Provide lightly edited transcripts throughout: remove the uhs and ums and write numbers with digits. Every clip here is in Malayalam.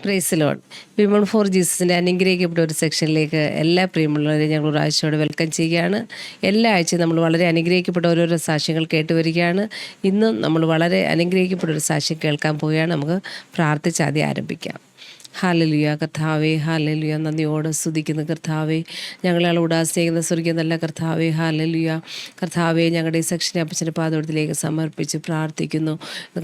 Price Lord. വിമൺ ഫോർ ജീസസിൻ്റെ അനുഗ്രഹിക്കപ്പെട്ട ഒരു സെക്ഷനിലേക്ക് എല്ലാ പ്രിയമുള്ളവരെയും ഞങ്ങൾ ഒരാഴ്ചയോടെ വെൽക്കം ചെയ്യുകയാണ്. എല്ലാ ആഴ്ചയും നമ്മൾ വളരെ അനുഗ്രഹിക്കപ്പെട്ട ഓരോരോ സാക്ഷ്യങ്ങൾ കേട്ടുവരികയാണ്. ഇന്നും നമ്മൾ വളരെ അനുഗ്രഹിക്കപ്പെട്ട ഒരു സാക്ഷ്യം കേൾക്കാൻ പോവുകയാണ്. നമുക്ക് പ്രാർത്ഥിച്ച് ആദ്യം ആരംഭിക്കാം. ഹല്ലേലൂയ. കർത്താവേ, ഹല്ലേലൂയ. നന്ദിയോടെ സ്തുതിക്കുന്ന കർത്താവേ, ഞങ്ങളെ ഉടാസിക്കുന്ന സ്വർഗീയ നല്ല കർത്താവേ, ഹല്ലേലൂയ. കർത്താവേ, ഞങ്ങളുടെ ഈ സെക്ഷനെ അപ്പച്ചൻ്റെ പാദത്തിലേക്ക് സമർപ്പിച്ച് പ്രാർത്ഥിക്കുന്നു.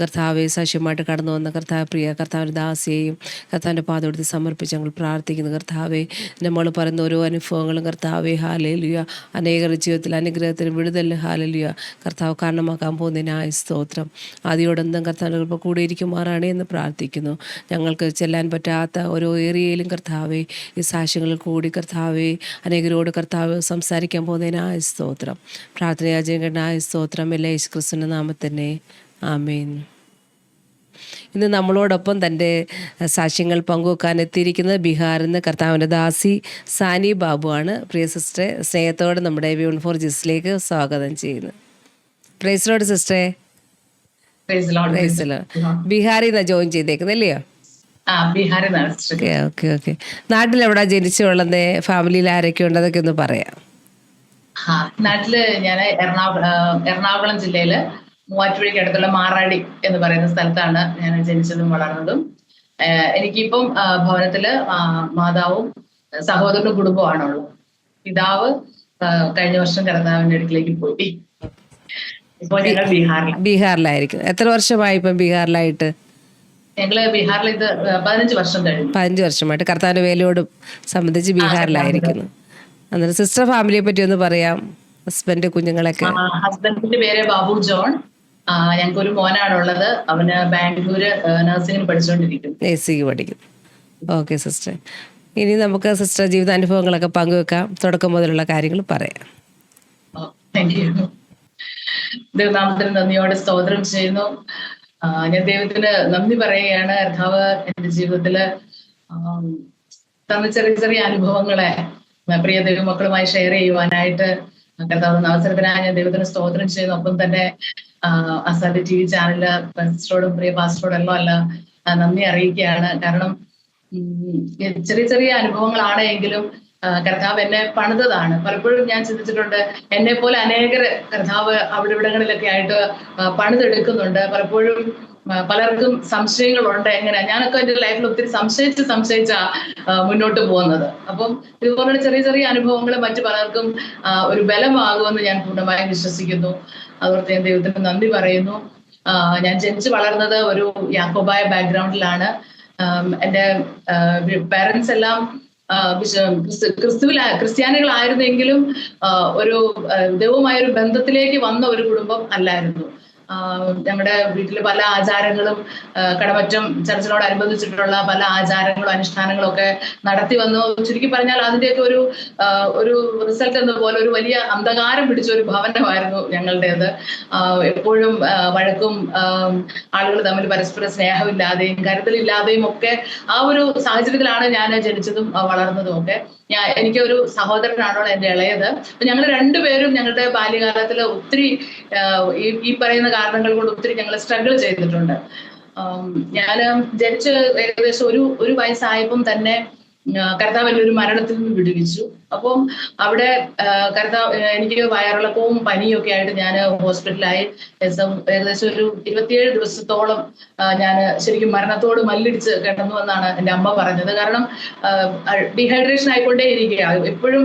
കർത്താവെ, സാക്ഷ്യമായിട്ട് കടന്നു വന്ന കർത്താവ് പ്രിയ കർത്താവിൻ്റെ ദാസിയെയും കർത്താവിൻ്റെ പാദത്തിൽ സമർപ്പിച്ച് ഞങ്ങൾ പ്രാർത്ഥിക്കുന്നു. കർത്താവെ, നമ്മൾ പറയുന്ന ഓരോ അനുഭവങ്ങളും കർത്താവെ, ഹല്ലേലൂയ, അനേകരുടെ ജീവിതത്തിൽ അനുഗ്രഹത്തിന് വിടുതൽ ഹല്ലേലൂയ കർത്താവ് കാരണമാക്കാൻ പോകുന്നതിനായ സ്തോത്രം. ആദ്യോടെന്തും കർത്താവിൻ്റെ കൃപ കൂടെ ഇരിക്കുമാറാണ് എന്ന് പ്രാർത്ഥിക്കുന്നു. ഞങ്ങൾക്ക് ചെല്ലാൻ പറ്റാത്ത ഓരോ ഏരിയയിലും കർത്താവെ, ഈ സാക്ഷ്യങ്ങളിൽ കൂടി കർത്താവെ, അനേകരോട് കർത്താവ് സംസാരിക്കാൻ പോകുന്നതിനായ സ്തോത്രം. പ്രാർത്ഥനയാചകനായ സ്തോത്രം. എല്ലാ യേശു ക്രിസ്തുവിൻ്റെ നാമത്തന്നെ ആമേൻ. ഇന്ന് നമ്മളോടൊപ്പം തൻ്റെ സാക്ഷ്യങ്ങൾ പങ്കുവെക്കാൻ എത്തിയിരിക്കുന്നത് ബീഹാറിൽ നിന്ന് കർത്താവിൻ്റെ ദാസി സാനി ബാബുവാണ്. പ്രിയ സിസ്റ്ററെ, സ്നേഹത്തോടെ നമ്മുടെ വിമൺ ഫോർ ജീസസിലേക്ക് സ്വാഗതം ചെയ്യുന്നു. പ്രൈസ് ലോർഡ് സിസ്റ്ററെ. ബീഹാറിൽ നിന്നാണ് ജോയിൻ ചെയ്തേക്കുന്നല്ലയോ? Okay okay. നാട്ടിലെവിടാ ജനിച്ചു വളർന്നേ? ഫാമിലിയിൽ ആരൊക്കെ ഉണ്ട്? അതൊക്കെ ഒന്ന് പറയാം. നാട്ടില് ഞാൻ എറണാകുളം ജില്ലയില് മൂവാറ്റുപുഴയ്ക്ക് അടുത്തുള്ള മാറാടി എന്ന് പറയുന്ന സ്ഥലത്താണ് ഞാൻ ജനിച്ചതും വളർന്നതും. എനിക്കിപ്പം ഭവനത്തില് മാതാവും സഹോദരനും കുടുംബമാണുള്ളത്. പിതാവ് കഴിഞ്ഞ വർഷം കർത്താവിന്റെ അടുക്കിലേക്ക് പോയി. ഇപ്പോൾ ഞങ്ങൾ ബീഹാറിലായിരിക്കും. എത്ര വർഷമായി ഇപ്പം ബീഹാറിലായിട്ട്? ഞങ്ങള് ബീഹാറിൽ ഇത് 15 വർഷം കഴിഞ്ഞു. 15 വർഷമായിട്ട് കർത്താവിന്റെ വേലയോട് സംബന്ധിച്ച് ബീഹാറിലായിരിക്കുന്നു. അന്നേരം സിസ്റ്റർ ഫാമിലിയെ പറ്റി ഒന്ന് പറയാം. ഹസ്ബൻഡ്, കുഞ്ഞുങ്ങളൊക്കെ? ഹസ്ബൻഡിന്റെ പേര് ബാബു ജോൺ. ഞങ്ങൾക്ക് ഒരു മോനാണുള്ളത്. അവന് ബാംഗ്ലൂര് നഴ്സിംഗിന് പഠിച്ചുകൊണ്ടിരിക്കുന്നു. നഴ്സിംഗ് പഠിക്കും. Okay sister. ഇനി നമുക്ക് സിസ്റ്റർ ജീവിതാനുഭവങ്ങളൊക്കെ പങ്കുവെക്കാം. തുടക്കം മുതലുള്ള കാര്യങ്ങൾ പറയാം. Thank you. ദൈവനാമത്തിന് നന്ദിയോടെ സ്തോത്രം ചെയ്യുന്നു. ഞാൻ ദൈവത്തിന് നന്ദി പറയുകയാണ്. കർത്താവ് എന്റെ ജീവിതത്തില് തന്ന ചെറിയ ചെറിയ അനുഭവങ്ങളെ പ്രിയ ദൈവമക്കളുമായി ഷെയർ ചെയ്യുവാനായിട്ട് കർത്താവ് അവസരത്തിനായി ഞാൻ ദൈവത്തിന് സ്തോത്രം ചെയ്യുന്നു. ഒപ്പം തന്നെ അസാദ് TV ചാനലില് പാസ്റ്ററോടും പ്രിയ പാസ്റ്ററോടും എല്ലാം നന്ദി അറിയിക്കുകയാണ്. കാരണം ചെറിയ ചെറിയ അനുഭവങ്ങളാണ് എങ്കിലും കർത്താവ് എന്നെ പണിതതാണ്. പലപ്പോഴും ഞാൻ ചിന്തിച്ചിട്ടുണ്ട്, എന്നെ പോലെ അനേകർ കർത്താവ് അവിടെ ഇവിടങ്ങളിലൊക്കെ ആയിട്ട് പണിതെടുക്കുന്നുണ്ട്. പലപ്പോഴും പലർക്കും സംശയങ്ങളുണ്ട്. എങ്ങനെ ഞാനൊക്കെ എന്റെ ലൈഫിൽ ഒത്തിരി സംശയിച്ചാ മുന്നോട്ട് പോകുന്നത്. അപ്പം ഇതുപോലുള്ള ചെറിയ ചെറിയ അനുഭവങ്ങൾ മറ്റു പലർക്കും ഒരു ബലമാകുമെന്ന് ഞാൻ പൂർണ്ണമായും വിശ്വസിക്കുന്നു. അതുകൊണ്ട് ഞാൻ ദൈവത്തിന് നന്ദി പറയുന്നു. ഞാൻ ജനിച്ചു വളർന്നത് ഒരു യാക്കോബായ ബാക്ക്ഗ്രൗണ്ടിലാണ്. എന്റെ പാരന്റ്സ് എല്ലാം ക്രിസ്ത്യാനികളായിരുന്നെങ്കിലും ഒരു ദൈവമായ ഒരു ബന്ധത്തിലേക്ക് വന്ന ഒരു കുടുംബം അല്ലായിരുന്നു. ഞങ്ങളുടെ വീട്ടില് പല ആചാരങ്ങളും കടമറ്റം ചർച്ചിനോടനുബന്ധിച്ചിട്ടുള്ള പല ആചാരങ്ങളും അനുഷ്ഠാനങ്ങളും ഒക്കെ നടത്തി വന്നു. ചുരുക്കി പറഞ്ഞാൽ അതിന്റെയൊക്കെ ഒരു റിസൾട്ട് എന്ന പോലെ ഒരു വലിയ അന്ധകാരം പിടിച്ച ഒരു ഭവനമായിരുന്നു ഞങ്ങളുടേത്. എപ്പോഴും വഴക്കും ആളുകൾ തമ്മിൽ പരസ്പര സ്നേഹമില്ലാതെയും കരുതലില്ലാതെയും ഒക്കെ ആ ഒരു സാഹചര്യത്തിലാണ് ഞാൻ ജനിച്ചതും വളർന്നതും ഒക്കെ. എനിക്ക് ഒരു സഹോദരനാണോ എന്റെ ഇളയത്. ഞങ്ങൾ രണ്ടുപേരും ഞങ്ങളുടെ ബാല്യകാലത്തിൽ ഒത്തിരി ഈ പറയുന്ന കാരണങ്ങൾ കൊണ്ട് ഒത്തിരി ഞങ്ങൾ സ്ട്രഗിൾ ചെയ്തിട്ടുണ്ട്. ഞാൻ ജനിച്ച് ഏകദേശം ഒരു വയസ്സായപ്പം തന്നെ കർത്താവ് എന്നെ ഒരു മരണത്തിൽ നിന്ന് വിടുവിച്ചു. അപ്പം അവിടെ കർത്താവ് എനിക്ക് വയറിളക്കവും പനിയും ഒക്കെ ആയിട്ട് ഞാൻ ഹോസ്പിറ്റലായി. ഏകദേശം ഒരു 27 ദിവസത്തോളം ഞാൻ ശരിക്കും മരണത്തോട് മല്ലിടിച്ച് കിടന്നു എന്നാണ് എൻ്റെ അമ്മ പറഞ്ഞത്. കാരണം ഡീഹൈഡ്രേഷൻ ആയിക്കൊണ്ടേ ഇരിക്കുക. എപ്പോഴും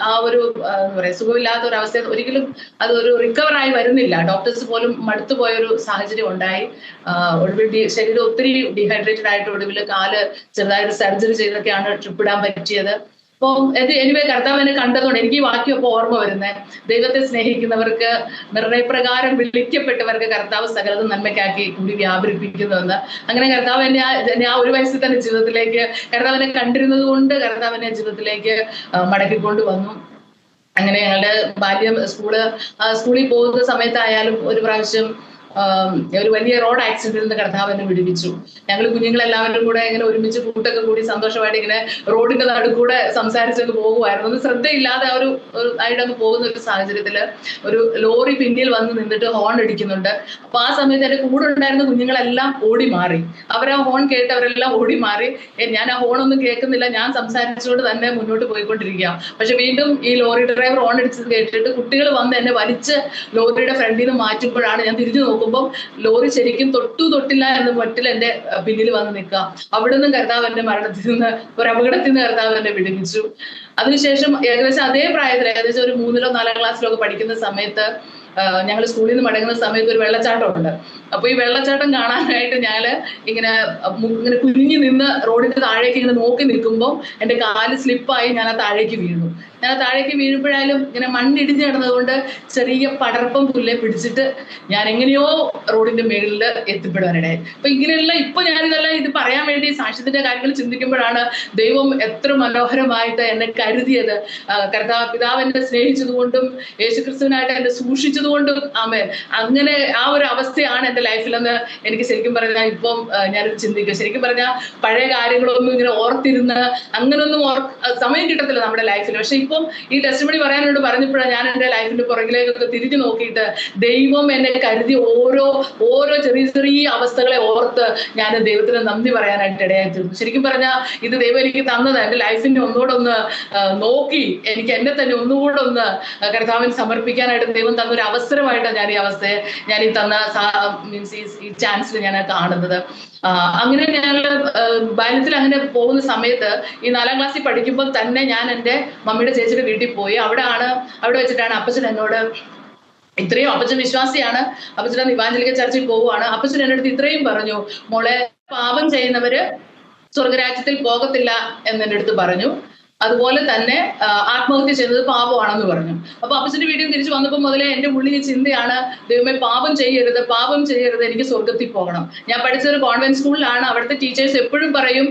ആ ഒരു എന്താ പറയുക, സുഖമില്ലാത്ത ഒരു അവസ്ഥ, ഒരിക്കലും അത് ഒരു റിക്കവർ ആയി വരുന്നില്ല. ഡോക്ടേഴ്സ് പോലും മടുത്തു പോയൊരു സാഹചര്യം ഉണ്ടായി. ഒടുവിൽ ശരീരം ഒത്തിരി ഡീഹൈഡ്രേറ്റഡ് ആയിട്ട് ഒടുവിൽ കാല് ചെറുതായിട്ട് സർജറി ചെയ്തൊക്കെയാണ് ട്രിപ്പ് ഇടാൻ പറ്റിയത്. അപ്പം എനിവേ കർത്താവ് എന്നെ കണ്ടതുകൊണ്ട് എനിക്ക് ഈ വാക്യമൊക്കെ ഓർമ്മ വരുന്നത്, ദൈവത്തെ സ്നേഹിക്കുന്നവർക്ക് നിർണയപ്രകാരം വിളിക്കപ്പെട്ടവർക്ക് കർത്താവ് സകലതും നന്മയ്ക്കാക്കി കൂടി വ്യാപരിപ്പിക്കുന്നുവെന്ന്. അങ്ങനെ കർത്താവ് എന്നെ ആ ഒരു വയസ്സിൽ തന്നെ ജീവിതത്തിലേക്ക്, കർത്താവിനെ കണ്ടിരുന്നത് കൊണ്ട് കർത്താവിനെ ജീവിതത്തിലേക്ക് മടക്കിക്കൊണ്ട് വന്നു. അങ്ങനെ ഞങ്ങളുടെ ബാല്യം സ്കൂളിൽ പോകുന്ന സമയത്തായാലും ഒരു പ്രാവശ്യം ഒരു വലിയ റോഡ് ആക്സിഡന്റിൽ നിന്ന് കർത്താവ് എന്നെ വിടുവിച്ചു. ഞങ്ങൾ കുഞ്ഞുങ്ങളെല്ലാവരും കൂടെ ഇങ്ങനെ ഒരുമിച്ച് കൂട്ടൊക്കെ കൂടി സന്തോഷമായിട്ട് ഇങ്ങനെ റോഡിന്റെ നടുക്കൂടെ സംസാരിച്ചൊക്കെ പോകുമായിരുന്നു. ഒന്ന് ശ്രദ്ധയില്ലാതെ ആയിട്ടങ്ങ് പോകുന്ന ഒരു സാഹചര്യത്തില് ഒരു ലോറി പിന്നിൽ വന്ന് നിന്നിട്ട് ഹോൺ അടിക്കുന്നുണ്ട്. അപ്പൊ ആ സമയത്ത് എന്റെ കൂടെ ഉണ്ടായിരുന്ന കുഞ്ഞുങ്ങളെല്ലാം ഓടി മാറി. അവരാ ഹോൺ കേട്ട് അവരെല്ലാം ഓടി മാറി. ഞാൻ ആ ഹോണൊന്നും കേൾക്കുന്നില്ല, ഞാൻ സംസാരിച്ചുകൊണ്ട് തന്നെ മുന്നോട്ട് പോയിക്കൊണ്ടിരിക്കുക. പക്ഷെ വീണ്ടും ഈ ലോറി ഡ്രൈവർ ഹോൺ അടിച്ചത് കേട്ടിട്ട് കുട്ടികൾ വന്ന് എന്നെ വലിച്ച് ലോറിയുടെ ഫ്രണ്ടിൽ നിന്ന് മാറ്റുമ്പോഴാണ് ഞാൻ തിരിഞ്ഞു നോക്കുമ്പോൾ ലോറി ശരിക്കും തൊട്ടില്ല എന്ന മട്ടിൽ എന്റെ പിന്നിൽ വന്ന് നിൽക്കുക. അവിടെ നിന്നും കർത്താവ് എന്റെ മരണത്തിൽ നിന്ന്, ഒരു അപകടത്തിൽ നിന്ന് കർത്താവ് എന്നെ വിടുവിച്ചു. അതിനുശേഷം ഏകദേശം അതേ പ്രായത്തിൽ, ഏകദേശം ഒരു 3-ാം 4-ാം ക്ലാസ്സിലോ ഒക്കെ പഠിക്കുന്ന സമയത്ത് ഞങ്ങൾ സ്കൂളിൽ നിന്ന് മടങ്ങുന്ന സമയത്ത് ഒരു വെള്ളച്ചാട്ടം ഉണ്ട്. അപ്പൊ ഈ വെള്ളച്ചാട്ടം കാണാനായിട്ട് ഞാൻ ഇങ്ങനെ കുനിഞ്ഞു നിന്ന് റോഡിന്റെ താഴേക്ക് ഇങ്ങനെ നോക്കി നിൽക്കുമ്പോൾ എന്റെ കാല് സ്ലിപ്പായി ഞാൻ ആ താഴേക്ക് വീണു. ഞാൻ ആ താഴേക്ക് വീഴുമ്പോഴായാലും ഇങ്ങനെ മണ്ണിടിഞ്ഞ് കിടന്നതുകൊണ്ട് ചെറിയ പടർപ്പം പുല്ലെ പിടിച്ചിട്ട് ഞാൻ എങ്ങനെയോ റോഡിന്റെ മേളിൽ എത്തിപ്പെടാനിടയായി. അപ്പൊ ഇങ്ങനെയുള്ള ഞാനിതെല്ലാം ഇത് പറയാൻ വേണ്ടി സാക്ഷ്യത്തിന്റെ കാര്യങ്ങൾ ചിന്തിക്കുമ്പോഴാണ് ദൈവം എത്ര മനോഹരമായിട്ട് എന്നെ കരുതിയത്. പിതാവ് എന്നെ സ്നേഹിച്ചതുകൊണ്ടും യേശുക്രിസ്തുവിനായിട്ട് എന്നെ സൂക്ഷിച്ചതുകൊണ്ടും ആമേൻ. അങ്ങനെ ആ ഒരു അവസ്ഥയാണ് എന്റെ ലൈഫിലെന്ന് എനിക്ക് ശരിക്കും പറഞ്ഞാൽ ഇപ്പം ഞാൻ ചിന്തിക്കും. ശരിക്കും പറഞ്ഞാൽ പഴയ കാര്യങ്ങളൊന്നും ഇങ്ങനെ ഓർത്തിരുന്ന് അങ്ങനൊന്നും സമയം കിട്ടത്തില്ല നമ്മുടെ ലൈഫിൽ. പക്ഷെ ഇപ്പം ഈ ടെസ്റ്റിമണി പറയാനോട് പറഞ്ഞപ്പോഴാണ് ഞാൻ എന്റെ ലൈഫിന്റെ പുറകിലേക്കൊക്കെ തിരിഞ്ഞു നോക്കിയിട്ട് ദൈവം എന്നെ കരുതി ഓരോ ചെറിയ അവസ്ഥകളെ ഓർത്ത് ഞാൻ ദൈവത്തിന് നന്ദി പറയാനായിട്ട് ഇടയായിത്തീർന്നു. ശരിക്കും പറഞ്ഞാൽ ഇത് ദൈവം എനിക്ക് തന്നത് എന്റെ ലൈഫിന്റെ ഒന്നുകൂടെ ഒന്ന് നോക്കി എനിക്ക് എന്നെ തന്നെ ഒന്നുകൂടെ ഒന്ന് കർത്താവിന് സമർപ്പിക്കാനായിട്ട് ദൈവം തന്ന ഒരു അവസരമായിട്ടാണ് ഞാൻ ഈ അവസ്ഥയെ, ഞാൻ ഈ തന്ന ഈ ചാൻസിൽ ഞാൻ കാണുന്നത്. അങ്ങനെ ഞാൻ ബാല്യത്തിൽ അങ്ങനെ പോകുന്ന സമയത്ത് ഈ 4-ാം ക്ലാസ്സിൽ പഠിക്കുമ്പോൾ തന്നെ ഞാൻ എൻ്റെ മമ്മിയുടെ ചേച്ചിയുടെ വീട്ടിൽ പോയി. അവിടെ വെച്ചിട്ടാണ് അപ്പച്ചൻ എന്നോട് ഇത്രയും, അപ്പച്ചൻ വിശ്വാസിയാണ്, അപ്പച്ചൻ ഇവാഞ്ചലിക്കൽ ചർച്ചിൽ പോവുകയാണ്. അപ്പച്ചൻ എൻ്റെ അടുത്ത് ഇത്രയും പറഞ്ഞു, മോളെ പാപം ചെയ്യുന്നവര് സ്വർഗരാജ്യത്തിൽ പോകത്തില്ല എന്ന് എൻ്റെ അടുത്ത് പറഞ്ഞു. അതുപോലെ തന്നെ ആത്മഹത്യ ചെയ്യുന്നത് പാപമാണെന്ന് പറഞ്ഞു. അപ്പൊ അപ്പച്ചന്റെ വീട്ടിൽ തിരിച്ചു വന്നപ്പോൾ മുതലേ എന്റെ ഉള്ളിൽ ചിന്തയാണ്, ദൈവമേ പാപം ചെയ്യരുത്, എനിക്ക് സ്വർഗത്തിൽ പോകണം. ഞാൻ പഠിച്ച ഒരു കോൺവെന്റ് സ്കൂളിലാണ്. അവിടുത്തെ ടീച്ചേഴ്സ് എപ്പോഴും പറയും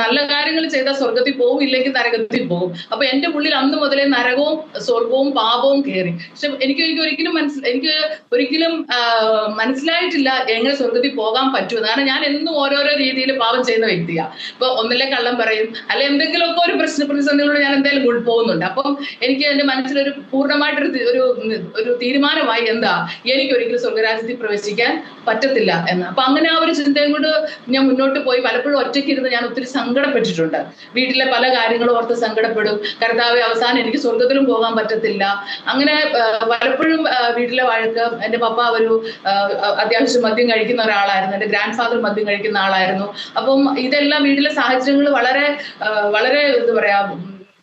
നല്ല കാര്യങ്ങൾ ചെയ്താൽ സ്വർഗത്തിൽ പോകും, ഇല്ലെങ്കിൽ നരകത്തിൽ പോകും. അപ്പൊ എന്റെ ഉള്ളിൽ അന്ന് മുതലേ നരകവും സ്വർഗവും പാപവും കയറി. പക്ഷെ എനിക്ക് ഒരിക്കലും മനസ്സിലായിട്ടില്ല എങ്ങനെ സ്വർഗത്തിൽ പോകാൻ പറ്റുമെന്ന്. കാരണം ഞാൻ എന്നും ഓരോരോ രീതിയിൽ പാപം ചെയ്യുന്ന വ്യക്തിയാണ്. ഇപ്പൊ ഒന്നിലെ കള്ളം പറയും, അല്ലെ എന്തെങ്കിലുമൊക്കെ ഒരു പ്രതിസന്ധികളോട് ഞാൻ എന്തായാലും പോകുന്നുണ്ട്. അപ്പം എനിക്ക് എന്റെ മനസ്സിലൊരു പൂർണ്ണമായിട്ടൊരു ഒരു തീരുമാനമായി, എനിക്ക് ഒരിക്കലും സ്വർഗരാജ്യത്തിൽ പ്രവേശിക്കാൻ പറ്റത്തില്ല എന്ന്. അപ്പൊ അങ്ങനെ ആ ഒരു ചിന്തയും കൊണ്ട് ഞാൻ മുന്നോട്ട് പോയി. പലപ്പോഴും ഒറ്റയ്ക്ക് ഇരുന്ന് ഞാൻ ഒത്തിരി സങ്കടപ്പെട്ടിട്ടുണ്ട്. വീട്ടിലെ പല കാര്യങ്ങളും ഓർത്ത് സങ്കടപ്പെടും. കർത്താവെ അവസാനം എനിക്ക് സ്വർഗത്തിലും പോകാൻ പറ്റത്തില്ല. അങ്ങനെ പലപ്പോഴും വീട്ടിലെ വഴക്ക്. എന്റെ പപ്പ അത്യാവശ്യം മദ്യം കഴിക്കുന്ന ഒരാളായിരുന്നു. എന്റെ ഗ്രാൻഡ് ഫാദർ മദ്യം കഴിക്കുന്ന ആളായിരുന്നു. അപ്പം ഇതെല്ലാം വീട്ടിലെ സാഹചര്യങ്ങൾ വളരെ വളരെ എന്താ പറയാ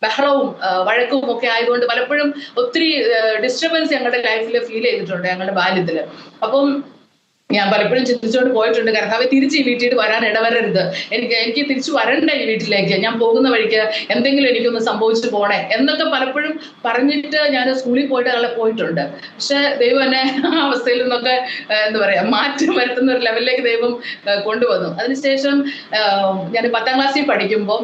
ബഹളവും വഴക്കവും ഒക്കെ ആയതുകൊണ്ട് പലപ്പോഴും ഒത്തിരി ഡിസ്റ്റർബൻസ് ഞങ്ങളുടെ ലൈഫിൽ ഫീൽ ചെയ്തിട്ടുണ്ട് ഞങ്ങളുടെ ബാല്യത്തില്. അപ്പം ഞാൻ പലപ്പോഴും ചിന്തിച്ചുകൊണ്ട് പോയിട്ടുണ്ട്, കർത്താവെ തിരിച്ച് ഈ വീട്ടിൽ വരാൻ ഇടവരരുത്, എനിക്ക് തിരിച്ചു വരണ്ട ഈ വീട്ടിലേക്ക്, ഞാൻ പോകുന്ന വഴിക്ക് എന്തെങ്കിലും എനിക്കൊന്ന് സംഭവിച്ചു പോണേ എന്നൊക്കെ പലപ്പോഴും പറഞ്ഞിട്ട് ഞാൻ സ്കൂളിൽ പോയിട്ടുണ്ട്. പക്ഷെ ദൈവം എന്നെ ആ അവസ്ഥയിൽ നിന്നൊക്കെ എന്താ പറയാ മാറ്റം വരുത്തുന്ന ഒരു ലെവലിലേക്ക് ദൈവം കൊണ്ടുവന്നു. അതിനുശേഷം ഞാൻ 10-ാം ക്ലാസ്സിൽ പഠിക്കുമ്പോൾ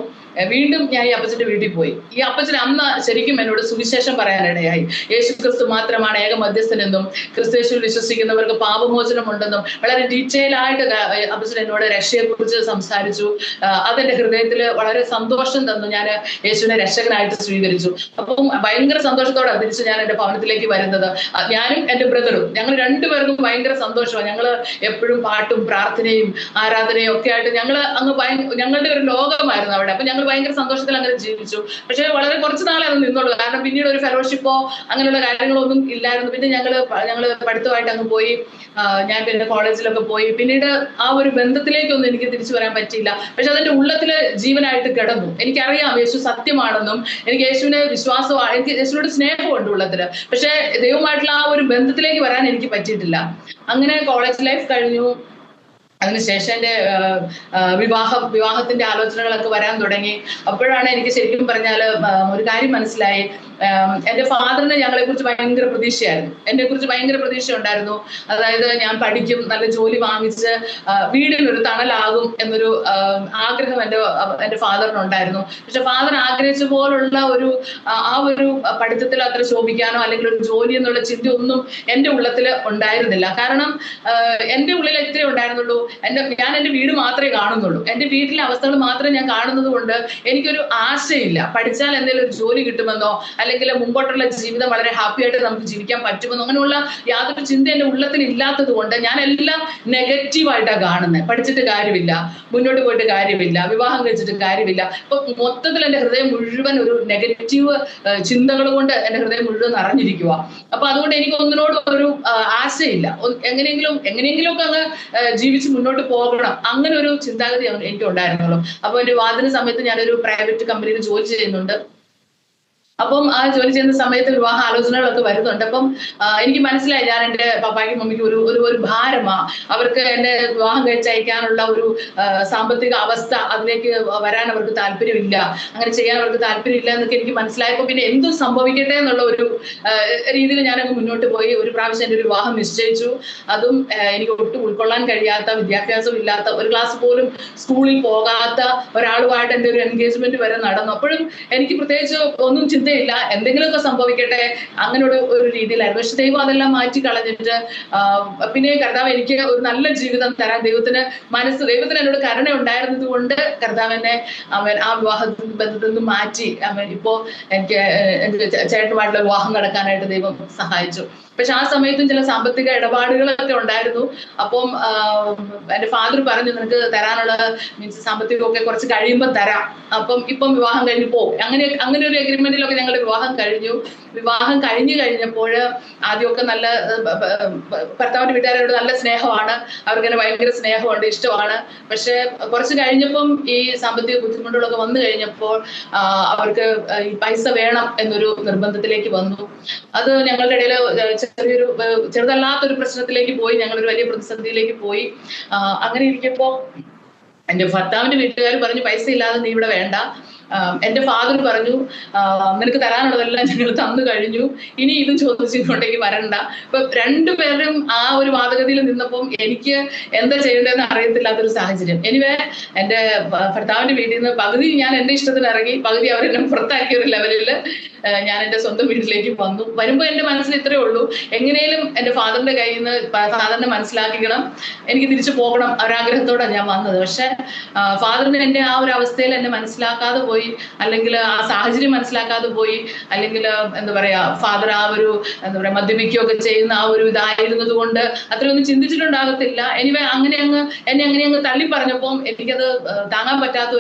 വീണ്ടും ഞാൻ ഈ അപ്പച്ചന്റെ വീട്ടിൽ പോയി. ഈ അപ്പച്ചൻ അന്ന് ശരിക്കും എന്നോട് സുവിശേഷം പറയാനിടയായി. യേശുക്രിസ്തു മാത്രമാണ് ഏക മധ്യസ്ഥനെന്നും ക്രിസ്തുയേശുവിൽ വിശ്വസിക്കുന്നവർക്ക് പാപമോചനം ഉണ്ടെന്നും വളരെ ഡീറ്റെയിൽ ആയിട്ട് അപ്പച്ചൻ എന്നോട് രക്ഷയെ കുറിച്ച് സംസാരിച്ചു. അതെന്റെ ഹൃദയത്തിൽ വളരെ സന്തോഷം തന്നു. ഞാൻ യേശുവിനെ രക്ഷകനായിട്ട് സ്വീകരിച്ചു. അപ്പം ഭയങ്കര സന്തോഷത്തോടെ തിരിച്ച് ഞാൻ എന്റെ ഭവനത്തിലേക്ക് വരുന്നത്. ഞാനും എന്റെ ബ്രദറും ഞങ്ങൾ രണ്ടുപേർക്കും ഭയങ്കര സന്തോഷമാണ്. ഞങ്ങള് എപ്പോഴും പാട്ടും പ്രാർത്ഥനയും ആരാധനയും ഒക്കെ ആയിട്ട് ഞങ്ങളുടെ ഒരു ലോകമായിരുന്നു അവിടെ. അപ്പൊ ഞങ്ങൾ ഭയങ്കര സന്തോഷത്തിൽ അങ്ങനെ ജീവിച്ചു. പക്ഷെ വളരെ കുറച്ച് നാളെ അത് നിന്നുള്ളൂ. കാരണം പിന്നീട് ഒരു ഫെലോഷിപ്പോ അങ്ങനെയുള്ള കാര്യങ്ങളൊന്നും ഇല്ലായിരുന്നു. പിന്നെ ഞങ്ങള് പഠിത്തമായിട്ട് അങ്ങ് പോയി. ഞാൻ പിന്നെ കോളേജിലൊക്കെ പോയി. പിന്നീട് ആ ഒരു ബന്ധത്തിലേക്കൊന്നും എനിക്ക് തിരിച്ചു വരാൻ പറ്റിയില്ല. പക്ഷെ അതെന്റെ ഉള്ളത്തില് ജീവനായിട്ട് കിടന്നു. എനിക്കറിയാം യേശു സത്യമാണെന്നും എനിക്ക് യേശുവിനെ വിശ്വാസമാണ്, എനിക്ക് യേശുവിനോട് സ്നേഹമുണ്ട് ഉള്ളത്തില്. പക്ഷെ ദൈവമായിട്ടുള്ള ആ ഒരു ബന്ധത്തിലേക്ക് വരാൻ എനിക്ക് പറ്റിയിട്ടില്ല. അങ്ങനെ കോളേജ് ലൈഫ് കഴിഞ്ഞു. അതിനുശേഷം എൻ്റെ വിവാഹത്തിന്റെ ആലോചനകളൊക്കെ വരാൻ തുടങ്ങി. അപ്പോഴാണ് എനിക്ക് ശരിക്കും പറഞ്ഞാൽ ഒരു കാര്യം മനസ്സിലായി. എൻ്റെ ഫാദറിന് ഞങ്ങളെ കുറിച്ച് ഭയങ്കര പ്രതീക്ഷയായിരുന്നു, എന്നെ കുറിച്ച് ഭയങ്കര പ്രതീക്ഷ ഉണ്ടായിരുന്നു. അതായത് ഞാൻ പഠിക്കും, നല്ല ജോലി വാങ്ങിച്ച് വീടിനൊരു തണലാകും എന്നൊരു ആഗ്രഹം എൻ്റെ ഫാദറിനുണ്ടായിരുന്നു. പക്ഷെ ഫാദർ ആഗ്രഹിച്ച പോലുള്ള ആ ഒരു പഠിത്തത്തിൽ അത്ര ശോഭിക്കാനോ അല്ലെങ്കിൽ ഒരു ജോലി എന്നുള്ള ചിന്ത ഒന്നും എൻ്റെ ഉള്ളത്തിൽ ഉണ്ടായിരുന്നില്ല. കാരണം എൻ്റെ ഉള്ളിൽ എത്രയേ ഉണ്ടായിരുന്നുള്ളൂ, ഞാൻ എൻ്റെ വീട് മാത്രമേ കാണുന്നുള്ളൂ, എൻ്റെ വീട്ടിലെ അവസ്ഥകൾ മാത്രമേ ഞാൻ കാണുന്നത് കൊണ്ട് എനിക്കൊരു ആശയില്ല പഠിച്ചാൽ എന്തെങ്കിലും ഒരു ജോലി കിട്ടുമെന്നോ അല്ലെങ്കിൽ മുമ്പോട്ടുള്ള ജീവിതം വളരെ ഹാപ്പി ആയിട്ട് നമുക്ക് ജീവിക്കാൻ പറ്റുമെന്നോ അങ്ങനെയുള്ള യാതൊരു ചിന്ത എൻ്റെ ഉള്ളത്തിൽ ഇല്ലാത്തത് കൊണ്ട് ഞാൻ എല്ലാം നെഗറ്റീവായിട്ടാണ് കാണുന്നത്. പഠിച്ചിട്ട് കാര്യമില്ല, മുന്നോട്ട് പോയിട്ട് കാര്യമില്ല, വിവാഹം കഴിച്ചിട്ട് കാര്യമില്ല. ഇപ്പൊ മൊത്തത്തിൽ എൻ്റെ ഹൃദയം മുഴുവൻ ഒരു നെഗറ്റീവ് ചിന്തകൾ കൊണ്ട് എൻ്റെ ഹൃദയം മുഴുവൻ നിറഞ്ഞിരിക്കുക. അപ്പൊ അതുകൊണ്ട് എനിക്ക് ഒന്നിനോടും ഒരു ആശയില്ല. എങ്ങനെയെങ്കിലും ഒക്കെ അങ്ങ് ജീവിച്ച് മുന്നോട്ട് പോകണം, അങ്ങനെ ഒരു ചിന്താഗതി എനിക്ക് ഉണ്ടായിരുന്നുള്ളൂ. അപ്പൊ എൻ്റെ വിവാഹത്തിന് സമയത്ത് ഞാനൊരു പ്രൈവറ്റ് കമ്പനിയിൽ ജോലി ചെയ്യുന്നുണ്ട്. അപ്പം ആ ജോലി ചെയ്യുന്ന സമയത്ത് വിവാഹ ആലോചനകളൊക്കെ വരുന്നുണ്ട്. അപ്പം എനിക്ക് മനസ്സിലായി ഞാൻ എൻ്റെ പപ്പായ്ക്കും മമ്മിക്കും ഒരു ഭാരമാ, അവർക്ക് എന്നെ വിവാഹം കഴിച്ചയക്കാനുള്ള ഒരു സാമ്പത്തിക അവസ്ഥ, അതിലേക്ക് വരാൻ അവർക്ക് താല്പര്യമില്ല, അങ്ങനെ ചെയ്യാൻ അവർക്ക് താല്പര്യമില്ല എന്നൊക്കെ എനിക്ക് മനസ്സിലായപ്പോൾ പിന്നെ എന്തും സംഭവിക്കട്ടെ എന്നുള്ള ഒരു രീതിയിൽ ഞാനങ്ങ് മുന്നോട്ട് പോയി. ഒരു പ്രാവശ്യം എൻ്റെ ഒരു വിവാഹം നിശ്ചയിച്ചു. അതും എനിക്ക് ഒട്ടും ഉൾക്കൊള്ളാൻ കഴിയാത്ത, വിദ്യാഭ്യാസം ഇല്ലാത്ത, ഒരു ക്ലാസ് പോലും സ്കൂളിൽ പോകാത്ത ഒരാളുമായിട്ട് എൻ്റെ ഒരു എൻഗേജ്മെന്റ് വരെ നടന്നു. അപ്പോഴും എനിക്ക് പ്രത്യേകിച്ച് ഒന്നും ചിന്തയില്ല, എന്തെങ്കിലുമൊക്കെ സംഭവിക്കട്ടെ അങ്ങനെ ഒരു രീതിയിലായിരുന്നു. പക്ഷെ ദൈവം അതെല്ലാം മാറ്റി കളഞ്ഞിട്ട് പിന്നെ കർത്താവ് എനിക്ക് ഒരു നല്ല ജീവിതം തരാൻ ദൈവത്തിന് എന്നോട് കരുണ ഉണ്ടായിരുന്നത് കൊണ്ട് കർത്താവ് എന്നെ ആ വിവാഹ ബന്ധത്തിൽ നിന്ന് മാറ്റി ഇപ്പോ എനിക്ക് ചേട്ടനുമായിട്ടുള്ള വിവാഹം നടക്കാനായിട്ട് ദൈവം സഹായിച്ചു. പക്ഷെ ആ സമയത്തും ചില സാമ്പത്തിക ഇടപാടുകളൊക്കെ ഉണ്ടായിരുന്നു. അപ്പം എൻ്റെ ഫാദർ പറഞ്ഞു, നിനക്ക് തരാനുള്ള മീൻസ് സാമ്പത്തികമൊക്കെ കുറച്ച് കഴിയുമ്പോൾ തരാം, അപ്പം ഇപ്പം വിവാഹം കഴിഞ്ഞ് പോകും. അങ്ങനെ ഒരു എഗ്രിമെന്റിലൊക്കെ ഞങ്ങളുടെ വിവാഹം കഴിഞ്ഞു. വിവാഹം കഴിഞ്ഞപ്പോൾ ആദ്യമൊക്കെ നല്ല ഭർത്താവിന്റെ വീട്ടുകാരോട് നല്ല സ്നേഹമാണ്, അവർക്ക് എന്നെ ഭയങ്കര സ്നേഹമുണ്ട്, ഇഷ്ടമാണ്. പക്ഷെ കുറച്ച് കഴിഞ്ഞപ്പം ഈ സാമ്പത്തിക ബുദ്ധിമുട്ടുകളൊക്കെ വന്നു കഴിഞ്ഞപ്പോൾ അവർക്ക് ഈ പൈസ വേണം എന്നൊരു നിർബന്ധത്തിലേക്ക് വന്നു. അത് ഞങ്ങളുടെ ഇടയിൽ ചെറുതല്ലാത്തൊരു പ്രശ്നത്തിലേക്ക് പോയി, ഞങ്ങളൊരു വലിയ പ്രതിസന്ധിയിലേക്ക് പോയി. അങ്ങനെ ഇരിക്കുമ്പോൾ എൻ്റെ ഭർത്താവിന്റെ വീട്ടുകാർ പറഞ്ഞു, പൈസ ഇല്ലാതെ നീ ഇവിടെ വേണ്ട. എൻ്റെ ഫാദർ പറഞ്ഞു, നിനക്ക് തരാനുള്ളതെല്ലാം ഞങ്ങൾ തന്നു കഴിഞ്ഞു, ഇനി ഇതും ചോദിച്ചിട്ടുണ്ടെങ്കിൽ വരണ്ട. ഇപ്പൊ രണ്ടുപേരും ആ ഒരു വാദഗതിയിൽ നിന്നപ്പം എനിക്ക് എന്താ ചെയ്യേണ്ടതെന്ന് അറിയത്തില്ലാത്തൊരു സാഹചര്യം. എനിവേ എൻ്റെ ഭർത്താവിന്റെ വീട്ടിൽ നിന്ന് പകുതി ഞാൻ എൻ്റെ ഇഷ്ടത്തിന് ഇറങ്ങി, പകുതി അവരെന്നെ പുറത്താക്കിയ ഒരു ലെവലിൽ ഞാൻ എൻ്റെ സ്വന്തം വീട്ടിലേക്ക് വന്നു. വരുമ്പോൾ എൻ്റെ മനസ്സിൽ ഇത്രയേ ഉള്ളൂ, എങ്ങനെയും എൻ്റെ ഫാദറിന്റെ കയ്യിൽ നിന്ന് ഫാദറിനെ മനസ്സിലാക്കിക്കണം, എനിക്ക് തിരിച്ചു പോകണം, ഒരാഗ്രഹത്തോടാണ് ഞാൻ വന്നത്. പക്ഷെ ഫാദറിന് എൻ്റെ ആ ഒരു അവസ്ഥയിൽ എന്നെ മനസ്സിലാക്കാതെ പോയി, അല്ലെങ്കിൽ ആ സാഹചര്യം മനസ്സിലാക്കാതെ പോയി, അല്ലെങ്കിൽ എന്താ പറയാ ഫാദർ ആ ഒരു എന്താ പറയാ മദ്യപിക്കുകയൊക്കെ ചെയ്യുന്ന ആ ഒരു ഇതായിരുന്നത് കൊണ്ട് അത്രയൊന്നും ചിന്തിച്ചിട്ടുണ്ടാകത്തില്ല. എനിവേ എന്നെ അങ്ങനെ തള്ളി പറഞ്ഞപ്പോൾ എനിക്കത് താങ്ങാൻ പറ്റാത്ത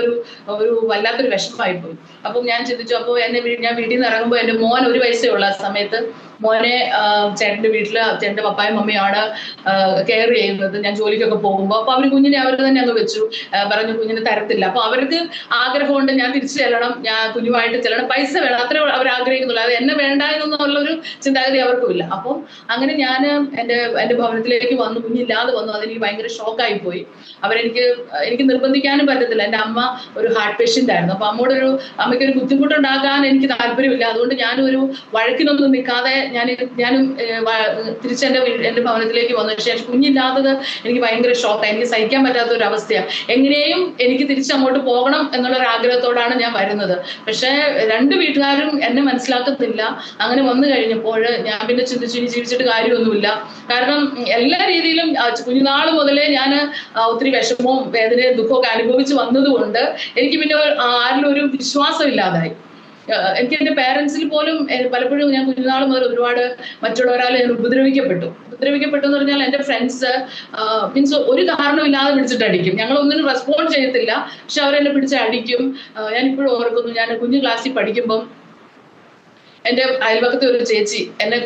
ഒരു വല്ലാത്തൊരു വിഷമമായിപ്പോയി. അപ്പം ഞാൻ ചിന്തിച്ചു, അപ്പോൾ ഞാൻ വീട്ടിൽ നിന്ന് ഇറങ്ങുമ്പോൾ എൻ്റെ മോൻ 1 വയസ്സേ ഉള്ള ആ സമയത്ത് മോനെ ചേട്ടന്റെ വീട്ടില് ചേട്ടന്റെ പപ്പായും മമ്മിയാണ് കെയർ ചെയ്യുന്നത് ഞാൻ ജോലിക്കൊക്കെ പോകുമ്പോൾ. അപ്പൊ അവര് കുഞ്ഞിനെ അവർ തന്നെ അങ്ങ് വെച്ചു, പറഞ്ഞു കുഞ്ഞിനെ തരത്തില്ല. അപ്പൊ അവർക്ക് ആഗ്രഹമുണ്ട് ഞാൻ തിരിച്ചു ചെല്ലണം, ഞാൻ കുഞ്ഞുമായിട്ട് ചെല്ലണം, പൈസ വേണം, അത്രേ അവർ ആഗ്രഹിക്കുന്നുള്ളൂ, അത് എന്നെ വേണ്ട എന്നുള്ളൊരു ചിന്താഗതി അവർക്കും ഇല്ല. അപ്പം അങ്ങനെ ഞാൻ എൻ്റെ ഭവനത്തിലേക്ക് വന്നു, കുഞ്ഞില്ലാതെ വന്നു. അതെനിക്ക് ഭയങ്കര ഷോക്കായി പോയി. എനിക്ക് നിർബന്ധിക്കാനും പറ്റത്തില്ല. എൻ്റെ അമ്മ ഒരു ഹാർട്ട് പേഷ്യന്റ് ആയിരുന്നു. അപ്പൊ അമ്മയ്ക്കൊരു ബുദ്ധിമുട്ടുണ്ടാക്കാൻ എനിക്ക് താല്പര്യമില്ല. അതുകൊണ്ട് ഞാനും ഒരു വഴക്കിനൊന്നും നിൽക്കാതെ ഞാനും തിരിച്ച് എൻ്റെ ഭവനത്തിലേക്ക് വന്നു. പക്ഷേ കുഞ്ഞില്ലാത്തത് എനിക്ക് ഭയങ്കര ഷോക്കായി, എനിക്ക് സഹിക്കാൻ പറ്റാത്ത ഒരു അവസ്ഥയാണ്. എങ്ങനെയും എനിക്ക് തിരിച്ചങ്ങോട്ട് പോകണം എന്നുള്ള ഒരു ആഗ്രഹത്തോടാണ് ഞാൻ വരുന്നത്. പക്ഷെ 2 വീട്ടുകാരും എന്നെ മനസ്സിലാക്കത്തില്ല. അങ്ങനെ വന്നു കഴിഞ്ഞപ്പോൾ ഞാൻ പിന്നെ ചിന്തിച്ചു, ഇനി ജീവിച്ചിട്ട് കാര്യമൊന്നുമില്ല. കാരണം എല്ലാ രീതിയിലും കുഞ്ഞുനാൾ മുതലേ ഞാൻ ഒത്തിരി വിഷമവും വേദനയും ദുഃഖമൊക്കെ അനുഭവിച്ച് വന്നതുകൊണ്ട് എനിക്ക് പിന്നെ ആരിലും ഒരു വിശ്വാസം ഇല്ലാതായി. എനിക്ക് എൻ്റെ പേരൻസിൽ പോലും പലപ്പോഴും ഞാൻ കുഞ്ഞുനാൾ മുതൽ ഒരുപാട് മറ്റുള്ളവരാൽ ഞാൻ ഉപദ്രവിക്കപ്പെട്ടു എന്ന് പറഞ്ഞാൽ എൻ്റെ ഫ്രണ്ട്സ് മീൻസ് ഒരു കാരണമില്ലാതെ പിടിച്ചിട്ട് അടിക്കും. ഞങ്ങളൊന്നിനും റെസ്പോണ്ട് ചെയ്യത്തില്ല, പക്ഷെ അവരെന്നെ പിടിച്ച് അടിക്കും. ഞാനിപ്പോഴും ഓർക്കുന്നു, ഞാൻ കുഞ്ഞു ക്ലാസ്സിൽ പഠിക്കുമ്പം എൻ്റെ അയൽപക്കത്തെ ഒരു ചേച്ചി എന്നെ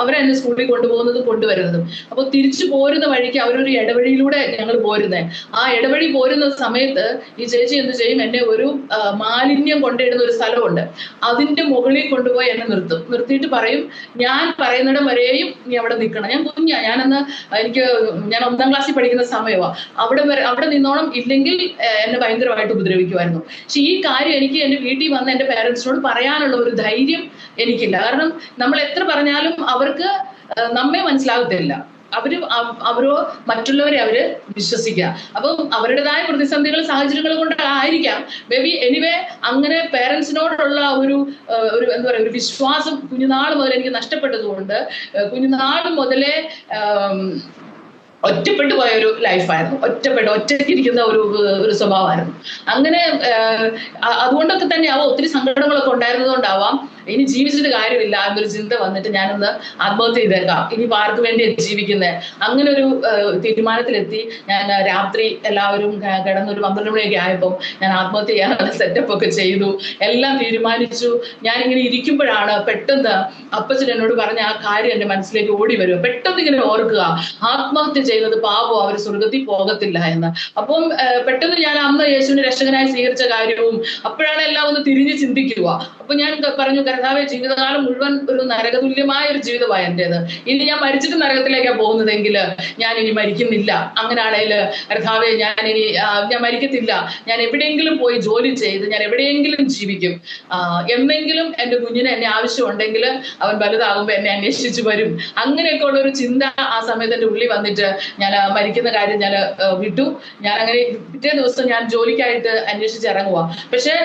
അവരെന്നെ സ്കൂളിൽ കൊണ്ടുവരുന്നതും. അപ്പോൾ തിരിച്ചു പോരുന്ന വഴിക്ക് അവരൊരു ഇടവഴിയിലൂടെ ഞങ്ങൾ പോരുന്നത്. ആ ഇടവഴി പോരുന്ന സമയത്ത് ഈ ചേച്ചി എന്ത് ചെയ്യും, എന്നെ ഒരു മാലിന്യം കൊണ്ടിടുന്ന ഒരു സ്ഥലമുണ്ട്, അതിന്റെ മുകളിൽ കൊണ്ടുപോയി എന്നെ നിർത്തിയിട്ട് പറയും, ഞാൻ പറയുന്നിടം വരെയും നീ അവിടെ നിൽക്കണം. ഞാൻ കുഞ്ഞാ, ഞാൻ 1ാം ക്ലാസ്സിൽ പഠിക്കുന്ന സമയമാണ്. അവിടെ നിന്നോണം, ഇല്ലെങ്കിൽ എന്നെ ഭയങ്കരമായിട്ട് ഉപദ്രവിക്കുമായിരുന്നു. പക്ഷെ ഈ കാര്യം എനിക്ക് എൻ്റെ വീട്ടിൽ വന്ന് എൻ്റെ പേരൻസിനോട് പറയാനുള്ള ഒരു ധൈര്യം എനിക്കില്ല. കാരണം നമ്മൾ എത്ര പറഞ്ഞാലും അവർക്ക് നമ്മെ മനസ്സിലാകത്തില്ല. അവരോ മറ്റുള്ളവരെ അവര് വിശ്വസിക്കുക. അപ്പം അവരുടേതായ പ്രതിസന്ധികൾ, സാഹചര്യങ്ങൾ കൊണ്ടായിരിക്കാം മേ ബി. എനിവേ, അങ്ങനെ പേരൻസിനോടുള്ള ഒരു എന്താ പറയുക, ഒരു വിശ്വാസം കുഞ്ഞുനാൾ മുതൽ എനിക്ക് നഷ്ടപ്പെട്ടതുകൊണ്ട് കുഞ്ഞുനാൾ മുതലേ ഒറ്റപ്പെട്ടു പോയ ഒരു ലൈഫായിരുന്നു. ഒറ്റയ്ക്കിരിക്കുന്ന ഒരു സ്വഭാവമായിരുന്നു. അങ്ങനെ അതുകൊണ്ടൊക്കെ തന്നെ ഒത്തിരി സങ്കടങ്ങളൊക്കെ ഉണ്ടായിരുന്നതുകൊണ്ടാവാം ഇനി ജീവിച്ചിട്ട് കാര്യമില്ല എന്നൊരു ചിന്ത വന്നിട്ട് ഞാനൊന്ന് ആത്മഹത്യ ചെയ്തേക്കാം, ഇനി ആർക്ക് വേണ്ടിയാണ് ജീവിക്കുന്നത്, അങ്ങനെ ഒരു തീരുമാനത്തിലെത്തി. ഞാൻ രാത്രി എല്ലാവരും കിടന്നൊരു 12 മണിയൊക്കെ ആയപ്പോൾ ഞാൻ ആത്മഹത്യ ചെയ്യാനുള്ള സെറ്റപ്പ് ഒക്കെ ചെയ്തു, എല്ലാം തീരുമാനിച്ചു. ഞാനിങ്ങനെ ഇരിക്കുമ്പോഴാണ് പെട്ടെന്ന് അപ്പച്ചൻ എന്നോട് പറഞ്ഞ ആ കാര്യം എൻ്റെ മനസ്സിലേക്ക് ഓടി വരും. പെട്ടെന്ന് ഇങ്ങനെ ഓർക്കുക, ആത്മഹത്യ ചെയ്യുന്നത് പാപം, അവർ സ്വർഗത്തിൽ പോകത്തില്ല എന്ന്. അപ്പം പെട്ടെന്ന് ഞാൻ അന്ന് യേശുവിനെ രക്ഷകനായി സ്വീകരിച്ച കാര്യവും അപ്പോഴാണ് എല്ലാം ഒന്ന് തിരിഞ്ഞ് ചിന്തിക്കുക. അപ്പൊ ഞാൻ പറഞ്ഞു, കർത്താവേ, ജീവിതകാലം മുഴുവൻ ഒരു നരകതുല്യമായ ഒരു ജീവിതമാണ് എൻ്റേത്. ഇനി ഞാൻ മരിച്ചിട്ട് നരകത്തിലേക്കാണ് പോകുന്നതെങ്കിൽ ഞാൻ ഇനി മരിക്കുന്നില്ല. അങ്ങനെയാണെങ്കിൽ കർത്താവേ, ഞാൻ മരിക്കത്തില്ല. ഞാൻ എവിടെയെങ്കിലും പോയി ജോലി ചെയ്ത് ഞാൻ എവിടെയെങ്കിലും ജീവിക്കും. എന്നെങ്കിലും എൻ്റെ കുഞ്ഞിന് എന്നെ ആവശ്യമുണ്ടെങ്കിൽ അവൻ വലുതാകുമ്പോൾ എന്നെ അന്വേഷിച്ചു വരും. അങ്ങനെയൊക്കെ ഉള്ള ഒരു ചിന്ത ആ സമയത്ത് എൻ്റെ ഉള്ളിൽ വന്നിട്ട് ഞാൻ മരിക്കുന്ന കാര്യം ഞാൻ വിട്ടു. ഞാൻ അങ്ങനെ പിറ്റേ ദിവസം ഞാൻ ജോലിക്കായിട്ട് അന്വേഷിച്ചിറങ്ങുക. പക്ഷെ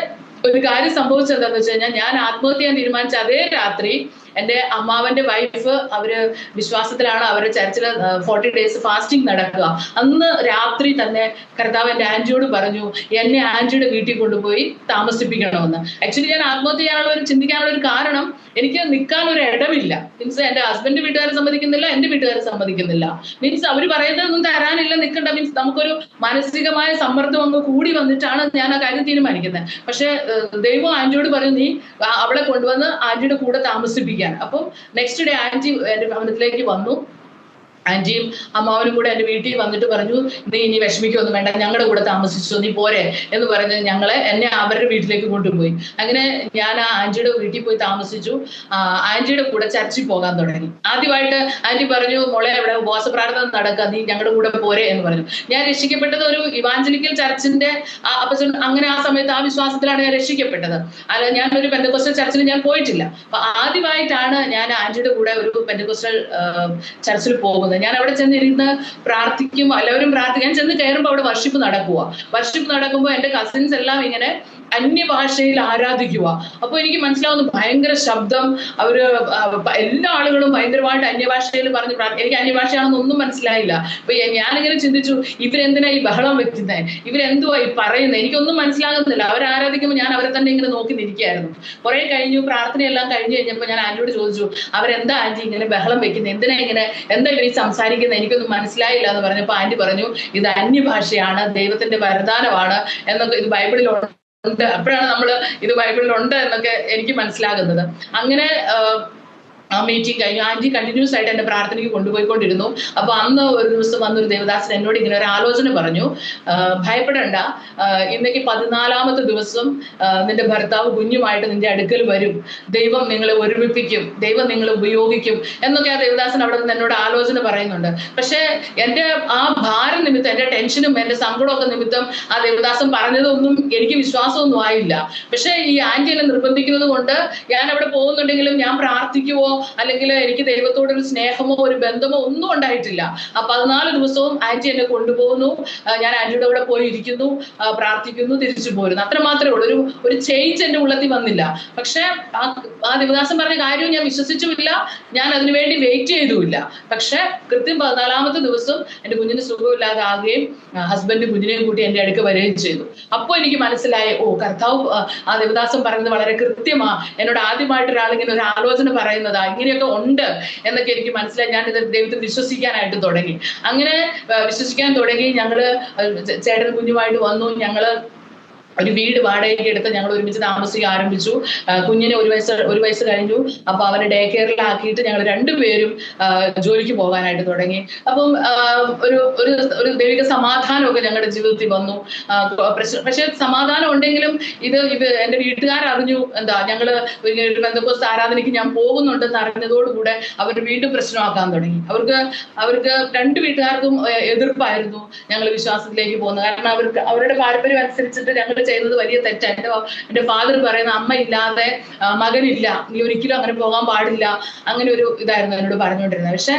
ഒരു കാര്യം സംഭവിച്ചത് എന്താണെന്ന് വെച്ച് കഴിഞ്ഞാൽ, ഞാൻ ആത്മഹത്യ ചെയ്യാൻ തീരുമാനിച്ച അതേ രാത്രി എൻ്റെ അമ്മാവന്റെ വൈഫ്, അവര് വിശ്വാസത്തിലാണ്, അവരുടെ ചർച്ചിൽ 40 days ഫാസ്റ്റിംഗ് നടക്കുക. അന്ന് രാത്രി തന്നെ കർത്താവ് എൻ്റെ ആന്റിയോട് പറഞ്ഞു, എന്നെ ആന്റിയുടെ വീട്ടിൽ കൊണ്ടുപോയി താമസിപ്പിക്കണമെന്ന്. ആക്ച്വലി ഞാൻ ആത്മഹത്യ ചിന്തിക്കാനുള്ള ഒരു കാരണം, എനിക്ക് നിൽക്കാൻ ഒരു ഇടമില്ല. മീൻസ് എൻ്റെ ഹസ്ബൻഡ് വീട്ടുകാരെ സമ്മതിക്കുന്നില്ല, എൻ്റെ വീട്ടുകാരെ സമ്മതിക്കുന്നില്ല. മീൻസ് അവർ പറയുന്നതൊന്നും തരാനില്ല, നിൽക്കണ്ട. മീൻസ് നമുക്കൊരു മാനസികമായ സമ്മർദ്ദം അങ്ങ് കൂടി വന്നിട്ടാണ് ഞാൻ ആ കാര്യം തീരുമാനിക്കുന്നത്. പക്ഷെ ദൈവം ആന്റിയോട് പറഞ്ഞു, നീ അവളെ കൊണ്ടുവന്ന് ആന്റിയുടെ കൂടെ താമസിപ്പിക്കുക. അപ്പം നെക്സ്റ്റ് ഡേ ആന്റി എന്റെ ഭവനത്തിലേക്ക് വന്നു. ആന്റിയും അമ്മാവനും കൂടെ എൻ്റെ വീട്ടിൽ വന്നിട്ട് പറഞ്ഞു, നീ ഇനി വിഷമിക്കൊന്നും വേണ്ട, ഞങ്ങളുടെ കൂടെ താമസിച്ചു, നീ പോരെ എന്ന് പറഞ്ഞ് എന്നെ അവരുടെ വീട്ടിലേക്ക് കൊണ്ടുപോയി. അങ്ങനെ ഞാൻ ആ ആന്റിയുടെ വീട്ടിൽ പോയി താമസിച്ചു. ആന്റിയുടെ കൂടെ ചർച്ചിൽ പോകാൻ തുടങ്ങി. ആദ്യമായിട്ട് ആന്റി പറഞ്ഞു, മോളെ അവിടെ ഉപവാസ പ്രാർത്ഥന നടക്കുക, നീ ഞങ്ങളുടെ കൂടെ പോരെ എന്ന് പറഞ്ഞു. ഞാൻ രക്ഷിക്കപ്പെട്ടത് ഒരു ഇവാഞ്ചലിക്കൽ ചർച്ചിന്റെ അപ്പച്ചൻ, അങ്ങനെ ആ സമയത്ത് ആ വിശ്വാസത്തിലാണ് ഞാൻ രക്ഷിക്കപ്പെട്ടത്. അല്ല, ഞാനൊരു പെന്തക്കോസ്റ്റൽ ചർച്ചിൽ ഞാൻ പോയിട്ടില്ല. അപ്പൊ ആദ്യമായിട്ടാണ് ഞാൻ ആന്റിയുടെ കൂടെ ഒരു പെന്തക്കോസ്റ്റൽ ചർച്ചിൽ പോകുന്നത്. ഞാൻ അവിടെ ചെന്നിരുന്ന് പ്രാർത്ഥിക്കും, എല്ലാവരും പ്രാർത്ഥിക്കും. ഞാൻ ചെന്ന് കയറുമ്പോൾ അവിടെ വർഷിപ്പ് നടക്കുമ്പോൾ എൻ്റെ കസിൻസ് എല്ലാം ഇങ്ങനെ അന്യഭാഷയിൽ ആരാധിക്കുക. അപ്പോൾ എനിക്ക് മനസ്സിലാവുന്നു, ഭയങ്കര ശബ്ദം, അവര് എല്ലാ ആളുകളും ഭയങ്കരമായിട്ട് അന്യഭാഷയിൽ പറഞ്ഞു. എനിക്ക് അന്യഭാഷയാണെന്ന് ഒന്നും മനസ്സിലായില്ല. അപ്പൊ ഞാനിങ്ങനെ ചിന്തിച്ചു, ഇവരെന്തിനാ ഈ ബഹളം വെക്കുന്നത്, ഇവരെന്തുവാ ഈ പറയുന്നത്, എനിക്കൊന്നും മനസ്സിലാകുന്നില്ല. അവരാരാധിക്കുമ്പോൾ ഞാൻ അവരെ തന്നെ ഇങ്ങനെ നോക്കി നിൽക്കുകയായിരുന്നു. കുറെ കഴിഞ്ഞു, പ്രാർത്ഥനയെല്ലാം കഴിഞ്ഞു കഴിഞ്ഞപ്പോൾ ഞാൻ ആന്റിയോട് ചോദിച്ചു, അവരെന്താ ആന്റി ഇങ്ങനെ ബഹളം വെക്കുന്നത്, എന്താ ഇവർ സംസാരിക്കുന്നത്, എനിക്കൊന്നും മനസ്സിലായില്ല എന്ന് പറഞ്ഞപ്പോൾ ആന്റി പറഞ്ഞു, ഇത് അന്യഭാഷയാണ്, ദൈവത്തിന്റെ വരദാനമാണ് എന്നൊക്കെ, ഇത് ബൈബിളിലുണ്ട്. അപ്പോഴാണ് ഇത് ബൈബിളിലുണ്ട് എന്നൊക്കെ എനിക്ക് മനസ്സിലാകുന്നത്. അങ്ങനെ ആ മീറ്റിംഗ് കഴിഞ്ഞു. ആന്റി കണ്ടിന്യൂസ് ആയിട്ട് എന്റെ പ്രാർത്ഥനയ്ക്ക് കൊണ്ടുപോയിക്കൊണ്ടിരുന്നു. അപ്പൊ അന്ന് ഒരു ദിവസം വന്നൊരു ദേവദാസൻ എന്നോട് ഇങ്ങനെ ഒരു ആലോചന പറഞ്ഞു, ഭയപ്പെടണ്ട, ഇന്നേക്ക് 14ാമത്തെ ദിവസം നിന്റെ ഭർത്താവ് കുഞ്ഞുമായിട്ട് നിന്റെ അടുക്കൽ വരും, ദൈവം നിങ്ങളെ ഒരുമിപ്പിക്കും, ദൈവം നിങ്ങളെ ഉപയോഗിക്കും എന്നൊക്കെ ആ ദേവദാസൻ അവിടെ നിന്ന് എന്നോട് ആലോചന പറയുന്നുണ്ട്. പക്ഷെ എൻ്റെ ആ ഭാരം നിമിത്തം, എൻ്റെ ടെൻഷനും എൻ്റെ സങ്കടമൊക്കെ നിമിത്തം ആ ദേവദാസൻ പറഞ്ഞതൊന്നും എനിക്ക് വിശ്വാസമൊന്നും ആയില്ല. പക്ഷെ ഈ ആന്റി എന്നെ നിർബന്ധിക്കുന്നത് കൊണ്ട് ഞാൻ അവിടെ പോകുന്നുണ്ടെങ്കിലും ഞാൻ പ്രാർത്ഥിക്കുവോ അല്ലെങ്കിൽ എനിക്ക് ദൈവത്തോടൊരു സ്നേഹമോ ഒരു ബന്ധമോ ഒന്നും ഉണ്ടായിട്ടില്ല. ആ 14 ദിവസവും ആന്റി എന്നെ കൊണ്ടുപോകുന്നു, ഞാൻ ആന്റിയുടെ കൂടെ പോയി ഇരിക്കുന്നു, പ്രാർത്ഥിക്കുന്നു, തിരിച്ചു പോരുന്നു. അത്ര മാത്രമേ ഉള്ളൂ. ഒരു ചേഞ്ച് എൻ്റെ ഉള്ളത്തിൽ വന്നില്ല. പക്ഷെ ആ ദേവദാസൻ പറഞ്ഞ കാര്യവും ഞാൻ വിശ്വസിച്ചുമില്ല, ഞാൻ അതിനുവേണ്ടി വെയിറ്റ് ചെയ്തുമില്ല. പക്ഷെ കൃത്യം 14ാമത്തെ ദിവസം എൻ്റെ കുഞ്ഞിന് സുഖമില്ലാതെ ആകുകയും ഹസ്ബൻഡ് കുഞ്ഞിനെയും കൂട്ടി എൻ്റെ അടുക്ക് വരികയും ചെയ്തു. അപ്പോൾ എനിക്ക് മനസ്സിലായി, കർത്താവ് ആ ദേവദാസൻ പറയുന്നത് വളരെ കൃത്യമാ, എന്നോട് ആദ്യമായിട്ട് ഒരാളിങ്ങനെ ഒരു ആലോചന പറയുന്നതാ, ഇങ്ങനെയൊക്കെ ഉണ്ട് എന്നൊക്കെ എനിക്ക് മനസ്സിലായി. ഞാൻ ഇത് ദൈവത്തിൽ വിശ്വസിക്കാനായിട്ട് തുടങ്ങി. അങ്ങനെ വിശ്വസിക്കാൻ തുടങ്ങി. ഞങ്ങള് ചേട്ടൻ കുഞ്ഞുമായിട്ട് വന്നു. ഞങ്ങള് ഒരു വീട് വാടകയ്ക്ക് എടുത്ത് ഞങ്ങൾ ഒരുമിച്ച് താമസിക്കാൻ ആരംഭിച്ചു. കുഞ്ഞിന് ഒരു വയസ്സ് കഴിഞ്ഞു. അപ്പൊ അവനെ ഡേ കെയറിലാക്കിയിട്ട് ഞങ്ങൾ രണ്ടുപേരും ജോലിക്ക് പോകാനായിട്ട് തുടങ്ങി. അപ്പം ഒരു ഒരു ഒരു ദൈവിക സമാധാനമൊക്കെ ഞങ്ങളുടെ ജീവിതത്തിൽ വന്നു. പക്ഷെ സമാധാനം ഉണ്ടെങ്കിലും ഇത് എന്റെ വീട്ടുകാരറിഞ്ഞു, ഞങ്ങള് ഒരു പെന്തക്കോസ്ത് ആരാധനയ്ക്ക് ഞാൻ പോകുന്നുണ്ടെന്ന് അറിഞ്ഞതോടുകൂടെ അവർ വീണ്ടും പ്രശ്നമാക്കാൻ തുടങ്ങി. അവർക്ക് രണ്ട് വീട്ടുകാർക്കും എതിർപ്പായിരുന്നു ഞങ്ങൾ വിശ്വാസത്തിലേക്ക് പോകുന്നത്. കാരണം അവരുടെ പാരമ്പര്യം അനുസരിച്ചിട്ട് ഞങ്ങൾ ചെയ്യുന്നത് വലിയ തെറ്റാണ്. എന്റെ ഫാദർ പറയുന്ന അമ്മ ഇല്ലാതെ മകനില്ല, നീ ഒരിക്കലും അങ്ങനെ പോകാൻ പാടില്ല, അങ്ങനെ ഒരു ഇതായിരുന്നു എന്നോട് പറഞ്ഞുകൊണ്ടിരുന്നത്. പക്ഷെ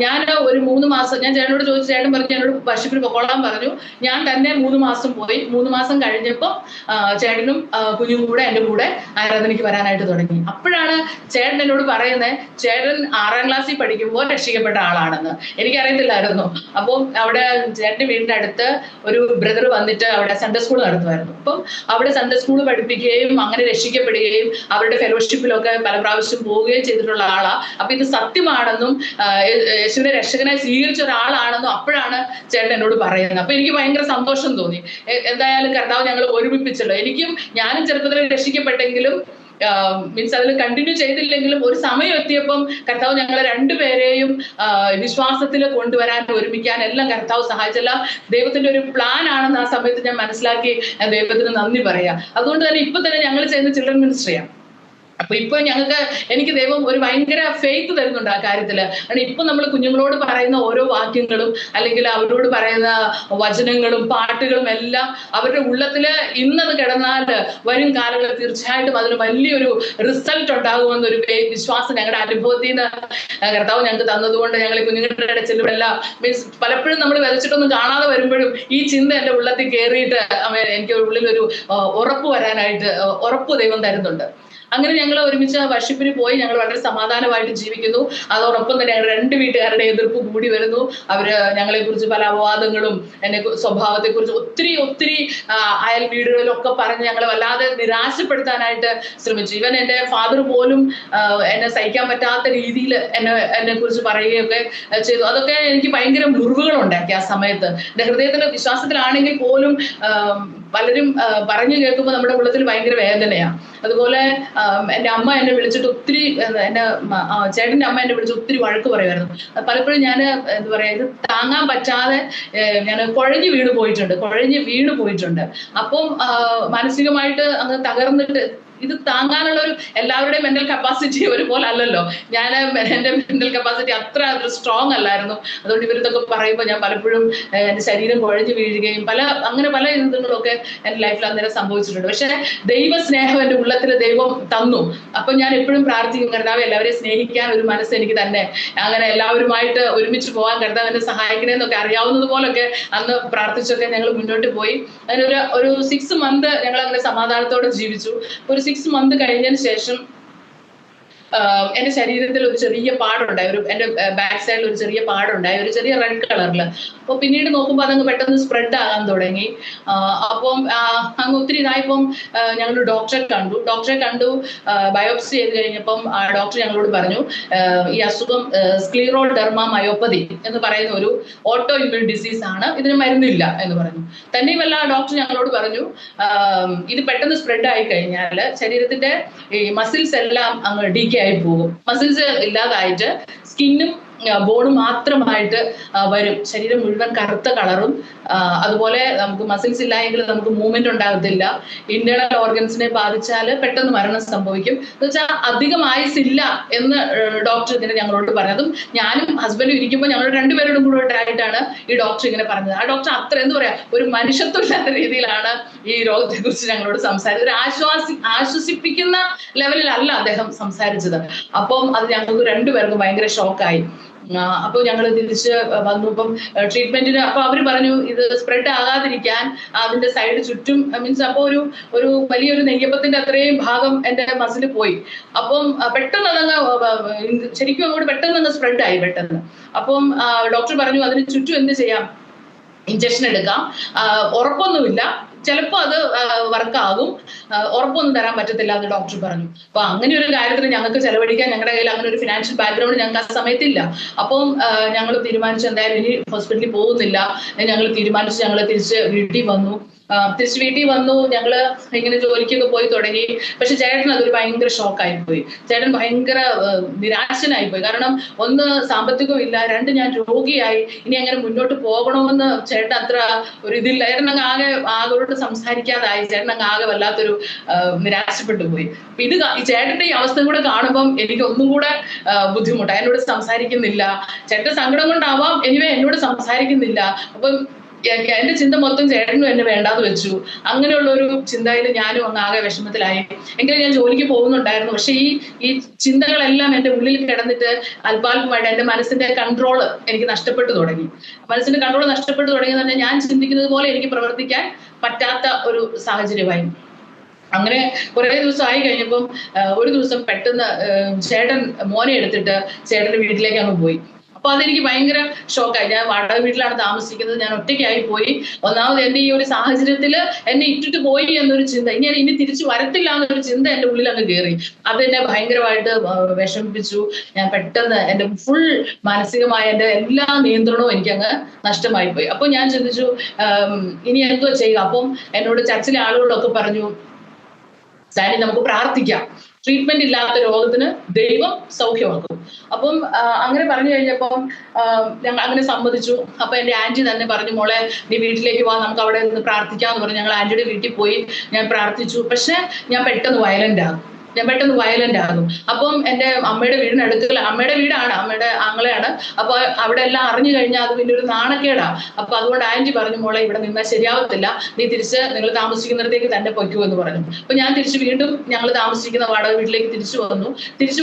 ഞാൻ ഒരു 3 മാസം ഞാൻ ചേട്ടനോട് ചോദിച്ചു, ചേട്ടൻ പറഞ്ഞു എന്നോട് വർഷിപ്പിന് പൊക്കോളാൻ പറഞ്ഞു. ഞാൻ തന്നെ 3 മാസം പോയി. 3 മാസം കഴിഞ്ഞപ്പോൾ ചേട്ടനും കുഞ്ഞും കൂടെ എൻ്റെ കൂടെ ആരാധനയ്ക്ക് വരാനായിട്ട് തുടങ്ങി. അപ്പോഴാണ് ചേട്ടൻ എന്നോട് പറയുന്നത്, ചേട്ടൻ 6ാം ക്ലാസ്സിൽ പഠിക്കുമ്പോൾ രക്ഷിക്കപ്പെട്ട ആളാണെന്ന്. എനിക്കറിയത്തില്ലായിരുന്നു. അപ്പോൾ അവിടെ ചേട്ടൻ്റെ വീടിൻ്റെ അടുത്ത് ഒരു ബ്രദർ വന്നിട്ട് അവിടെ സൺഡേ സ്കൂൾ നടത്തുമായിരുന്നു. അപ്പം അവിടെ സൺഡേ സ്കൂൾ പഠിപ്പിക്കുകയും അങ്ങനെ രക്ഷിക്കപ്പെടുകയും അവരുടെ ഫെലോഷിപ്പിലൊക്കെ പല പ്രാവശ്യം പോവുകയും ചെയ്തിട്ടുള്ള ആളാ. അപ്പൊ ഇത് സത്യമാണെന്നും യേശുവിനെ രക്ഷകനായി സ്വീകരിച്ച ഒരാളാണെന്നും അപ്പോഴാണ് ചേട്ടൻ എന്നോട് പറയുന്നത്. അപ്പൊ എനിക്ക് ഭയങ്കര സന്തോഷം തോന്നി. എന്തായാലും കർത്താവ് ഞങ്ങൾ ഒരുമിപ്പിച്ചല്ലോ. ഞാനും ചെറുപ്പത്തിൽ രക്ഷിക്കപ്പെട്ടെങ്കിലും മീൻസ് അതിൽ കണ്ടിന്യൂ ചെയ്തില്ലെങ്കിലും ഒരു സമയം എത്തിയപ്പം കർത്താവ് ഞങ്ങളെ രണ്ടുപേരെയും വിശ്വാസത്തിൽ കൊണ്ടുവരാൻ ഒരുമിക്കാൻ എല്ലാം കർത്താവ് സഹായിച്ചല്ല. ദൈവത്തിന്റെ ഒരു പ്ലാൻ ആണെന്ന് ആ സമയത്ത് ഞാൻ മനസ്സിലാക്കി ദൈവത്തിന് നന്ദി പറയാം. അതുകൊണ്ട് തന്നെ ഇപ്പൊ തന്നെ ഞങ്ങൾ ചെയ്യുന്ന ചിൽഡ്രൻ മിനിസ്ട്രിയാണ്. അപ്പൊ ഇപ്പൊ എനിക്ക് ദൈവം ഒരു ഭയങ്കര ഫെയ്ത്ത് തരുന്നുണ്ട് ആ കാര്യത്തില്. കാരണം ഇപ്പൊ നമ്മൾ കുഞ്ഞുങ്ങളോട് പറയുന്ന ഓരോ വാക്യങ്ങളും അല്ലെങ്കിൽ അവരോട് പറയുന്ന വചനങ്ങളും പാട്ടുകളും എല്ലാം അവരുടെ ഉള്ളത്തില് ഇന്നത് കിടന്നാൽ വരും കാലങ്ങളിൽ തീർച്ചയായിട്ടും അതിന് വലിയൊരു റിസൾട്ട് ഉണ്ടാകുമെന്നൊരു വിശ്വാസം ഞങ്ങളുടെ അനുഭവത്തിൽ നിന്ന് കർത്താവ് ഞങ്ങൾക്ക് തന്നതുകൊണ്ട് ഞങ്ങൾ കുഞ്ഞുങ്ങളുടെ ഇടച്ചിലെല്ലാം മീൻസ് പലപ്പോഴും നമ്മൾ വിതച്ചിട്ടൊന്നും കാണാതെ വരുമ്പോഴും ഈ ചിന്ത എന്റെ ഉള്ളത്തിൽ കയറിയിട്ട് എനിക്ക് ഉള്ളിലൊരു ഉറപ്പ് ദൈവം തരുന്നുണ്ട്. അങ്ങനെ ഞങ്ങൾ ഒരുമിച്ച് വർഷിപ്പിന് പോയി. ഞങ്ങൾ വളരെ സമാധാനമായിട്ട് ജീവിക്കുന്നു. അതോടൊപ്പം തന്നെ ഞങ്ങളുടെ 2 വീട്ടുകാരുടെ എതിർപ്പ് കൂടി വരുന്നു. അവര് ഞങ്ങളെ കുറിച്ച് പല അപവാദങ്ങളും എന്നെ സ്വഭാവത്തെ കുറിച്ച് ഒത്തിരി അയൽ വീടുകളിലൊക്കെ പറഞ്ഞ് ഞങ്ങളെ വല്ലാതെ നിരാശപ്പെടുത്താനായിട്ട് ശ്രമിച്ചു. ഇവൻ എന്റെ ഫാദർ പോലും എന്നെ സഹിക്കാൻ പറ്റാത്ത രീതിയിൽ എന്നെ കുറിച്ച് പറയുകയൊക്കെ ചെയ്തു. അതൊക്കെ എനിക്ക് ഭയങ്കര മുറിവുകൾ ഉണ്ടാക്കി ആ സമയത്ത്. എന്റെ ഹൃദയത്തിന്റെ വിശ്വാസത്തിലാണെങ്കിൽ പോലും പലരും പറഞ്ഞു കേൾക്കുമ്പോൾ നമ്മുടെ ഉള്ളത്തിൽ ഭയങ്കര വേദനയാണ്. അതുപോലെ എൻ്റെ അമ്മ എന്നെ വിളിച്ചിട്ട് ചേട്ടൻ്റെ അമ്മ എന്നെ വിളിച്ച് ഒത്തിരി വഴക്ക് പറയുമായിരുന്നു. പലപ്പോഴും ഞാൻ എന്താ പറയാ, ഇത് താങ്ങാൻ പറ്റാതെ ഞാൻ കുഴഞ്ഞു വീണ് പോയിട്ടുണ്ട്. അപ്പം മാനസികമായിട്ട് അങ്ങ് തകർന്നിട്ട് ഇത് താങ്ങാനുള്ള എല്ലാവരുടെയും മെന്റൽ കപ്പാസിറ്റി ഒരുപോലെ അല്ലല്ലോ. എന്റെ മെന്റൽ കപ്പാസിറ്റി അത്ര സ്ട്രോങ് അല്ലായിരുന്നു. അതുകൊണ്ട് ഇവരിതൊക്കെ പറയുമ്പോൾ ഞാൻ പലപ്പോഴും എന്റെ ശരീരം കുഴഞ്ഞു വീഴുകയും അങ്ങനെ പല ഇതുകളൊക്കെ എന്റെ ലൈഫിൽ അന്നേരം സംഭവിച്ചിട്ടുണ്ട്. പക്ഷെ ദൈവസ്നേഹം എന്റെ ഉള്ളത്തിൽ ദൈവം തന്നു. അപ്പൊ ഞാൻ എപ്പോഴും പ്രാർത്ഥിക്കും, കർത്താവ് എല്ലാവരെയും സ്നേഹിക്കാൻ ഒരു മനസ്സ് എനിക്ക് തന്നെ, അങ്ങനെ എല്ലാവരുമായിട്ട് ഒരുമിച്ച് പോകാൻ കർത്താവ് എന്നെ സഹായിക്കണേന്നൊക്കെ അറിയാവുന്നത് പോലൊക്കെ അന്ന് പ്രാർത്ഥിച്ചൊക്കെ ഞങ്ങൾ മുന്നോട്ട് പോയി. അതിനൊരു 6 മന്ത് ഞങ്ങൾ അങ്ങനെ സമാധാനത്തോടെ ജീവിച്ചു. ഒരു 6 മന്ത് കഴിഞ്ഞതിന് ശേഷം എന്റെ ശരീരത്തിൽ ഒരു ചെറിയ പാടുണ്ടായി. എന്റെ ബാക്ക് സൈഡിൽ ഒരു ചെറിയ പാടുണ്ടായി, ഒരു ചെറിയ റെഡ് കളറിൽ. അപ്പോൾ പിന്നീട് നോക്കുമ്പോൾ അതങ്ങ് പെട്ടെന്ന് സ്പ്രെഡ് ആകാൻ തുടങ്ങി. അപ്പം അങ്ങ് ഒത്തിരി ഇതായപ്പം ഞങ്ങൾ ഡോക്ടറെ കണ്ടു. ബയോപ്സി ചെയ്ത് കഴിഞ്ഞപ്പം ഡോക്ടർ ഞങ്ങളോട് പറഞ്ഞു, ഈ അസുഖം സ്ക്ലീറോഡെർമ മയോപ്പതി എന്ന് പറയുന്ന ഒരു ഓട്ടോ ഇമ്മ്യൂൺ ഡിസീസ് ആണ്, ഇതിന് മരുന്നില്ല എന്ന് പറഞ്ഞു. തന്നെയുമല്ല ഡോക്ടർ ഞങ്ങളോട് പറഞ്ഞു, ഇത് പെട്ടെന്ന് സ്പ്രെഡ് ആയി കഴിഞ്ഞാൽ ശരീരത്തിന്റെ ഈ മസിൽസ് എല്ലാം അങ്ങ് ഡീക്കേ ആയി പോകും. മസിൽസ് ഇല്ലാതായിട്ട് സ്കിന്നും ബോണും മാത്രമായിട്ട് വരും. ശരീരം മുഴുവൻ കറുത്ത കളറും. അതുപോലെ നമുക്ക് മസിൽസ് ഇല്ലായെങ്കിൽ നമുക്ക് മൂവ്മെന്റ് ഉണ്ടാകത്തില്ല. ഇന്റേണൽ ഓർഗൻസിനെ ബാധിച്ചാൽ പെട്ടെന്ന് മരണം സംഭവിക്കും. എന്ന് വെച്ചാൽ അധികം ആയുസില്ല എന്ന് ഡോക്ടർ ഇങ്ങനെ ഞങ്ങളോട് പറഞ്ഞതും ഞാനും ഹസ്ബൻഡും ഇരിക്കുമ്പോൾ ഞങ്ങൾ രണ്ടുപേരോടും കൂടെ ആയിട്ടാണ് ഈ ഡോക്ടർ ഇങ്ങനെ പറഞ്ഞത്. ആ ഡോക്ടർ അത്ര എന്താ പറയാ, ഒരു മനുഷ്യത്വമില്ലാത്ത രീതിയിലാണ് ഈ രോഗത്തെ കുറിച്ച് ഞങ്ങളോട് സംസാരിച്ചത്. ഒരു ആശ്വസിപ്പിക്കുന്ന ലെവലിലല്ല അദ്ദേഹം സംസാരിച്ചത്. അപ്പം അത് ഞങ്ങൾക്ക് രണ്ടുപേർക്കും ഭയങ്കര ഷോക്കായി. അപ്പോൾ ഞങ്ങൾ തിരിച്ച് വന്നു. ഇപ്പം ട്രീറ്റ്മെന്റിന് അപ്പൊ അവർ പറഞ്ഞു, ഇത് സ്പ്രെഡ് ആകാതിരിക്കാൻ അതിന്റെ സൈഡ് ചുറ്റും മീൻസ് അപ്പോൾ ഒരു വലിയൊരു നെയ്യപ്പത്തിന്റെ അത്രയും ഭാഗം എന്റെ മസിൽ പോയി. അപ്പം പെട്ടെന്ന് അതങ്ങ് ശരിക്കും അങ്ങോട്ട് പെട്ടെന്ന് സ്പ്രെഡ് ആയി പെട്ടെന്ന്. അപ്പം ഡോക്ടർ പറഞ്ഞു, അതിന് ചുറ്റും എന്ത് ചെയ്യാം, ഇഞ്ചക്ഷൻ എടുക്കാം, ഉറപ്പൊന്നുമില്ല, ചിലപ്പോൾ അത് വർക്കാകും, ഉറപ്പൊന്നും തരാൻ പറ്റത്തില്ല എന്ന് ഡോക്ടർ പറഞ്ഞു. അപ്പൊ അങ്ങനെ ഒരു കാര്യത്തിന് ഞങ്ങൾക്ക് ചെലവഴിക്കാൻ ഞങ്ങളുടെ കയ്യിൽ അങ്ങനെ ഒരു ഫിനാൻഷ്യൽ ബാക്ക്ഗ്രൗണ്ട് ഞങ്ങൾക്ക് ആ സമയത്തില്ല. അപ്പം ഞങ്ങൾ തീരുമാനിച്ചു എന്തായാലും ഇനി ഹോസ്പിറ്റലിൽ പോകുന്നില്ല. ഞങ്ങൾ തിരിച്ച് വീട്ടിൽ വന്നു. തിരിച്ച് വീട്ടിൽ വന്നു. ഞങ്ങള് ഇങ്ങനെ ജോലിക്കൊക്കെ പോയി തുടങ്ങി. പക്ഷെ ചേട്ടൻ അതൊരു ഭയങ്കര ഷോക്കായി പോയി. ചേട്ടൻ ഭയങ്കര നിരാശനായി പോയി. കാരണം ഒന്ന് സാമ്പത്തികവും ഇല്ല, രണ്ട് ഞാൻ രോഗിയായി, ഇനി അങ്ങനെ മുന്നോട്ട് പോകണമെന്ന് ചേട്ടൻ അത്ര ഒരു ഇതില്ല. ചേട്ടൻ അങ്ങ് ആകെ ആകോട് സംസാരിക്കാതായി. ചേട്ടൻ അങ്ങ് ആകെ വല്ലാത്തൊരു നിരാശപ്പെട്ടു പോയി. ഇത് ഈ ചേട്ടന്റെ ഈ അവസ്ഥ കൂടെ കാണുമ്പം എനിക്ക് ഒന്നും കൂടെ ബുദ്ധിമുട്ടായി. എന്നോട് സംസാരിക്കുന്നില്ല. ചേട്ടന്റെ സങ്കടം കൊണ്ടാവാം, എന്നോട് സംസാരിക്കുന്നില്ല. അപ്പം എന്റെ ചിന്ത മൊത്തം ചേട്ടനും എന്നെ വേണ്ടാന്ന് വെച്ചു. അങ്ങനെയുള്ള ഒരു ചിന്തയിൽ ഞാനും അങ്ങ് ആകെ വിഷമത്തിലായി. എങ്കിലും ഞാൻ ജോലിക്ക് പോകുന്നുണ്ടായിരുന്നു. പക്ഷെ ഈ ചിന്തകളെല്ലാം എന്റെ ഉള്ളിൽ കിടന്നിട്ട് അല്പാൽപമായിട്ട് എന്റെ മനസ്സിന്റെ കൺട്രോള് എനിക്ക് നഷ്ടപ്പെട്ടു തുടങ്ങി. മനസ്സിന്റെ കൺട്രോൾ നഷ്ടപ്പെട്ടു തുടങ്ങിയെന്ന് പറഞ്ഞാൽ ഞാൻ ചിന്തിക്കുന്നത് പോലെ എനിക്ക് പ്രവർത്തിക്കാൻ പറ്റാത്ത ഒരു സാഹചര്യമായി. അങ്ങനെ കുറെ ദിവസം ആയി കഴിഞ്ഞപ്പം ഒരു ദിവസം പെട്ടെന്ന് ചേട്ടൻ മോനെ എടുത്തിട്ട് ചേട്ടന്റെ വീട്ടിലേക്ക് അങ്ങ് പോയി. അപ്പൊ അതെനിക്ക് ഭയങ്കര ഷോക്കായി. ഞാൻ വാടക വീട്ടിലാണ് താമസിക്കുന്നത്, ഞാൻ ഒറ്റയ്ക്കായി പോയി. ഒന്നാമത് എന്റെ ഈ ഒരു സാഹചര്യത്തിൽ എന്നെ ഇട്ടിട്ട് പോയി എന്നൊരു ചിന്ത, ഇനി തിരിച്ചു വരത്തില്ല എന്നൊരു ചിന്ത എന്റെ ഉള്ളിൽ അങ്ങ് കയറി. അതെന്നെ ഭയങ്കരമായിട്ട് വിഷമിപ്പിച്ചു. ഞാൻ പെട്ടെന്ന് എന്റെ ഫുൾ മാനസികമായ എന്റെ എല്ലാ നിയന്ത്രണവും എനിക്കങ്ങ് നഷ്ടമായി പോയി. അപ്പൊ ഞാൻ ചിന്തിച്ചു ഇനി എന്തോ ചെയ്യുക. അപ്പം എന്നോട് ചർച്ചിലെ ആളുകളൊക്കെ പറഞ്ഞു, സാനി നമുക്ക് പ്രാർത്ഥിക്കാം, ട്രീറ്റ്മെന്റ് ഇല്ലാത്ത രോഗത്തിന് ദൈവം സൗഖ്യമാക്കും. അപ്പം അങ്ങനെ പറഞ്ഞു കഴിഞ്ഞപ്പം ഞങ്ങൾ അങ്ങനെ സമ്മതിച്ചു. അപ്പൊ എന്റെ ആന്റി തന്നെ പറഞ്ഞു, മോളെ നീ വീട്ടിലേക്ക് വാ, നമുക്ക് അവിടെ നിന്ന് പ്രാർത്ഥിക്കാന്ന് പറഞ്ഞു. ഞങ്ങൾ ആന്റിയുടെ വീട്ടിൽ പോയി ഞാൻ പ്രാർത്ഥിച്ചു. പക്ഷെ ഞാൻ പെട്ടെന്ന് വയലന്റ് ആകും. അപ്പം എന്റെ അമ്മയുടെ വീടിനടുത്തുള്ള, അമ്മയുടെ വീടാണ്, അമ്മയുടെ ആങ്ങളെയാണ്. അപ്പൊ അവിടെ എല്ലാം അറിഞ്ഞു കഴിഞ്ഞാൽ അത് പിന്നെ ഒരു നാണക്കേടാ. അപ്പൊ അതുകൊണ്ട് ആന്റി പറഞ്ഞു, മോളെ ഇവിടെ നിന്നാൽ ശരിയാവത്തില്ല, നീ തിരിച്ച് നിങ്ങൾ താമസിക്കുന്നിടത്തേക്ക് തന്നെ പൊയ്ക്കൂ എന്ന് പറഞ്ഞു. അപ്പൊ ഞാൻ തിരിച്ച് വീണ്ടും ഞങ്ങൾ താമസിക്കുന്ന വാടക വീട്ടിലേക്ക് തിരിച്ചു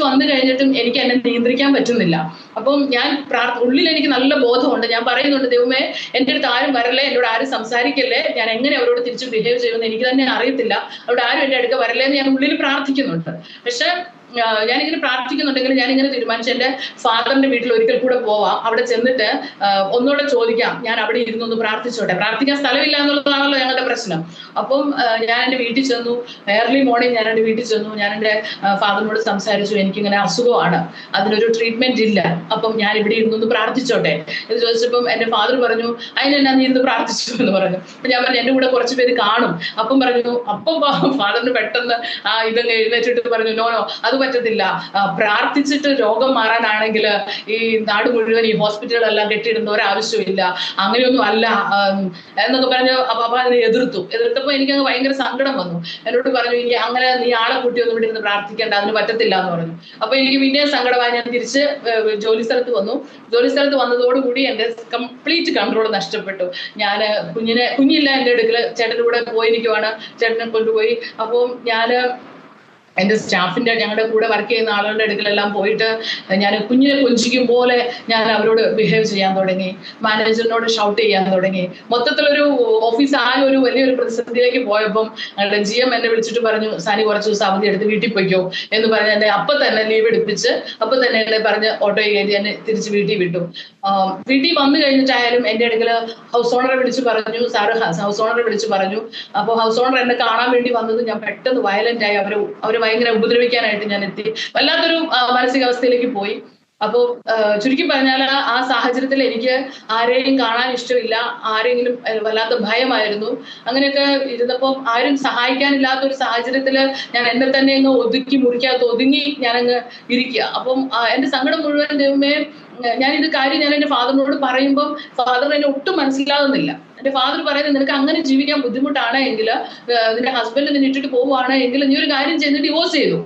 വന്നു കഴിഞ്ഞിട്ടും എനിക്ക് എന്നെ നിയന്ത്രിക്കാൻ പറ്റുന്നില്ല. അപ്പം ഞാൻ ഉള്ളിൽ എനിക്ക് നല്ല ബോധമുണ്ട്. ഞാൻ പറയുന്നുണ്ട്, ദൈവമേ എന്റെ അടുത്ത് ആരും വരല്ലേ, എന്നോട് ആരും സംസാരിക്കല്ലേ, ഞാൻ എങ്ങനെ അവരോട് തിരിച്ച് ബിഹേവ് ചെയ്യുമെന്ന് എനിക്ക് തന്നെ അറിയത്തില്ല, അവിടെ ആരും എന്റെ അടുത്ത് വരല്ലേ എന്ന് ഞാൻ ഉള്ളിൽ പ്രാർത്ഥിക്കുന്നുണ്ട്. പക്ഷെ ഞാനിങ്ങനെ പ്രാർത്ഥിക്കുന്നുണ്ടെങ്കിൽ ഞാനിങ്ങനെ തീരുമാനിച്ചു, എന്റെ ഫാദറിന്റെ വീട്ടിൽ ഒരിക്കൽ കൂടെ പോവാം, അവിടെ ചെന്നിട്ട് ഒന്നുകൂടെ ചോദിക്കാം, ഞാൻ അവിടെ ഇരുന്നൊന്ന് പ്രാർത്ഥിച്ചോട്ടെ. പ്രാർത്ഥിക്കാൻ സ്ഥലമില്ല എന്നുള്ളതാണല്ലോ ഞങ്ങളുടെ പ്രശ്നം. അപ്പം ഞാൻ എന്റെ വീട്ടിൽ ചെന്നു. ഏർലി മോർണിംഗ് ഞാൻ എന്റെ വീട്ടിൽ ചെന്നു. ഞാൻ എന്റെ ഫാദറിനോട് സംസാരിച്ചു, എനിക്കിങ്ങനെ അസുഖമാണ്, അതിനൊരു ട്രീറ്റ്മെന്റ് ഇല്ല, അപ്പം ഞാൻ ഇവിടെ ഇരുന്നൊന്ന് പ്രാർത്ഥിച്ചോട്ടെ എന്ന് ചോദിച്ചപ്പം എന്റെ ഫാദർ പറഞ്ഞു, അതിനെന്നാ നീ ഇന്ന് പ്രാർത്ഥിച്ചു എന്ന് പറഞ്ഞു. അപ്പൊ ഞാൻ പറഞ്ഞു, എന്റെ കൂടെ കുറച്ച് പേര് കാണും. അപ്പം പറഞ്ഞു, അപ്പം ഫാദറിന് പെട്ടെന്ന് ഇതങ്ങ് എഴുന്നേറ്റിട്ട് പറഞ്ഞു, നോ അത് പറ്റത്തില്ല, പ്രാർത്ഥിച്ചിട്ട് രോഗം മാറാനാണെങ്കിൽ ഈ നാട് മുഴുവൻ ഈ ഹോസ്പിറ്റലുകളെല്ലാം കെട്ടിയിടുന്ന ഒരാവശ്യമില്ല, അങ്ങനെയൊന്നും അല്ല എന്നൊക്കെ പറഞ്ഞു. അപ്പൊ അതിനെ എതിർത്തപ്പോ എനിക്കങ്ങ് ഭയങ്കര സങ്കടം വന്നു. എന്നോട് പറഞ്ഞു, ഇനി അങ്ങനെ നീ ആളെ കൂട്ടിയൊന്നും ഇവിടെ ഇരുന്ന് പ്രാർത്ഥിക്കേണ്ട, അതിന് പറ്റത്തില്ല എന്ന് പറഞ്ഞു. അപ്പൊ എനിക്ക് പിന്നെ സങ്കടമായി. ഞാൻ തിരിച്ച് ജോലി സ്ഥലത്ത് വന്നതോടുകൂടി എന്റെ കംപ്ലീറ്റ് കൺട്രോൾ നഷ്ടപ്പെട്ടു. ഞാൻ കുഞ്ഞില്ല എന്റെ അടുക്കല്, ചേട്ടന്റെ കൂടെ പോയിരിക്കുവാണ്, ചേട്ടനെ കൊണ്ടുപോയി. അപ്പം എന്റെ സ്റ്റാഫിന്റെ, ഞങ്ങളുടെ കൂടെ വർക്ക് ചെയ്യുന്ന ആളുകളുടെ അടുക്കലെല്ലാം പോയിട്ട് ഞാൻ കുഞ്ഞിനെ കൊഞ്ചിക്കും പോലെ ഞാൻ അവരോട് ബിഹേവ് ചെയ്യാൻ തുടങ്ങി. മാനേജറിനോട് ഷൗട്ട് ചെയ്യാൻ തുടങ്ങി. മൊത്തത്തിലൊരു ഓഫീസ് ആകെ ഒരു വലിയൊരു പ്രതിസന്ധിയിലേക്ക് പോയപ്പം ഞങ്ങളുടെ GM എന്നെ വിളിച്ചിട്ട് പറഞ്ഞു, സാനി കുറച്ച് ദിവസം അവധി എടുത്ത് വീട്ടിൽ പോയിക്കോ എന്ന് പറഞ്ഞ് എന്നെ അപ്പം തന്നെ ലീവ് എടുപ്പിച്ച് എന്നെ പറഞ്ഞ് ഓട്ടോയിൽ കയറ്റി എന്നെ തിരിച്ച് വീട്ടിൽ വിട്ടു. വീട്ടിൽ വന്നു കഴിഞ്ഞിട്ടായാലും എന്റെ അടുക്കല് ഹൗസ് ഓണറെ വിളിച്ച് പറഞ്ഞു, ഹൗസ് ഓണറെ വിളിച്ച് പറഞ്ഞു. അപ്പോൾ ഹൗസ് ഓണർ എന്നെ കാണാൻ വേണ്ടി വന്നത് ഞാൻ പെട്ടെന്ന് വയലന്റ് ആയി. അവര് ഭയങ്കര ഉപദ്രവിക്കാനായിട്ട് ഞാൻ എത്തി. വല്ലാത്തൊരു മാനസികാവസ്ഥയിലേക്ക് പോയി. അപ്പോ ചുരുക്കി പറഞ്ഞാൽ ആ സാഹചര്യത്തിൽ എനിക്ക് ആരെയും കാണാൻ ഇഷ്ടമില്ല, ആരെങ്കിലും വല്ലാത്ത ഭയമായിരുന്നു. അങ്ങനെയൊക്കെ ഇരുന്നപ്പോൾ ആരും സഹായിക്കാനില്ലാത്ത ഒരു സാഹചര്യത്തില് ഞാൻ എന്നെ തന്നെ അങ്ങ് ഒതുങ്ങി ഞാനങ്ങ് ഇരിക്കുക. അപ്പം എന്റെ സങ്കടം മുഴുവൻ, ദൈവമേ ഞാൻ എന്റെ ഫാദറിനോട് പറയുമ്പോൾ ഫാദർ എന്നെ ഒട്ടും മനസ്സിലാകുന്നില്ല. എന്റെ ഫാദർ പറയുന്നത്, നിനക്ക് അങ്ങനെ ജീവിക്കാൻ ബുദ്ധിമുട്ടാണ് എങ്കിൽ, നിന്റെ ഹസ്ബൻഡ് നിന്നെ ഇട്ടിട്ട് പോവുകയാണ് എങ്കിൽ നീ ഒരു കാര്യം ചെയ്ത് ഡിവോഴ്സ് ചെയ്തു.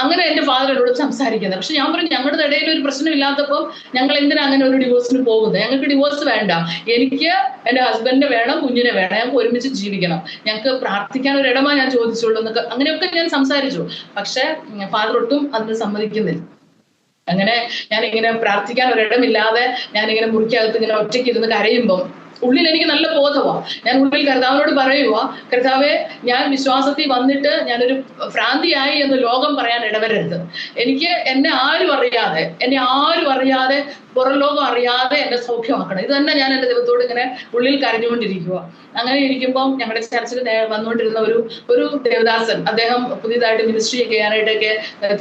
അങ്ങനെ എന്റെ ഫാദർ എന്നോട് സംസാരിക്കുന്നത്. പക്ഷെ ഞാൻ പറഞ്ഞു, ഞങ്ങളുടെ ഇടയിൽ ഒരു പ്രശ്നം ഇല്ലാത്തപ്പോൾ ഞങ്ങൾ എന്തിനാ അങ്ങനെ ഒരു ഡിവോഴ്സിന് പോകുന്നത്? ഞങ്ങൾക്ക് ഡിവോഴ്സ് വേണ്ട, എനിക്ക് എന്റെ ഹസ്ബൻഡിനെ വേണം, കുഞ്ഞിനെ വേണം, ഞങ്ങൾക്ക് ഒരുമിച്ച് ജീവിക്കണം, ഞങ്ങൾക്ക് പ്രാർത്ഥിക്കാൻ ഒരു ഇടമാ ഞാൻ ചോദിച്ചുള്ളൂ എന്നൊക്കെ അങ്ങനെയൊക്കെ ഞാൻ സംസാരിച്ചു. പക്ഷെ ഫാദർ ഒട്ടും അതിന് സമ്മതിക്കുന്നില്ല. അങ്ങനെ ഞാനിങ്ങനെ പ്രാർത്ഥിക്കാൻ ഒരിടമില്ലാതെ ഞാനിങ്ങനെ മുറിക്കകത്ത് ഇങ്ങനെ ഒറ്റയ്ക്ക് ഇരുന്ന് കരയുമ്പം ഉള്ളിൽ എനിക്ക് നല്ല ബോധമാണ്. ഞാൻ ഉള്ളിൽ കർത്താവിനോട് പറയുക, കർത്താവെ ഞാൻ വിശ്വാസത്തിൽ വന്നിട്ട് ഞാനൊരു ഭ്രാന്തിയായി എന്ന് ലോകം പറയാൻ ഇടവരരുത്. എന്നെ ആരും അറിയാതെ പുറം ലോകം അറിയാതെ എന്നെ സൗഖ്യമാക്കണം. ഇത് തന്നെ ഞാൻ എന്റെ ദൈവത്തോട് ഇങ്ങനെ ഉള്ളിൽ കരഞ്ഞുകൊണ്ടിരിക്കുക. അങ്ങനെ ഇരിക്കുമ്പോൾ ഞങ്ങളുടെ ചർച്ചിൽ വന്നുകൊണ്ടിരുന്ന ഒരു ദേവദാസൻ, അദ്ദേഹം പുതിയതായിട്ട് മിനിസ്ട്രി ചെയ്യാനായിട്ടൊക്കെ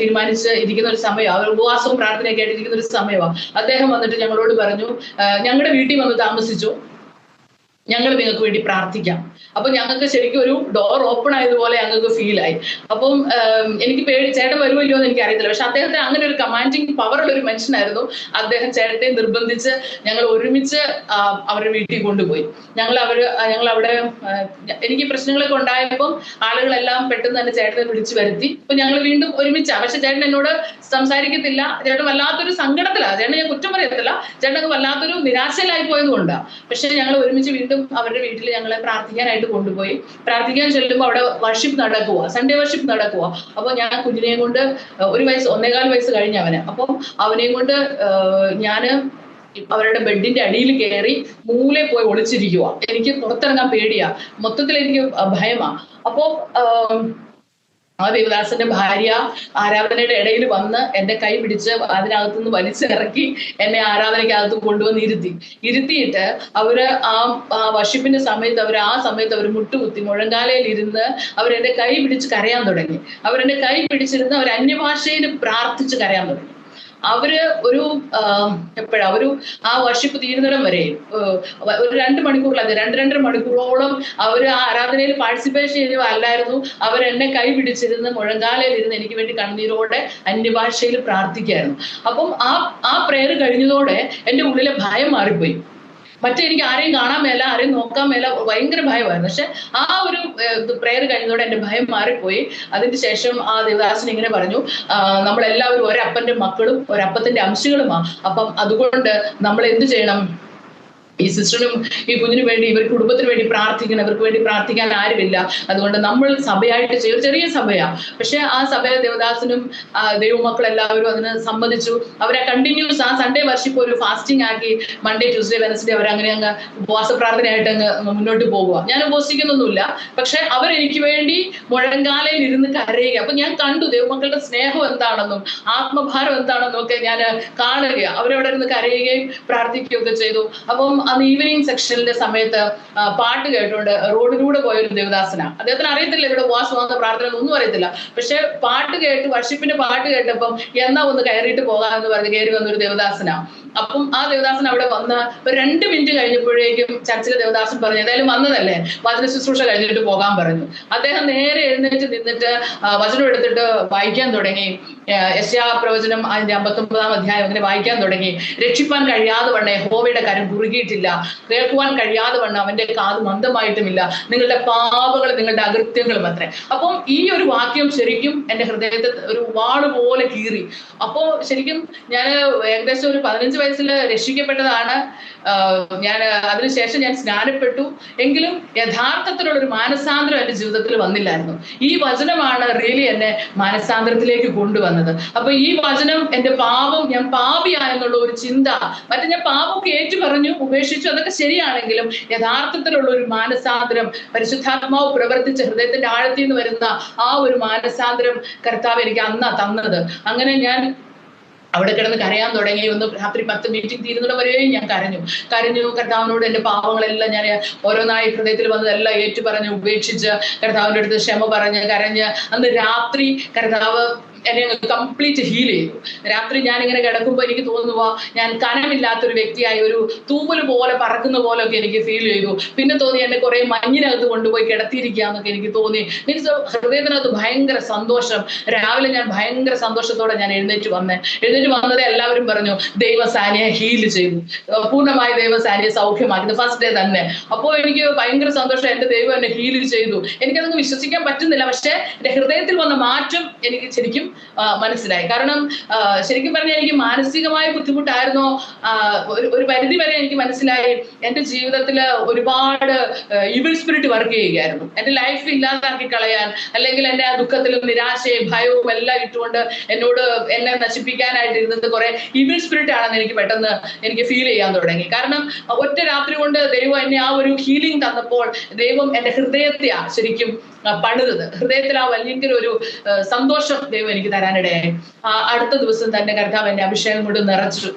തീരുമാനിച്ച് ഇരിക്കുന്ന ഒരു സമയമാണ്, അവർ ഉപവാസവും പ്രാർത്ഥനയൊക്കെ ആയിട്ട് ഇരിക്കുന്ന ഒരു സമയമാണ്. അദ്ദേഹം വന്നിട്ട് ഞങ്ങളോട് പറഞ്ഞു, ഞങ്ങളുടെ വീട്ടിൽ വന്ന് താമസിച്ചു, ഞങ്ങൾ നിങ്ങൾക്ക് വേണ്ടി പ്രാർത്ഥിക്കാം. അപ്പൊ ഞങ്ങൾക്ക് ശരിക്കും ഒരു ഡോർ ഓപ്പൺ ആയതുപോലെ ഞങ്ങൾക്ക് ഫീൽ ആയി. അപ്പം എനിക്ക് ചേട്ടൻ വരുമല്ലോ എന്ന് എനിക്ക് അറിയത്തില്ല. പക്ഷെ അദ്ദേഹത്തെ അങ്ങനെ ഒരു കമാൻഡിങ് പവർ ഉള്ള ഒരു മനുഷ്യനായിരുന്നു. അദ്ദേഹം ചേട്ടത്തെ നിർബന്ധിച്ച് ഞങ്ങൾ ഒരുമിച്ച് അവരുടെ വീട്ടിൽ കൊണ്ടുപോയി. ഞങ്ങൾ അവിടെ എനിക്ക് പ്രശ്നങ്ങളൊക്കെ ഉണ്ടായപ്പോൾ ആളുകളെല്ലാം പെട്ടെന്ന് തന്നെ ചേട്ടനെ വിളിച്ചു വരുത്തി. അപ്പൊ ഞങ്ങൾ വീണ്ടും ഒരുമിച്ചാണ്. പക്ഷെ ചേട്ടൻ എന്നോട് സംസാരിക്കത്തില്ല. ചേട്ടൻ വല്ലാത്തൊരു സങ്കടത്തിലാണ്. ചേട്ടൻ ഞാൻ കുറ്റം പറയത്തില്ല, ചേട്ടൻ വല്ലാത്തൊരു നിരാശയിലായി പോയതുകൊണ്ടാണ്. പക്ഷെ ഞങ്ങൾ ഒരുമിച്ച് വീണ്ടും അവരുടെ വീട്ടിൽ ഞങ്ങളെ പ്രാർത്ഥിക്കാനായിട്ട് കൊണ്ടുപോയി. പ്രാർത്ഥിക്കാൻ ചെല്ലുമ്പോൾ അവിടെ വർഷിപ്പ് നടക്കുക, സൺഡേ വർഷിപ്പ് നടക്കുക. അപ്പൊ ഞാൻ കുഞ്ഞിനെയും കൊണ്ട് 1.25 വയസ്സ് കഴിഞ്ഞ അവന്. അപ്പം അവനെയും കൊണ്ട് ഞാന് അവരുടെ ബെഡിന്റെ അടിയിൽ കയറി മൂലയിൽ പോയി ഒളിച്ചിരിക്കുക. എനിക്ക് പുറത്തിറങ്ങാൻ പേടിയാ, മൊത്തത്തിൽ എനിക്ക് ഭയമാ. അപ്പോ ആ ദേവദാസന്റെ ഭാര്യ ആരാധനയുടെ ഇടയിൽ വന്ന് എന്റെ കൈ പിടിച്ച് അതിനകത്തുനിന്ന് വലിച്ചിറക്കി എന്നെ ആരാധനയ്ക്കകത്ത് കൊണ്ടുവന്ന് ഇരുത്തിയിട്ട് അവര് ആ വർഷിപ്പിന്റെ സമയത്ത് അവർ മുട്ടുകുത്തി മുഴങ്കാലയിൽ ഇരുന്ന് അവരെന്റെ കൈ പിടിച്ച് കരയാൻ തുടങ്ങി. അവരെന്റെ കൈ പിടിച്ചിരുന്ന് അവർ അന്യഭാഷയിൽ പ്രാർത്ഥിച്ച് കരയാൻ തുടങ്ങി. അവര് ആ വർഷിപ്പ് തീരുന്നിടം വരെ ഒരു 2 മണിക്കൂറിലധികം 2-2.5 മണിക്കൂറോളം അവര് ആ ആരാധനയിൽ പാർട്ടിസിപ്പേഷൻ ചെയ്യുകയല്ലായിരുന്നു. അവരെന്നെ കൈ പിടിച്ചിരുന്ന് മുഴങ്കാലയിൽ ഇരുന്ന് എനിക്ക് വേണ്ടി കണ്ണീരോടെ അന്യഭാഷയിൽ പ്രാർത്ഥിക്കായിരുന്നു. അപ്പം ആ പ്രേയർ കഴിഞ്ഞതോടെ എൻ്റെ ഉള്ളിലെ ഭയം മാറിപ്പോയി. എനിക്ക് ആരെയും കാണാൻ മേല, ആരെയും നോക്കാൻ മേല, ഭയങ്കര ഭയമായിരുന്നു. പക്ഷെ ആ ഒരു പ്രേയർ കഴിഞ്ഞതോടെ എന്റെ ഭയം മാറിപ്പോയി. അതിന് ശേഷം ആ ദേവദാസൻ ഇങ്ങനെ പറഞ്ഞു, നമ്മളെല്ലാവരും ഒരപ്പന്റെ മക്കളും ഒരപ്പത്തിന്റെ അംശങ്ങളുമാണ്. അപ്പം അതുകൊണ്ട് നമ്മൾ എന്ത് ചെയ്യണം? ഈ സിസ്റ്ററിനും ഈ കുഞ്ഞിനും വേണ്ടി, ഇവർ കുടുംബത്തിന് വേണ്ടി പ്രാർത്ഥിക്കണം. ഇവർക്ക് വേണ്ടി പ്രാർത്ഥിക്കാൻ ആരുമില്ല. അതുകൊണ്ട് നമ്മൾ സഭയായിട്ട് ചെയ്യും. ചെറിയ സഭയാ, പക്ഷെ ആ സഭയിലെ ദേവദാസനും ദൈവമക്കളെല്ലാവരും അതിന് സമ്മതിച്ചു. അവരെ കണ്ടിന്യൂസ് ആ സൺഡേ വർഷിപ്പ് ഒരു ഫാസ്റ്റിംഗ് ആക്കി മൺഡേ ട്യൂസ്ഡേ വെനസ്ഡേ അവരങ്ങനെ അങ്ങ് ഉപവാസ പ്രാർത്ഥനയായിട്ട് അങ്ങ് മുന്നോട്ട് പോകുക. ഞാൻ ഉപവസിക്കുന്നൊന്നുമില്ല, പക്ഷെ അവരെനിക്ക് വേണ്ടി മുഴങ്കാലയിൽ ഇരുന്ന് കരയുക. അപ്പൊ ഞാൻ കണ്ടു ദൈവമക്കളുടെ സ്നേഹം എന്താണെന്നും ആത്മഭാരം എന്താണെന്നും ഒക്കെ ഞാൻ കാണുക. അവരവിടെ ഇരുന്ന് കരയുകയും പ്രാർത്ഥിക്കുകയൊക്കെ ചെയ്തു. അപ്പം അന്ന് ഈവനിങ് സെക്ഷനിലെ സമയത്ത് പാട്ട് കേട്ടുകൊണ്ട് റോഡിലൂടെ പോയൊരു ദേവദാസനാ. അദ്ദേഹത്തിന് അറിയത്തില്ല ഇവിടെ ഉപവാസം വന്ന പ്രാർത്ഥന ഒന്നും അറിയത്തില്ല. പക്ഷെ പാട്ട് കേട്ട്, വർഷിപ്പിന്റെ പാട്ട് കേട്ടപ്പം എന്നാ ഒന്ന് കയറിയിട്ട് പോകാമെന്ന് പറഞ്ഞ് കയറി വന്നൊരു ദേവദാസനാ. അപ്പം ആ ദേവദാസൻ അവിടെ വന്ന് ഒരു 2 മിനിറ്റ് കഴിഞ്ഞപ്പോഴേക്കും ചർച്ചിലെ ദേവദാസൻ പറഞ്ഞു, ഏതായാലും വന്നതല്ലേ, വചന ശുശ്രൂഷ കഴിഞ്ഞിട്ട് പോകാൻ പറഞ്ഞു. അദ്ദേഹം നേരെ എഴുന്നേറ്റ് നിന്നിട്ട് വചനം എടുത്തിട്ട് വായിക്കാൻ തുടങ്ങി. യെശയ്യാ പ്രവചനം അതിന്റെ 59-ാം അധ്യായം അങ്ങനെ വായിക്കാൻ തുടങ്ങി. രക്ഷിപ്പാൻ കഴിയാതെ വണ്ണം യഹോവയുടെ കരം കുറുകിയിട്ടില്ല, കേൾക്കുവാൻ കഴിയാതെ വണ്ണം അവന്റെ കാത് മന്ദമായിട്ടുമില്ല, നിങ്ങളുടെ പാപങ്ങളും നിങ്ങളുടെ അകൃത്യങ്ങളും അത്രേ. അപ്പം ഈ ഒരു വാക്യം ശരിക്കും എന്റെ ഹൃദയത്തെ ഒരു വാള് പോലെ കീറി. അപ്പോ ശരിക്കും ഞാൻ ഏകദേശം ഒരു 15 വയസ്സിൽ രക്ഷിക്കപ്പെട്ടതാണ്. ഞാൻ അതിനുശേഷം ഞാൻ സ്നാനപ്പെട്ടു. എങ്കിലും യഥാർത്ഥത്തിലുള്ള ഒരു മാനസാന്തരം എന്റെ ജീവിതത്തിൽ വന്നില്ലായിരുന്നു. ഈ വചനമാണ് റിയലി എന്നെ മാനസാന്തരത്തിലേക്ക് കൊണ്ടുവന്നത്. അപ്പൊ ഈ വചനം എന്റെ പാപം, ഞാൻ പാപിയായെന്നുള്ള ഒരു ചിന്ത, ഞാൻ പാപമൊക്കെ ഏറ്റു പറഞ്ഞു, ഉപേക്ഷിച്ചു, അതൊക്കെ ശരിയാണെങ്കിലും യഥാർത്ഥത്തിലുള്ള ഒരു മാനസാന്തരം, പരിശുദ്ധാത്മാവ് പ്രവർത്തിച്ച ഹൃദയത്തിന്റെ ആഴത്തിൽ നിന്ന് വരുന്ന ആ ഒരു മാനസാന്തരം കർത്താവ് എനിക്ക് അന്നാ തന്നത്. അങ്ങനെ ഞാൻ അവിടെ കിടന്ന് കരയാൻ തുടങ്ങി. രാത്രി 10 മീറ്റിംഗ് തീരുന്നിടം വരെയും ഞാൻ കരഞ്ഞു. കർത്താവിനോട് എന്റെ പാവങ്ങളെല്ലാം ഞാൻ ഓരോന്നായി ഹൃദയത്തിൽ വന്നതെല്ലാം ഏറ്റു പറഞ്ഞ് ഉപേക്ഷിച്ച് കർത്താവിന്റെ അടുത്ത് ക്ഷമ പറഞ്ഞ് കരഞ്ഞ് അന്ന് രാത്രി കർത്താവ് എന്നെ കംപ്ലീറ്റ് ഹീൽ ചെയ്തു. രാത്രി ഞാൻ ഇങ്ങനെ കിടക്കുമ്പോൾ എനിക്ക് തോന്നുക ഞാൻ കനമില്ലാത്തൊരു വ്യക്തിയായി, ഒരു തൂവൽ പോലെ പറക്കുന്ന പോലൊക്കെ എനിക്ക് ഫീൽ ചെയ്തു. പിന്നെ തോന്നി എന്നെ കുറെ മഞ്ഞിനകത്ത് കൊണ്ടുപോയി കിടത്തിയിരിക്കുകയെന്നൊക്കെ എനിക്ക് തോന്നി. മീൻസ് ഹൃദയത്തിനകത്ത് ഭയങ്കര സന്തോഷം. രാവിലെ ഞാൻ ഭയങ്കര സന്തോഷത്തോടെ ഞാൻ എഴുന്നേറ്റ് വന്നത് എല്ലാവരും പറഞ്ഞു ദൈവസാനിയെ ഹീൽ ചെയ്തു, പൂർണ്ണമായി ദൈവസാനിയെ സൗഖ്യമാക്കി ഫസ്റ്റ് ഡേ തന്നെ. അപ്പോൾ എനിക്ക് ഭയങ്കര സന്തോഷം, എന്റെ ദൈവം എന്നെ ഹീൽ ചെയ്തു. എനിക്കതൊന്നും വിശ്വസിക്കാൻ പറ്റുന്നില്ല. പക്ഷെ എന്റെ ഹൃദയത്തിൽ വന്ന മാറ്റം എനിക്ക് ശരിക്കും മനസ്സിലായി. കാരണം ശരിക്കും പറഞ്ഞാൽ എനിക്ക് മാനസികമായ ബുദ്ധിമുട്ടായിരുന്നോ ഒരു പരിധി വരെ എനിക്ക് മനസ്സിലായി. എന്റെ ജീവിതത്തിൽ ഒരുപാട് ഈവിൾ സ്പിരിറ്റ് വർക്ക് ചെയ്യുകയായിരുന്നു. എന്റെ ലൈഫ് ഇല്ലാതാക്കി കളയാൻ, അല്ലെങ്കിൽ എന്റെ ആ ദുഃഖത്തിലും നിരാശയും ഭയവും എല്ലാം ഇട്ടുകൊണ്ട് എന്നെ നശിപ്പിക്കാനായിട്ട് ഇരുന്നത് കുറെ ഈവിൾ സ്പിരിറ്റ് ആണെന്ന് എനിക്ക് ഫീൽ ചെയ്യാൻ തുടങ്ങി. കാരണം ഒറ്റ രാത്രി കൊണ്ട് ദൈവം എന്നെ ആ ഒരു ഹീലിംഗ് തന്നപ്പോൾ ദൈവം എന്റെ ഹൃദയത്തെ ശരിക്കും പണിതത്. ഹൃദയത്തിൽ ആ വലിയ ഒരു സന്തോഷം ദൈവം എനിക്ക് തരാനിടയായി. അടുത്ത ദിവസം തന്നെ കർത്താവ് എന്റെ അഭിഷേകം കൊണ്ട് നിറച്ചു.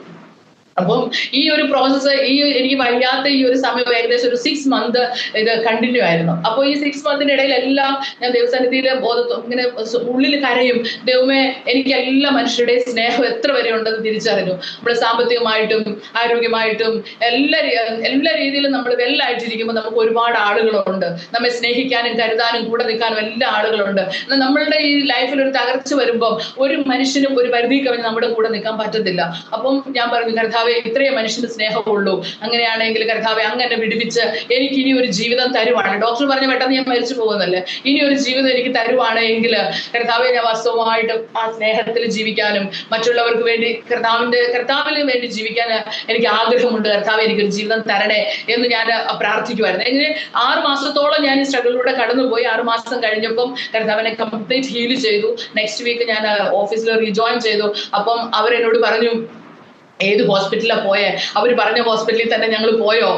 അപ്പം ഈ ഒരു പ്രോസസ്സ് എനിക്ക് വയ്യാത്ത ഈ ഒരു സമയം ഏകദേശം ഒരു 6 മന്ത് ഇത് കണ്ടിന്യൂ ആയിരുന്നു. അപ്പോൾ ഈ 6 മന്തിന്റെ ഇടയിലെല്ലാം ഞാൻ ദൈവസന്നിധിയിലെ ഇങ്ങനെ ഉള്ളിൽ കരയും, ദൈവമേ എനിക്ക് എല്ലാ മനുഷ്യരുടെയും സ്നേഹം എത്ര വരെ ഉണ്ടെന്ന് തിരിച്ചറിഞ്ഞു. നമ്മുടെ സാമ്പത്തികമായിട്ടും ആരോഗ്യമായിട്ടും എല്ലാ രീതിയിലും നമ്മൾ വെല്ലായിട്ടിരിക്കുമ്പോൾ നമുക്ക് ഒരുപാട് ആളുകളുണ്ട്, നമ്മെ സ്നേഹിക്കാനും കരുതാനും കൂടെ നിൽക്കാനും എല്ലാ ആളുകളുണ്ട്. എന്നാൽ നമ്മളുടെ ഈ ലൈഫിൽ ഒരു തകർച്ച വരുമ്പോൾ ഒരു മനുഷ്യനും ഒരു പരിധി കവിഞ്ഞ് നമ്മുടെ കൂടെ നിൽക്കാൻ പറ്റത്തില്ല. അപ്പം ഞാൻ പറഞ്ഞു, കർത്താവേ ഇത്രയും മനുഷ്യന് സ്നേഹമുള്ളൂ, അങ്ങനെയാണെങ്കിൽ കർത്താവെ അങ്ങനെ വിടുവിച്ച് എനിക്ക് ഇനി ഒരു ജീവിതം തരുവാണ്. ഡോക്ടർ പറഞ്ഞ പെട്ടെന്ന് ഞാൻ മരിച്ചു പോകുന്നല്ലേ, ഇനി ഒരു ജീവിതം എനിക്ക് തരുവാണ് എങ്കിൽ കർത്താവെ ഞാൻ വാസ്തവമായിട്ട് ആ സ്നേഹത്തിൽ ജീവിക്കാനും മറ്റുള്ളവർക്ക് വേണ്ടി കർത്താവിന് വേണ്ടി ജീവിക്കാൻ എനിക്ക് ആഗ്രഹമുണ്ട്. കർത്താവെ എനിക്കൊരു ജീവിതം തരണേ എന്ന് ഞാൻ പ്രാർത്ഥിക്കുമായിരുന്നു. എങ്ങനെ 6 മാസത്തോളം ഞാൻ ഈ സ്ട്രഗിളിലൂടെ കടന്നുപോയി. 6 മാസം കഴിഞ്ഞപ്പം കർത്താവിനെ കംപ്ലീറ്റ് ഹീൽ ചെയ്തു. നെക്സ്റ്റ് വീക്ക് ഞാൻ ഓഫീസിൽ റീജോയിൻ ചെയ്തു. അപ്പം അവരെന്നോട് പറഞ്ഞു, ഏത് ഹോസ്പിറ്റലിലാണ് പോയേ? അവർ പറഞ്ഞ ഹോസ്പിറ്റലിൽ തന്നെ ഞങ്ങൾ പോയോ?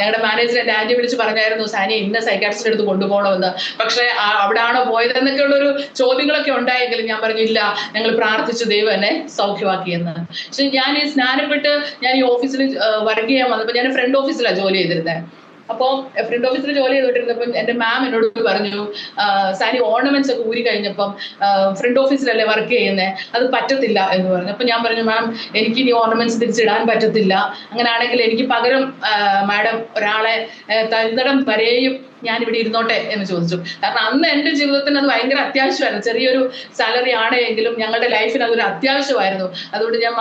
ഞങ്ങളുടെ മാനേജർ എൻ്റെ ആൻറ്റി വിളിച്ച് പറഞ്ഞായിരുന്നു, സാനിയ ഇന്ന സൈക്കാട്രിസ്റ്റിൻ്റെ അടുത്ത് കൊണ്ടുപോകണമെന്ന്. പക്ഷേ അവിടെ ആണോ പോയതെന്നൊക്കെ ഉള്ളൊരു ചോദ്യങ്ങളൊക്കെ ഉണ്ടായെങ്കിലും ഞാൻ പറഞ്ഞില്ല, ഞങ്ങൾ പ്രാർത്ഥിച്ചു, ദൈവം എന്നെ സൗഖ്യമാക്കിയെന്ന്. പക്ഷെ ഞാൻ ഈ സ്നാനപ്പെട്ട് ഞാൻ ഈ ഓഫീസിൽ വർക്ക് ചെയ്യാൻ വന്നപ്പോൾ ഞാൻ ഫ്രണ്ട് ഓഫീസിലാണ് ജോലി ചെയ്തിരുന്നത്. അപ്പോൾ ഫ്രണ്ട് ഓഫീസിൽ ജോലി ചെയ്തുകൊണ്ടിരുന്നപ്പോൾ എൻ്റെ മാം എന്നോട് പറഞ്ഞു, സാനി ഓർണമെന്റ്സ് ഒക്കെ ഊരി കഴിഞ്ഞപ്പം ഫ്രണ്ട് ഓഫീസിലല്ലേ വർക്ക് ചെയ്യുന്നത്, അത് പറ്റത്തില്ല എന്ന് പറഞ്ഞു. അപ്പം ഞാൻ പറഞ്ഞു, മാം എനിക്ക് ഇനി ഓർണമെന്റ്സ് തിരിച്ചിടാൻ പറ്റത്തില്ല, അങ്ങനെയാണെങ്കിൽ എനിക്ക് പകരം മാഡം ഒരാളെ തന്നിടം വരെയും ഞാൻ ഇവിടെ ഇരുന്നോട്ടെ എന്ന് ചോദിച്ചു. കാരണം അന്ന് എൻ്റെ ജീവിതത്തിന് അത് ഭയങ്കര അത്യാവശ്യമായിരുന്നു. ചെറിയൊരു സാലറി ആണെങ്കിലും ഞങ്ങളുടെ ലൈഫിന് അതൊരു അത്യാവശ്യമായിരുന്നു. അതുകൊണ്ട് ഞാൻ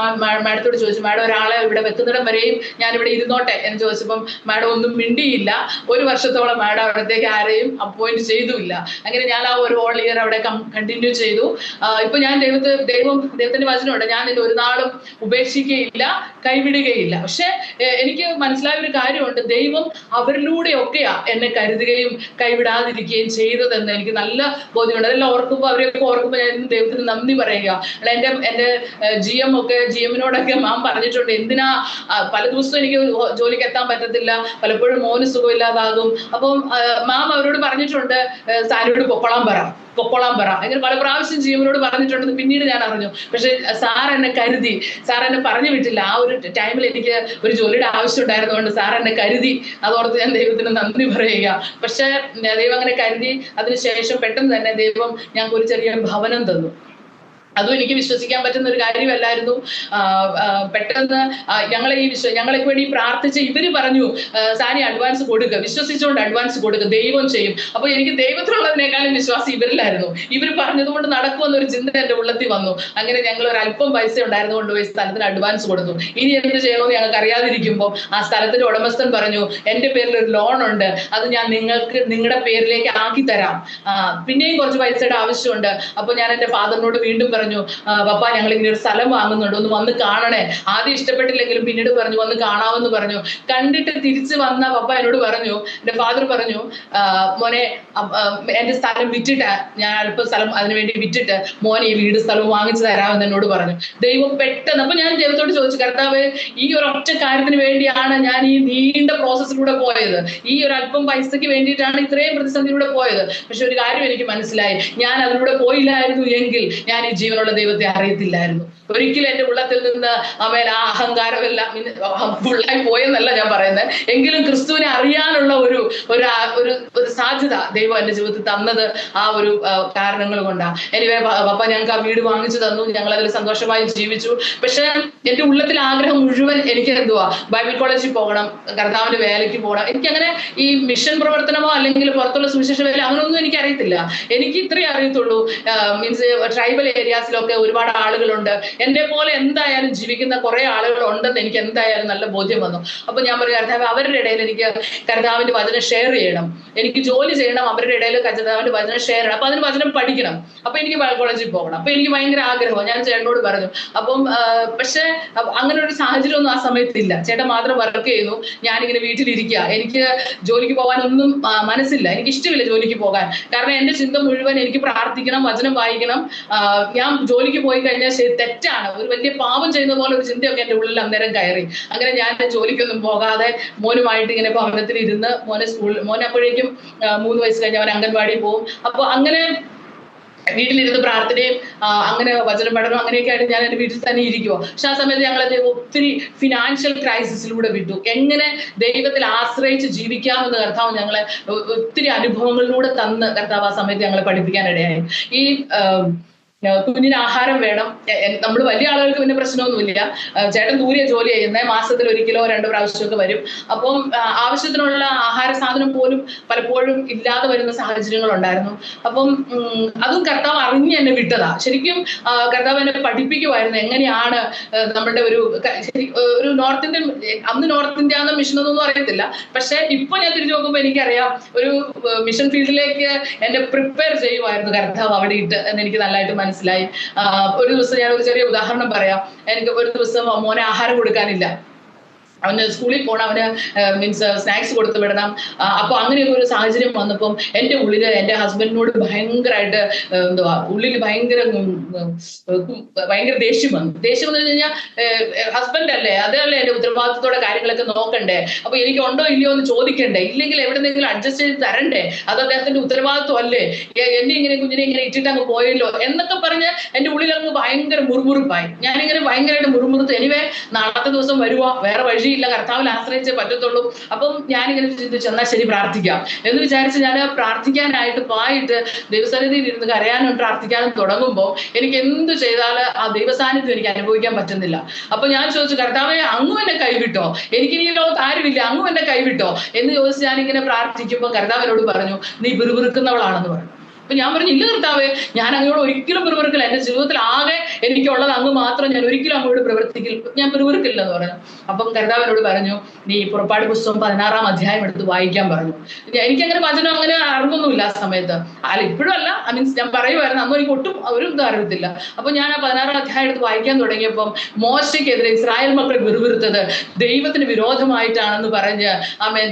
മാഡത്തോട് ചോദിച്ചു, മാഡം ഒരാളെ ഇവിടെ വെക്കുന്നിടം വരെയും ഞാൻ ഇവിടെ ഇരുന്നോട്ടെ എന്ന് ചോദിച്ചപ്പം മാഡം ഒന്നും മിണ്ടിയില്ല. 1 വർഷത്തോളം മാഡം അവിടത്തേക്ക് ആരെയും അപ്പോയിന്റ് ചെയ്തുമില്ല. അങ്ങനെ ഞാൻ ആ ഒരു ഹോൾ ഇയർ അവിടെ കണ്ടിന്യൂ ചെയ്തു. ഇപ്പൊ ഞാൻ ദൈവത്തിന്റെ വചനമുണ്ട്, ഞാൻ നിന്നെ ഒരു നാളും ഉപേക്ഷിക്കുകയില്ല, കൈവിടുകയില്ല. പക്ഷെ എനിക്ക് മനസ്സിലായ ഒരു കാര്യമുണ്ട്, ദൈവം അവരിലൂടെയൊക്കെയാ എന്നെ കരുതുകയും കൈവിടാതിരിക്കുകയും ചെയ്തതെന്ന് എനിക്ക് നല്ല ബോധ്യമുണ്ട്. അതെല്ലാം അവരെയൊക്കെ ഓർക്കുമ്പോൾ ഞാൻ ദൈവത്തിന് നന്ദി പറയുക. എന്റെ GM-നോടൊക്കെ മാം പറഞ്ഞിട്ടുണ്ട്, എന്തിനാ പല ദിവസവും എനിക്ക് ജോലിക്ക് എത്താൻ പറ്റത്തില്ല, പലപ്പോഴും മോന് സുഖമില്ലാതാകും. അപ്പം മാം അവരോട് പറഞ്ഞിട്ടുണ്ട്, സാരിയോട് പൊക്കോളാൻ പറ. അങ്ങനെ പല പ്രാവശ്യം GM-നോട് പറഞ്ഞിട്ടുണ്ടെന്ന് പിന്നീട് ഞാൻ അറിഞ്ഞു. പക്ഷെ സാർ എന്നെ കരുതി, സാർ എന്നെ പറഞ്ഞു വിട്ടില്ല. ആ ഒരു ടൈമിൽ എനിക്ക് ഒരു ജോലിയുടെ ആവശ്യം ഉണ്ടായിരുന്നുകൊണ്ട് സാർ എന്നെ കരുതി. അതോർത്ത് ഞാൻ ദൈവത്തിന് നന്ദി പറയുക. പക്ഷെ ദൈവം അങ്ങനെ കരുതി. അതിനുശേഷം പെട്ടെന്ന് തന്നെ ദൈവം ഞങ്ങൾക്ക് ഒരു ചെറിയ ഭവനം തന്നു. അതും എനിക്ക് വിശ്വസിക്കാൻ പറ്റുന്ന ഒരു കാര്യമല്ലായിരുന്നു. പെട്ടെന്ന് ഞങ്ങളെ വേണ്ടി പ്രാർത്ഥിച്ച് ഇവര് പറഞ്ഞു, സാനി അഡ്വാൻസ് കൊടുക്കുക, വിശ്വസിച്ചുകൊണ്ട് അഡ്വാൻസ് കൊടുക്കുക, ദൈവം ചെയ്യും. അപ്പൊ എനിക്ക് ദൈവത്തിലുള്ളതിനേക്കാളും വിശ്വാസം ഇവരിലായിരുന്നു. ഇവർ പറഞ്ഞതുകൊണ്ട് നടക്കുമെന്നൊരു ചിന്ത എൻ്റെ ഉള്ളത്തിൽ വന്നു. അങ്ങനെ ഞങ്ങൾ ഒരു അല്പം പൈസ ഉണ്ടായിരുന്നു കൊണ്ടുപോയി സ്ഥലത്തിന് അഡ്വാൻസ് കൊടുത്തു. ഇനി എന്ത് ചെയ്യണമെന്ന് ഞങ്ങൾക്ക് അറിയാതിരിക്കുമ്പോൾ ആ സ്ഥലത്തിന്റെ ഉടമസ്ഥൻ പറഞ്ഞു, എൻ്റെ പേരിൽ ഒരു ലോൺ ഉണ്ട്, അത് ഞാൻ നിങ്ങളുടെ പേരിലേക്ക് ആക്കി തരാം, പിന്നെയും കുറച്ച് പൈസയുടെ ആവശ്യമുണ്ട്. അപ്പൊ ഞാൻ എൻ്റെ ഫാദറിനോട് വീണ്ടും പറഞ്ഞു, പപ്പ ഞങ്ങൾ ഇങ്ങനെ ഒരു സ്ഥലം വാങ്ങുന്നുണ്ട്, ഒന്ന് വന്ന് കാണണേ. ആദ്യം ഇഷ്ടപ്പെട്ടില്ലെങ്കിലും പിന്നീട് പറഞ്ഞു വന്ന് കാണാമെന്ന് പറഞ്ഞു. കണ്ടിട്ട് തിരിച്ചു വന്ന പപ്പ എന്നോട് പറഞ്ഞു, എൻ്റെ ഫാദർ പറഞ്ഞു, മോനെ എൻ്റെ സ്ഥലം വിറ്റിട്ട് ഞാൻ അല്പം സ്ഥലം അതിനുവേണ്ടി വിറ്റിട്ട് മോനെ ഈ വീട് സ്ഥലവും വാങ്ങിച്ചു തരാമെന്ന് എന്നോട് പറഞ്ഞു. ദൈവം പെട്ടെന്ന്, അപ്പൊ ഞാൻ ദൈവത്തോട് ചോദിച്ചു, കർത്താവ് ഈ ഒരു ഒറ്റ കാര്യത്തിന് വേണ്ടിയാണ് ഞാൻ ഈ നീണ്ട പ്രോസസ്സിലൂടെ പോയത്, ഈ ഒരു അല്പം പൈസക്ക് വേണ്ടിയിട്ടാണ് ഇത്രയും പ്രതിസന്ധിയിലൂടെ പോയത്. പക്ഷെ ഒരു കാര്യം എനിക്ക് മനസ്സിലായി, ഞാൻ അതിലൂടെ പോയില്ലായിരുന്നു എങ്കിൽ ഞാൻ ഈ ജീവനുള്ള ദൈവത്തെ അറിയത്തില്ലായിരുന്നു. ഒരിക്കലും എൻ്റെ ഉള്ളത്തിൽ നിന്ന് അവൻ ആ അഹങ്കാരമെല്ലാം ഫുള്ളായി പോയെന്നല്ല ഞാൻ പറയുന്നത്. എങ്കിലും ക്രിസ്തുവിനെ അറിയാനുള്ള ഒരു സാധ്യത ദൈവം എൻ്റെ ജീവിതത്തിൽ തന്നത് ആ ഒരു കാരണങ്ങൾ കൊണ്ടാണ്. എനിവേ പപ്പ ഞങ്ങൾക്ക് ആ വീട് വാങ്ങിച്ചു തന്നു, ഞങ്ങൾ അതിൽ സന്തോഷമായി ജീവിച്ചു. പക്ഷെ എൻ്റെ ഉള്ളത്തിൽ ആഗ്രഹം മുഴുവൻ എനിക്ക് ബൈബിൾ കോളേജിൽ പോകണം, കർത്താവിന്റെ വേലയ്ക്ക് പോകണം. എനിക്കങ്ങനെ ഈ മിഷൻ പ്രവർത്തനമോ അല്ലെങ്കിൽ പുറത്തുള്ള സുവിശേഷ വേല അങ്ങനെയൊന്നും എനിക്ക് അറിയത്തില്ല. എനിക്ക് ഇത്രയും അറിയത്തുള്ളൂ, മീൻസ് ട്രൈബൽ ഏരിയാസിലൊക്കെ ഒരുപാട് ആളുകളുണ്ട്, എന്റെ പോലെ എന്തായാലും ജീവിക്കുന്ന കുറെ ആളുകൾ ഉണ്ടെന്ന് എനിക്ക് എന്തായാലും നല്ല ബോധ്യം വന്നു. അപ്പൊ ഞാൻ പറഞ്ഞു, കർത്താവ് അവരുടെ ഇടയിൽ എനിക്ക് കർത്താവിന്റെ വചനം ഷെയർ ചെയ്യണം, എനിക്ക് ജോലി ചെയ്യണം, അവരുടെ ഇടയിൽ കർത്താവിന്റെ വചനം ഷെയർ ചെയ്യണം, അപ്പൊ അതിന് വചനം പഠിക്കണം, അപ്പൊ എനിക്ക് ബൈബിൾ കോളേജിൽ പോകണം. അപ്പൊ എനിക്ക് ഭയങ്കര ആഗ്രഹമാണ്. ഞാൻ ചേട്ടനോട് പറഞ്ഞു. അപ്പം പക്ഷെ അങ്ങനെ ഒരു സാഹചര്യം ഒന്നും ആ സമയത്തില്ല. ചേട്ടൻ മാത്രം വർക്ക് ചെയ്യുന്നു, ഞാനിങ്ങനെ വീട്ടിലിരിക്കുക. എനിക്ക് ജോലിക്ക് പോകാനൊന്നും മനസ്സില്ല, എനിക്ക് ഇഷ്ടമില്ല ജോലിക്ക് പോകാൻ. കാരണം എന്റെ ചിന്ത മുഴുവൻ എനിക്ക് പ്രാർത്ഥിക്കണം, വചനം വായിക്കണം. ഞാൻ ജോലിക്ക് പോയി കഴിഞ്ഞാൽ തെറ്റാണ്, ഒരു വലിയ പാപം ചെയ്യുന്ന പോലെ ഒരു ചിന്തയൊക്കെ എൻ്റെ ഉള്ളിൽ അന്നേരം കയറി. അങ്ങനെ ഞാൻ ജോലിക്കൊന്നും പോകാതെ മോനുമായിട്ട് ഇങ്ങനെ ഭവനത്തിൽ ഇരുന്ന് മോനെ അപ്പോഴേക്കും 3 വയസ്സ് കഴിഞ്ഞ് അവൻ അംഗൻവാടിയിൽ പോകും. അപ്പൊ അങ്ങനെ വീട്ടിലിരുന്ന് പ്രാർത്ഥനയും അങ്ങനെ വചന പഠനം അങ്ങനെയൊക്കെ ആയിട്ട് ഞാൻ എൻ്റെ വീട്ടിൽ തന്നെ ഇരിക്കുമോ. പക്ഷെ ആ സമയത്ത് ഞങ്ങൾ ഒത്തിരി ഫിനാൻഷ്യൽ ക്രൈസിസിലൂടെ വിട്ടു. എങ്ങനെ ദൈവത്തിൽ ആശ്രയിച്ച് ജീവിക്കാമെന്ന് കർത്താവ് ഞങ്ങളെ ഒത്തിരി അനുഭവങ്ങളിലൂടെ തന്ന് കർത്താവ് ആ സമയത്ത് ഞങ്ങളെ പഠിപ്പിക്കാനിടയായി. ഈ കുഞ്ഞിന് ആഹാരം വേണം. നമ്മൾ വലിയ ആളുകൾക്ക് പിന്നെ പ്രശ്നമൊന്നുമില്ല. ചേട്ടൻ ദൂരെ ജോലി ചെയ്യുന്നത്, മാസത്തിൽ 1 കിലോ 2 പ്രാവശ്യമൊക്കെ വരും. അപ്പം ആവശ്യത്തിനുള്ള ആഹാര സാധനം പോലും പലപ്പോഴും ഇല്ലാതെ വരുന്ന സാഹചര്യങ്ങൾ ഉണ്ടായിരുന്നു. അപ്പം അതും കർത്താവ് അറിഞ്ഞ് എന്നെ വിട്ടതാ. ശരിക്കും കർത്താവ് എന്നെ പഠിപ്പിക്കുമായിരുന്നു എങ്ങനെയാണ് നമ്മളുടെ ഒരു നോർത്ത് ഇന്ത്യൻ, അന്ന് നോർത്ത് ഇന്ത്യ എന്ന മിഷൻ ഒന്നും അറിയത്തില്ല. പക്ഷെ ഇപ്പൊ ഞാൻ തിരിഞ്ഞു നോക്കുമ്പോൾ എനിക്കറിയാം ഒരു മിഷൻ ഫീൽഡിലേക്ക് എന്നെ പ്രിപ്പയർ ചെയ്യുമായിരുന്നു കർത്താവ് അവിടെ ഇട്ട് എന്ന് എനിക്ക് നല്ലതായിട്ട് മനസ്സിലായി. ഒരു ദിവസം ഞാൻ ഒരു ചെറിയ ഉദാഹരണം പറയാം. എനിക്ക് ഒരു ദിവസം മോനെ ആഹാരം കൊടുക്കാനില്ല. അവന് സ്കൂളിൽ പോകണം, അവന് മീൻസ് സ്നാക്സ് കൊടുത്തു വിടണം. അപ്പൊ അങ്ങനെയൊക്കെ ഒരു സാഹചര്യം വന്നപ്പം എൻ്റെ ഉള്ളില് എൻ്റെ ഹസ്ബൻഡിനോട് ഭയങ്കരമായിട്ട് ഉള്ളിൽ ഭയങ്കര ദേഷ്യം വന്നു. ദേഷ്യം വന്നു കഴിഞ്ഞാൽ ഹസ്ബൻഡ് അല്ലേ, അതല്ലേ എൻ്റെ ഉത്തരവാദിത്തത്തോടെ കാര്യങ്ങളൊക്കെ നോക്കണ്ടേ. അപ്പൊ എനിക്ക് ഉണ്ടോ ഇല്ലയോ എന്ന് ചോദിക്കണ്ടേ, ഇല്ലെങ്കിൽ എവിടെന്നെങ്കിലും അഡ്ജസ്റ്റ് ചെയ്ത് തരണ്ടേ, അത് അദ്ദേഹത്തിന്റെ ഉത്തരവാദിത്വം അല്ലേ, എന്നെ ഇങ്ങനെ കുഞ്ഞിനെ ഇങ്ങനെ ഇട്ടിട്ട് അങ്ങ് പോയല്ലോ എന്നൊക്കെ പറഞ്ഞ് എൻ്റെ ഉള്ളിൽ അങ്ങ് ഭയങ്കര മുറുമുറുപ്പായി. ഞാനിങ്ങനെ ഭയങ്കരമായിട്ട് മുറുമുറുത്ത്. എനിവേ നാളത്തെ ദിവസം വരുവാ, വേറെ വഴിയില്ല, കർത്താവിൽ ആശ്രയിച്ചേ പറ്റത്തുള്ളൂ. അപ്പം ഞാനിങ്ങനെ ചിന്തിച്ചു എന്നാൽ ശരി പ്രാർത്ഥിക്കാം എന്ന് വിചാരിച്ച് ഞാൻ പ്രാർത്ഥിക്കാനായിട്ട് പോയിട്ട് ദൈവസന്നിധിയിൽ ഇരുന്ന് കരയാനും പ്രാർത്ഥിക്കാനും തുടങ്ങുമ്പോൾ എനിക്ക് എന്ത് ചെയ്താൽ ആ ദൈവസാന്നിധ്യം എനിക്ക് അനുഭവിക്കാൻ പറ്റുന്നില്ല. അപ്പൊ ഞാൻ ചോദിച്ചു, കർത്താവെ അങ്ങും എന്നെ കൈവിട്ടോ, എനിക്ക് ഈ ലോകത്ത് ആരുമില്ല, അങ്ങും എന്നെ കൈവിട്ടോ എന്ന് ചോദിച്ച് ഞാനിങ്ങനെ പ്രാർത്ഥിക്കുമ്പോൾ കർത്താവിനോട് പറഞ്ഞു, നീ പിറുപിറുക്കുന്നവളാണെന്ന് പറഞ്ഞു. അപ്പൊ ഞാൻ പറഞ്ഞു, ഇല്ല കർത്താവേ, ഞാൻ അങ്ങോട്ട് ഒരിക്കലും പിറുപിറുക്കില്ല, എന്റെ ജീവിതത്തിൽ ആകെ എനിക്കുള്ളത് അങ്ങ് മാത്രം, ഞാൻ ഒരിക്കലും അങ്ങോട്ട് ഞാൻ പിറുപിറുക്കില്ല എന്ന് പറഞ്ഞു. അപ്പം കർത്താവിനോട് പറഞ്ഞു, നീ പുറപ്പാട് പുസ്തകം 16-ാം അധ്യായം എടുത്ത് വായിക്കാൻ പറഞ്ഞു. എനിക്കങ്ങനെ വചനം അങ്ങനെ അറിവൊന്നുമില്ല ആ സമയത്ത്. അല്ല ഇപ്പോഴും അല്ല, മീൻസ് ഞാൻ പറയുമായിരുന്നു, അന്നും എനിക്ക് ഒട്ടും ഒരു ഇതും അറിയത്തില്ല. അപ്പൊ ഞാൻ ആ 16-ാം അധ്യായം എടുത്ത് വായിക്കാൻ തുടങ്ങിയപ്പം മോശയ്ക്കെതിരെ ഇസ്രായേൽ മക്കൾ പിറുപിറുത്തത് ദൈവത്തിന് വിരോധമായിട്ടാണെന്ന് പറഞ്ഞ്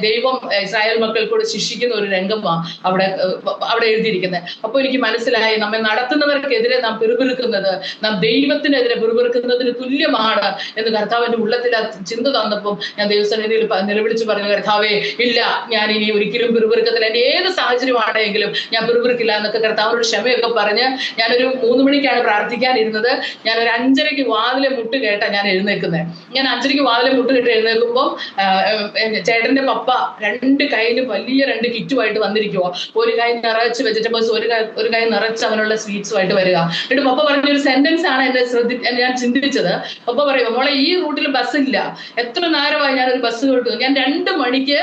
ദൈവം ഇസ്രായേൽ മക്കൾക്കൂടെ ശിക്ഷിക്കുന്ന ഒരു രംഗമാണ് അവിടെ എഴുതിയിരിക്കുന്നത്. അപ്പൊ എനിക്ക് മനസ്സിലായി, നമ്മെ നടത്തുന്നവർക്കെതിരെ നാം പിറുപിറുക്കുന്നത് നാം ദൈവത്തിനെതിരെ പിറുപിറുക്കുന്നതിന് തുല്യമാണ് എന്ന് കർത്താവിന്റെ ഉള്ളത്തിൽ ആ ചിന്ത തന്നപ്പം ഞാൻ ദൈവസന്നിധിയിൽ നിലവിളിച്ച് പറഞ്ഞു, കർത്താവേ ഇല്ല, ഞാൻ ഇനി ഒരിക്കലും പിറുപിറുക്കത്തില്ല, എന്റെ ഏത് സാഹചര്യമാണെങ്കിലും ഞാൻ പിറുപിറുക്കില്ല എന്നൊക്കെ കർത്താവിനോട് ക്ഷമയൊക്കെ പറഞ്ഞ് ഞാനൊരു 3 മണിക്കാണ് പ്രാർത്ഥിക്കാനിരുന്നത്. ഞാൻ ഒരു 5:30 വാതിലെ മുട്ട് കേട്ടാ ഞാൻ എഴുന്നേക്കുന്നത്. ഞാൻ 5:30 വാതിലെ മുട്ട് കേട്ട് എഴുന്നേൽക്കുമ്പോൾ ചേട്ടന്റെ പപ്പ 2 കൈയിലും വലിയ 2 കിറ്റുമായിട്ട് വന്നിരിക്കുവോ. ഒരു കൈ നിറച്ച് വെജിറ്റബിൾസ്, ഒരു കൈ നിറച്ച് അവനുള്ള സ്വീറ്റ്സുമായിട്ട് വരിക. എന്നിട്ട് പപ്പ പറഞ്ഞൊരു സെന്റൻസ് ആണ് ഞാൻ ചിന്തിച്ചത്. പപ്പ പറയും, മോളെ ഈ റൂട്ടിൽ ബസ് ഇല്ല, എത്ര നേരമായി ഞാനൊരു ബസ് കിട്ടും, ഞാൻ 2 മണിക്ക്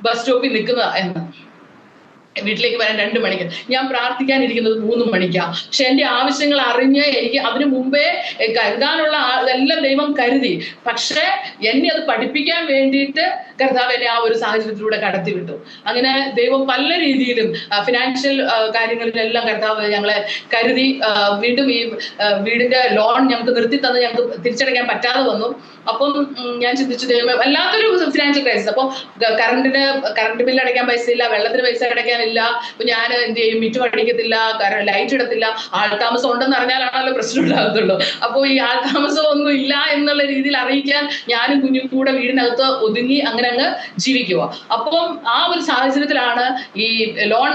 ബസ് സ്റ്റോപ്പിൽ നിൽക്കുന്നതാ എന്ന്. വീട്ടിലേക്ക് വരാൻ 2 മണിക്ക്, ഞാൻ പ്രാർത്ഥിക്കാനിരിക്കുന്നത് 3 മണിക്കാണ്. പക്ഷെ എൻ്റെ ആവശ്യങ്ങൾ അറിഞ്ഞ് എനിക്ക് അതിനു മുമ്പേ കരുതാനുള്ള എല്ലാം ദൈവം കരുതി. പക്ഷെ എന്നെ അത് പഠിപ്പിക്കാൻ വേണ്ടിയിട്ട് കർത്താവ് എന്നെ ആ ഒരു സാഹചര്യത്തിലൂടെ കടത്തിവിട്ടു. അങ്ങനെ ദൈവം പല രീതിയിലും ഫിനാൻഷ്യൽ കാര്യങ്ങളിലെല്ലാം കർത്താവ് ഞങ്ങളെ കരുതി. വീണ്ടും ഈ വീടിന്റെ ലോൺ ഞങ്ങൾക്ക് നിർത്തി തന്ന് ഞങ്ങൾക്ക് തിരിച്ചടയ്ക്കാൻ പറ്റാതെ വന്നു. അപ്പം ഞാൻ ചിന്തിച്ചു, ദൈവമേ, വല്ലാത്തൊരു ഫിനാൻഷ്യൽ ക്രൈസിസ്. അപ്പോൾ കറണ്ട് ബില്ല് അടയ്ക്കാൻ പൈസ ഇല്ല, വെള്ളത്തിന് പൈസ അടയ്ക്കാനില്ല. അപ്പൊ ഞാൻ എന്ത് ചെയ്യും, മിറ്റം അടിക്കത്തില്ല, ലൈറ്റ് ഇടത്തില്ല. ആൾതാമസം ഉണ്ടെന്ന് അറിഞ്ഞാലാണല്ലോ പ്രശ്നം ഉണ്ടാകത്തുള്ളൂ. അപ്പോൾ ഈ ആൾതാമസം ഒന്നും ഇല്ല എന്നുള്ള രീതിയിൽ അറിയിക്കാൻ ഞാനും കുഞ്ഞും കൂടെ വീടിനകത്ത് ഒതുങ്ങി അങ്ങനെ അങ്ങ് ജീവിക്കുക. അപ്പം ആ ഒരു സാഹചര്യത്തിലാണ് ഈ ലോൺ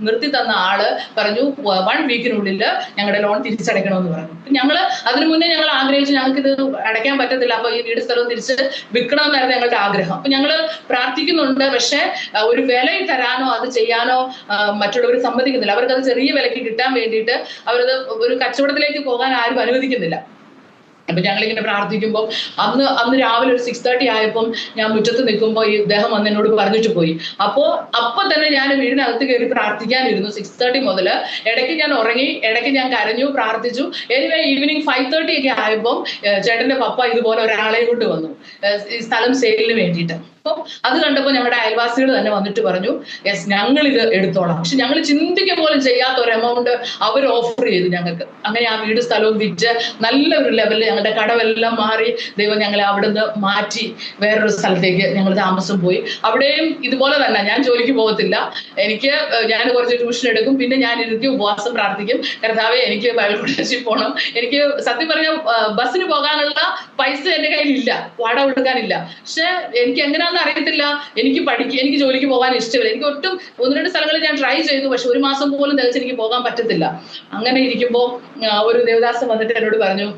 നിർത്തി തന്ന ആള് പറഞ്ഞു, 1 വീക്കിനുള്ളിൽ ഞങ്ങളുടെ ലോൺ തിരിച്ചടയ്ക്കണമെന്ന് പറഞ്ഞു. ഞങ്ങള് അതിനു മുന്നേ ഞങ്ങൾ ആഗ്രഹിച്ചു, ഞങ്ങൾക്ക് ഇത് അടയ്ക്കാൻ പറ്റത്തില്ല, അപ്പൊ ഈ വീട് സ്ഥലവും തിരിച്ച് വിൽക്കണമെന്നായിരുന്നു ഞങ്ങളുടെ ആഗ്രഹം. അപ്പൊ ഞങ്ങള് പ്രാർത്ഥിക്കുന്നുണ്ട്. പക്ഷെ ഒരു വില തരാനോ അത് ചെയ്യാനോ മറ്റുള്ളവർ സമ്മതിക്കുന്നില്ല. അവർക്കത് ചെറിയ വിലയ്ക്ക് കിട്ടാൻ വേണ്ടിയിട്ട് അവരത് ഒരു കച്ചവടത്തിലേക്ക് പോകാൻ ആരും അനുവദിക്കുന്നില്ല. അപ്പൊ ഞങ്ങളിങ്ങനെ പ്രാർത്ഥിക്കുമ്പോൾ അന്ന് രാവിലെ ഒരു 6:30 ആയപ്പം ഞാൻ മുറ്റത്ത് നിൽക്കുമ്പോൾ ഈ ഇദ്ദേഹം വന്ന് എന്നോട് പറഞ്ഞിട്ട് പോയി. അപ്പൊ തന്നെ ഞാൻ വീടിനകത്ത് കയറി പ്രാർത്ഥിക്കാനിരുന്നു. 6:30 മുതൽ ഇടയ്ക്ക് ഞാൻ ഉറങ്ങി, ഇടയ്ക്ക് ഞാൻ കരഞ്ഞു, പ്രാർത്ഥിച്ചു. എനിവേ ഈവനിങ് 5:30 ഒക്കെ ആയപ്പം ചേട്ടന്റെ പപ്പ ഇതുപോലെ ഒരാളെ കൊണ്ട് വന്നു ഈ സ്ഥലം സെയിലിന് വേണ്ടിയിട്ട്. അപ്പം അത് കണ്ടപ്പോൾ ഞങ്ങളുടെ അയൽവാസികൾ തന്നെ വന്നിട്ട് പറഞ്ഞു, യെസ്, ഞങ്ങൾ ഇത് എടുത്തോളാം. പക്ഷെ ഞങ്ങൾ ചിന്തിക്കുക പോലും ചെയ്യാത്ത ഒരു എമൗണ്ട് അവർ ഓഫർ ചെയ്തു ഞങ്ങൾക്ക്. അങ്ങനെ ആ വീട് സ്ഥലവും വിറ്റ് നല്ലൊരു ലെവലിൽ ഞങ്ങളുടെ കടവെല്ലാം മാറി ദൈവം ഞങ്ങളെ അവിടുന്ന് മാറ്റി വേറൊരു സ്ഥലത്തേക്ക് ഞങ്ങൾ താമസം പോയി. അവിടെയും ഇതുപോലെ തന്നെ, ഞാൻ ജോലിക്ക് പോകത്തില്ല, ഞാൻ കുറച്ച് ട്യൂഷൻ എടുക്കും, പിന്നെ ഞാൻ ഇരുത്തി ഉപവാസം പ്രാർത്ഥിക്കും. കർത്താവേ, എനിക്ക് ബൈബിൾ കോളേജിൽ പോകണം, എനിക്ക് സത്യം പറഞ്ഞാൽ ബസ്സിന് പോകാനുള്ള പൈസ എൻ്റെ കയ്യിലില്ല, വാടക കൊടുക്കാനില്ല. പക്ഷെ എനിക്ക് എങ്ങനെയാ എന്താണെന്ന് അറിയത്തില്ല, എനിക്ക് ജോലിക്ക് പോകാൻ ഇഷ്ടമില്ല, എനിക്ക് ഒട്ടും 1-2 സ്ഥലങ്ങളിൽ ഞാൻ ട്രൈ ചെയ്തു, പക്ഷെ 1 മാസം പോലും തികച്ച് എനിക്ക് പോകാൻ പറ്റത്തില്ല. അങ്ങനെ ഇരിക്കുമ്പോൾ ഒരു ദേവദാസൻ വന്നിട്ട് എന്നോട് പറഞ്ഞു,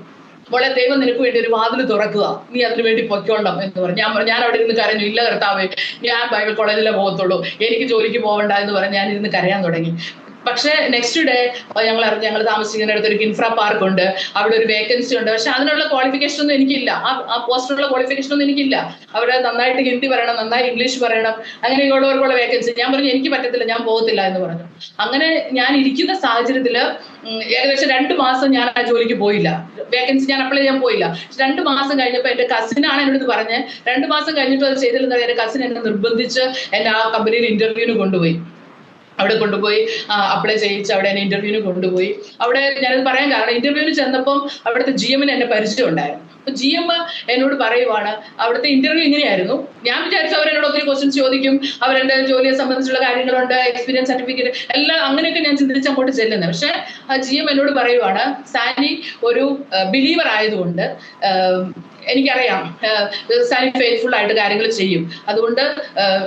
മോളെ, ദൈവം നിനക്ക് വേണ്ടി ഒരു വാതിൽ തുറക്കുക, നീ അതിന് വേണ്ടി പൊയ്ക്കൊള്ളാം എന്ന് പറഞ്ഞു. ഞാൻ അവിടെ ഇരുന്ന് കരഞ്ഞു. ഇല്ല കർത്താവേ, ഞാൻ ബൈബിൾ കോളേജിലെ പോകത്തുള്ളൂ, എനിക്ക് ജോലിക്ക് പോകണ്ട എന്ന് പറഞ്ഞ് ഞാൻ ഇരുന്ന് കരയാൻ തുടങ്ങി. പക്ഷേ നെക്സ്റ്റ് ഡേ ഞങ്ങൾ താമസിക്കുന്നിടത്ത് ഒരു കിൻഫ്ര പാർക്ക് ഉണ്ട്, അവിടെ ഒരു വേക്കൻസി ഉണ്ട്. പക്ഷെ അതിനുള്ള ക്വാളിഫിക്കേഷൻ ഒന്നും എനിക്കില്ല, ആ പോസ്റ്റിനുള്ള ക്വാളിഫിക്കേഷൻ ഒന്നും എനിക്കില്ല. അവിടെ നന്നായിട്ട് ഹിന്ദി പറയണം, നന്നായി ഇംഗ്ലീഷ് പറയണം, അങ്ങനെയുള്ളവർക്കുള്ള വേക്കൻസി. ഞാൻ പറഞ്ഞു എനിക്ക് പറ്റത്തില്ല, ഞാൻ പോകത്തില്ല എന്ന് പറഞ്ഞു. അങ്ങനെ ഞാൻ ഇരിക്കുന്ന സാഹചര്യത്തിൽ ഏകദേശം 2 മാസം ഞാൻ ആ ജോലിക്ക് പോയില്ല. വേക്കൻസി ഞാൻ അപ്ലൈ ചെയ്യാൻ പോയില്ല. 2 മാസം കഴിഞ്ഞപ്പോൾ എന്റെ കസിനാണ് എന്നോട് പറഞ്ഞ്, 2 മാസം കഴിഞ്ഞിട്ട് അത് ചെയ്തില്ലെന്ന് എന്റെ കസിൻ എന്നെ നിർബന്ധിച്ച് എന്നെ ആ കമ്പനിയിൽ ഇന്റർവ്യൂവിന് കൊണ്ടുപോയി. അവിടെ കൊണ്ടുപോയി അപ്ലൈ ചെയ്യിച്ച് അവിടെ എന്നെ ഇന്റർവ്യൂവിന് കൊണ്ടുപോയി. അവിടെ ഞാനത് പറയാൻ കാരണം, ഇന്റർവ്യൂവിന് ചെന്നപ്പം അവിടുത്തെ GM എന്നെ പരിചയം ഉണ്ടായിരുന്നു. അപ്പൊ GM എന്നോട് പറയുവാണ്, അവിടുത്തെ ഇന്റർവ്യൂ ഇങ്ങനെയായിരുന്നു. ഞാൻ വിചാരിച്ചു അവരെന്നോട് ഒത്തിരി ക്വസ്റ്റ്യൻസ് ചോദിക്കും, അവരെന്റെ ജോലിയെ സംബന്ധിച്ചുള്ള കാര്യങ്ങളുണ്ട്, എക്സ്പീരിയൻസ് സർട്ടിഫിക്കറ്റ് എല്ലാം അങ്ങനെയൊക്കെ ഞാൻ ചിന്തിച്ച് അങ്ങോട്ട് ചെല്ലുന്നത്. പക്ഷെ GM എന്നോട് പറയുവാണ്, സാനി ഒരു ബിലീവർ ആയതുകൊണ്ട് എനിക്കറിയാം സാനി ഫെയ്ത്ത്ഫുൾ ആയിട്ട് കാര്യങ്ങൾ ചെയ്യും, അതുകൊണ്ട്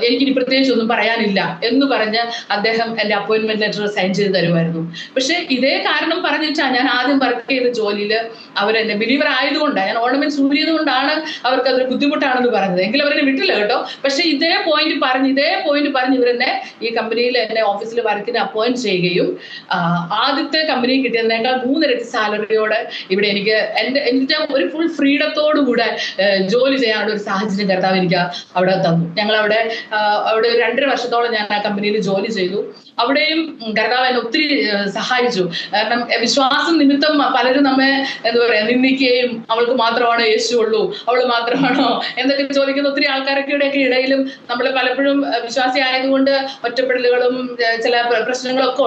എനിക്കിനി പ്രത്യേകിച്ച് ഒന്നും പറയാനില്ല എന്ന് പറഞ്ഞ് അദ്ദേഹം എന്റെ അപ്പോയിന്റ്മെന്റ് ലെറ്റർ സൈൻ ചെയ്ത് തരുമായിരുന്നു. പക്ഷെ ഇതേ കാരണം പറഞ്ഞിട്ടാണ് ഞാൻ ആദ്യം വർക്ക് ചെയ്ത ജോലിയിൽ അവരെന്നെ ബിലീവർ ആയതുകൊണ്ടാണ്, ഞാൻ ഓർണമെന്റ്സ് ഊരിയത് കൊണ്ടാണ് അവർക്ക് അതൊരു ബുദ്ധിമുട്ടാണെന്ന് പറഞ്ഞത്. എങ്കിലും അവരെന്നെ വിട്ടില്ല കേട്ടോ. പക്ഷെ ഇതേ പോയിന്റ് പറഞ്ഞ് ഇവരെന്നെ ഈ കമ്പനിയിൽ എന്നെ ഓഫീസിൽ വർക്കിന് അപ്പോയിന്റ് ചെയ്യുകയും ആദ്യത്തെ കമ്പനി കിട്ടിയതിനേക്കാൾ 3 ഇരട്ടി സാലറിയോടെ ഇവിടെ എനിക്ക് എന്റെ ഒരു ഫുൾ ഫ്രീഡത്തോട് കൂടെ ജോലി ചെയ്യാനുള്ള ഒരു സാഹചര്യം കർത്താവ് എനിക്ക് അവിടെ തന്നു. ഞങ്ങളവിടെ ഒരു 2.5 വർഷത്തോളം ഞാൻ ആ കമ്പനിയിൽ ജോലി ചെയ്തു. അവിടെയും കർത്താവ് എന്നെ ഒത്തിരി സഹായിച്ചു. കാരണം വിശ്വാസം നിമിത്തം പലരും നമ്മെ എന്താ പറയാ നിന്ദിക്കുകയും, അവൾക്ക് മാത്രമാണോ യേശു ഉള്ളൂ, അവള് മാത്രമാണോ എന്നൊക്കെ ചോദിക്കുന്ന ഒത്തിരി ആൾക്കാരൊക്കെ ഇടയിലും നമ്മൾ പലപ്പോഴും വിശ്വാസി ആയതുകൊണ്ട് ഒറ്റപ്പെടലുകളും ചില പ്രശ്നങ്ങളൊക്കെ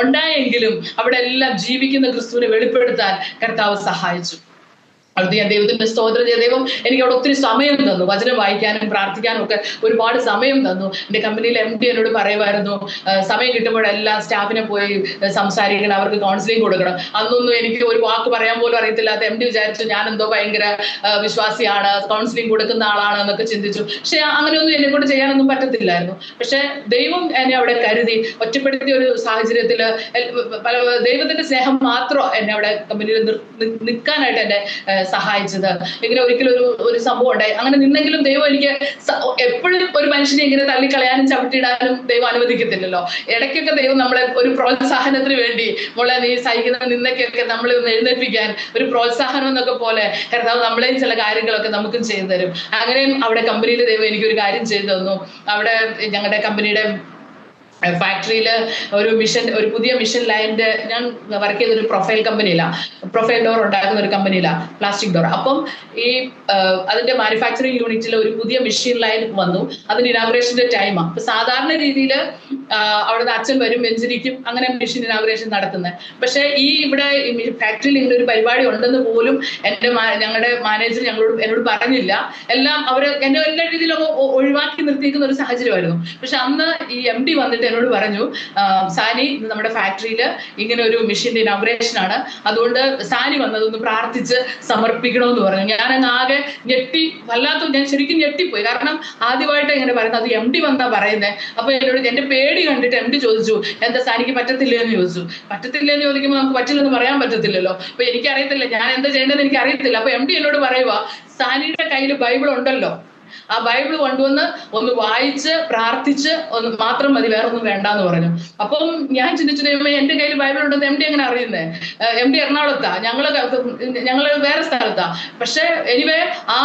ഉണ്ടായെങ്കിലും അവിടെ എല്ലാം ജീവിക്കുന്ന ക്രിസ്തുവിനെ വെളിപ്പെടുത്താൻ കർത്താവ് സഹായിച്ചു. അത് ഞാൻ ദൈവത്തിന്റെ സ്തോത്രം ചെയ്ത ദൈവം എനിക്ക് അവിടെ ഒത്തിരി സമയം തന്നു, വചനം വായിക്കാനും പ്രാർത്ഥിക്കാനും ഒക്കെ ഒരുപാട് സമയം തന്നു. എന്റെ കമ്പനിയിൽ MD എന്നോട് പറയുമായിരുന്നു, സമയം കിട്ടുമ്പോഴെല്ലാം സ്റ്റാഫിനെ പോയി സംസാരിക്കണം, അവർക്ക് കൗൺസിലിംഗ് കൊടുക്കണം. അന്നൊന്നും എനിക്ക് ഒരു വാക്ക് പറയാൻ പോലും അറിയത്തില്ലാത്ത MD വിചാരിച്ചു ഞാൻ എന്തോ ഭയങ്കര വിശ്വാസിയാണ്, കൗൺസിലിംഗ് കൊടുക്കുന്ന ആളാണ് എന്നൊക്കെ ചിന്തിച്ചു. പക്ഷെ അങ്ങനെയൊന്നും എന്നെ കൊണ്ട് ചെയ്യാനൊന്നും പറ്റത്തില്ലായിരുന്നു. പക്ഷെ ദൈവം എന്നെ അവിടെ കരുതി, ഒറ്റപ്പെടുത്തിയ ഒരു സാഹചര്യത്തിൽ ദൈവത്തിന്റെ സ്നേഹം മാത്രം എന്നെ അവിടെ കമ്പനിയിൽ നിൽക്കാനായിട്ട് എന്നെ സഹായിച്ചത്. ഇങ്ങനെ ഒരിക്കലും ഒരു സംഭവം ഉണ്ടായി. അങ്ങനെ നിന്നെങ്കിലും ദൈവം എനിക്ക് എപ്പോഴും ഒരു മനുഷ്യനെ ഇങ്ങനെ തള്ളിക്കളയാനും ചവിട്ടിയിടാനും ദൈവം അനുവദിക്കത്തില്ലല്ലോ. ഇടയ്ക്കൊക്കെ ദൈവം നമ്മളെ ഒരു പ്രോത്സാഹനത്തിന് വേണ്ടി, മോളെ നീ സഹിക്കുന്ന നിന്നൊക്കെ നമ്മളെ ഒന്ന് എഴുന്നേൽപ്പിക്കാൻ ഒരു പ്രോത്സാഹനം എന്നൊക്കെ പോലെ കർത്താവ് നമ്മളെയും ചില കാര്യങ്ങളൊക്കെ നമുക്കും ചെയ്തു തരും. അങ്ങനെയും അവിടെ കമ്പനിയിൽ ദൈവം എനിക്കൊരു കാര്യം ചെയ്തു തന്നു. അവിടെ ഞങ്ങളുടെ കമ്പനിയുടെ ഫാക്ടറിയിൽ ഒരു പുതിയ മിഷൻ ലൈനിന്റെ, ഞാൻ വർക്ക് ചെയ്തൊരു പ്രൊഫൈൽ കമ്പനിയിലാണ്, പ്രൊഫൈൽ ഡോർ ഉണ്ടാക്കുന്ന ഒരു കമ്പനിയിലാണ്, പ്ലാസ്റ്റിക് ഡോർ. അപ്പം ഈ അതിന്റെ മാനുഫാക്ചറിങ് യൂണിറ്റിൽ ഒരു പുതിയ മെഷീൻ ലൈൻ വന്നു. അതിന്റെ ഇനാഗുറേഷന്റെ ടൈമാണ്. അപ്പൊ സാധാരണ രീതിയിൽ അവിടുന്ന് അച്ഛൻ വരും, വെഞ്ചരിക്കും, അങ്ങനെ മെഷീൻ ഇനാഗുറേഷൻ നടത്തുന്നത്. പക്ഷെ ഇവിടെ ഫാക്ടറിയിൽ ഇങ്ങനെ ഒരു പരിപാടി ഉണ്ടെന്ന് പോലും ഞങ്ങളുടെ മാനേജർ എന്നോട് പറഞ്ഞില്ല. എല്ലാം എന്നെ എല്ലാ രീതിയിലും ഒഴിവാക്കി നിർത്തിയിരിക്കുന്ന ഒരു സാഹചര്യമായിരുന്നു. പക്ഷെ അന്ന് ഈ MD വന്നിട്ട് എന്നോട് പറഞ്ഞു, സാനി നമ്മുടെ ഫാക്ടറിയിൽ ഇങ്ങനെ ഒരു മെഷീന്റെ ഇനാഗുറേഷൻ ആണ്, അതുകൊണ്ട് സാനി വന്നതൊന്ന് പ്രാർത്ഥിച്ച് സമർപ്പിക്കണമെന്ന് പറഞ്ഞു. ഞാൻ അങ്ങ് ആകെ ഞെട്ടി, ഞാൻ ശരിക്കും ഞെട്ടിപ്പോയി. കാരണം ആദ്യമായിട്ട് ഇങ്ങനെ പറയുന്നത്, അത് MD വന്നാ പറയുന്നത്. അപ്പൊ എന്നോട് എന്റെ പേടി കണ്ടിട്ട് MD ചോദിച്ചു, എന്താ സാനിക്ക് പറ്റത്തില്ലെന്ന് ചോദിച്ചു. പറ്റത്തില്ലെന്ന് ചോദിക്കുമ്പോൾ നമുക്ക് പറ്റില്ലെന്ന് പറയാൻ പറ്റത്തില്ലല്ലോ. അപ്പൊ എനിക്കറിയത്തില്ല ഞാൻ എന്താ ചെയ്യേണ്ടതെന്ന് എനിക്കറിയത്തില്ല. അപ്പൊ MD എന്നോട് പറയുക, സാനിയുടെ കയ്യിൽ ബൈബിൾ ഉണ്ടല്ലോ, ആ ബൈബിൾ കൊണ്ടുവന്ന് ഒന്ന് വായിച്ച് പ്രാർത്ഥിച്ച് ഒന്ന് മാത്രം മതി, വേറൊന്നും വേണ്ടാന്ന് പറഞ്ഞു. അപ്പം ഞാൻ ചിന്തിച്ചു, ദൈവമേ എന്റെ കയ്യിൽ ബൈബിൾ ഉണ്ടെന്ന് MD എങ്ങനെ അറിയുന്നേ? MD എറണാകുളത്താ, ഞങ്ങള് വേറെ സ്ഥലത്താ. പക്ഷെ എനിവേ ആ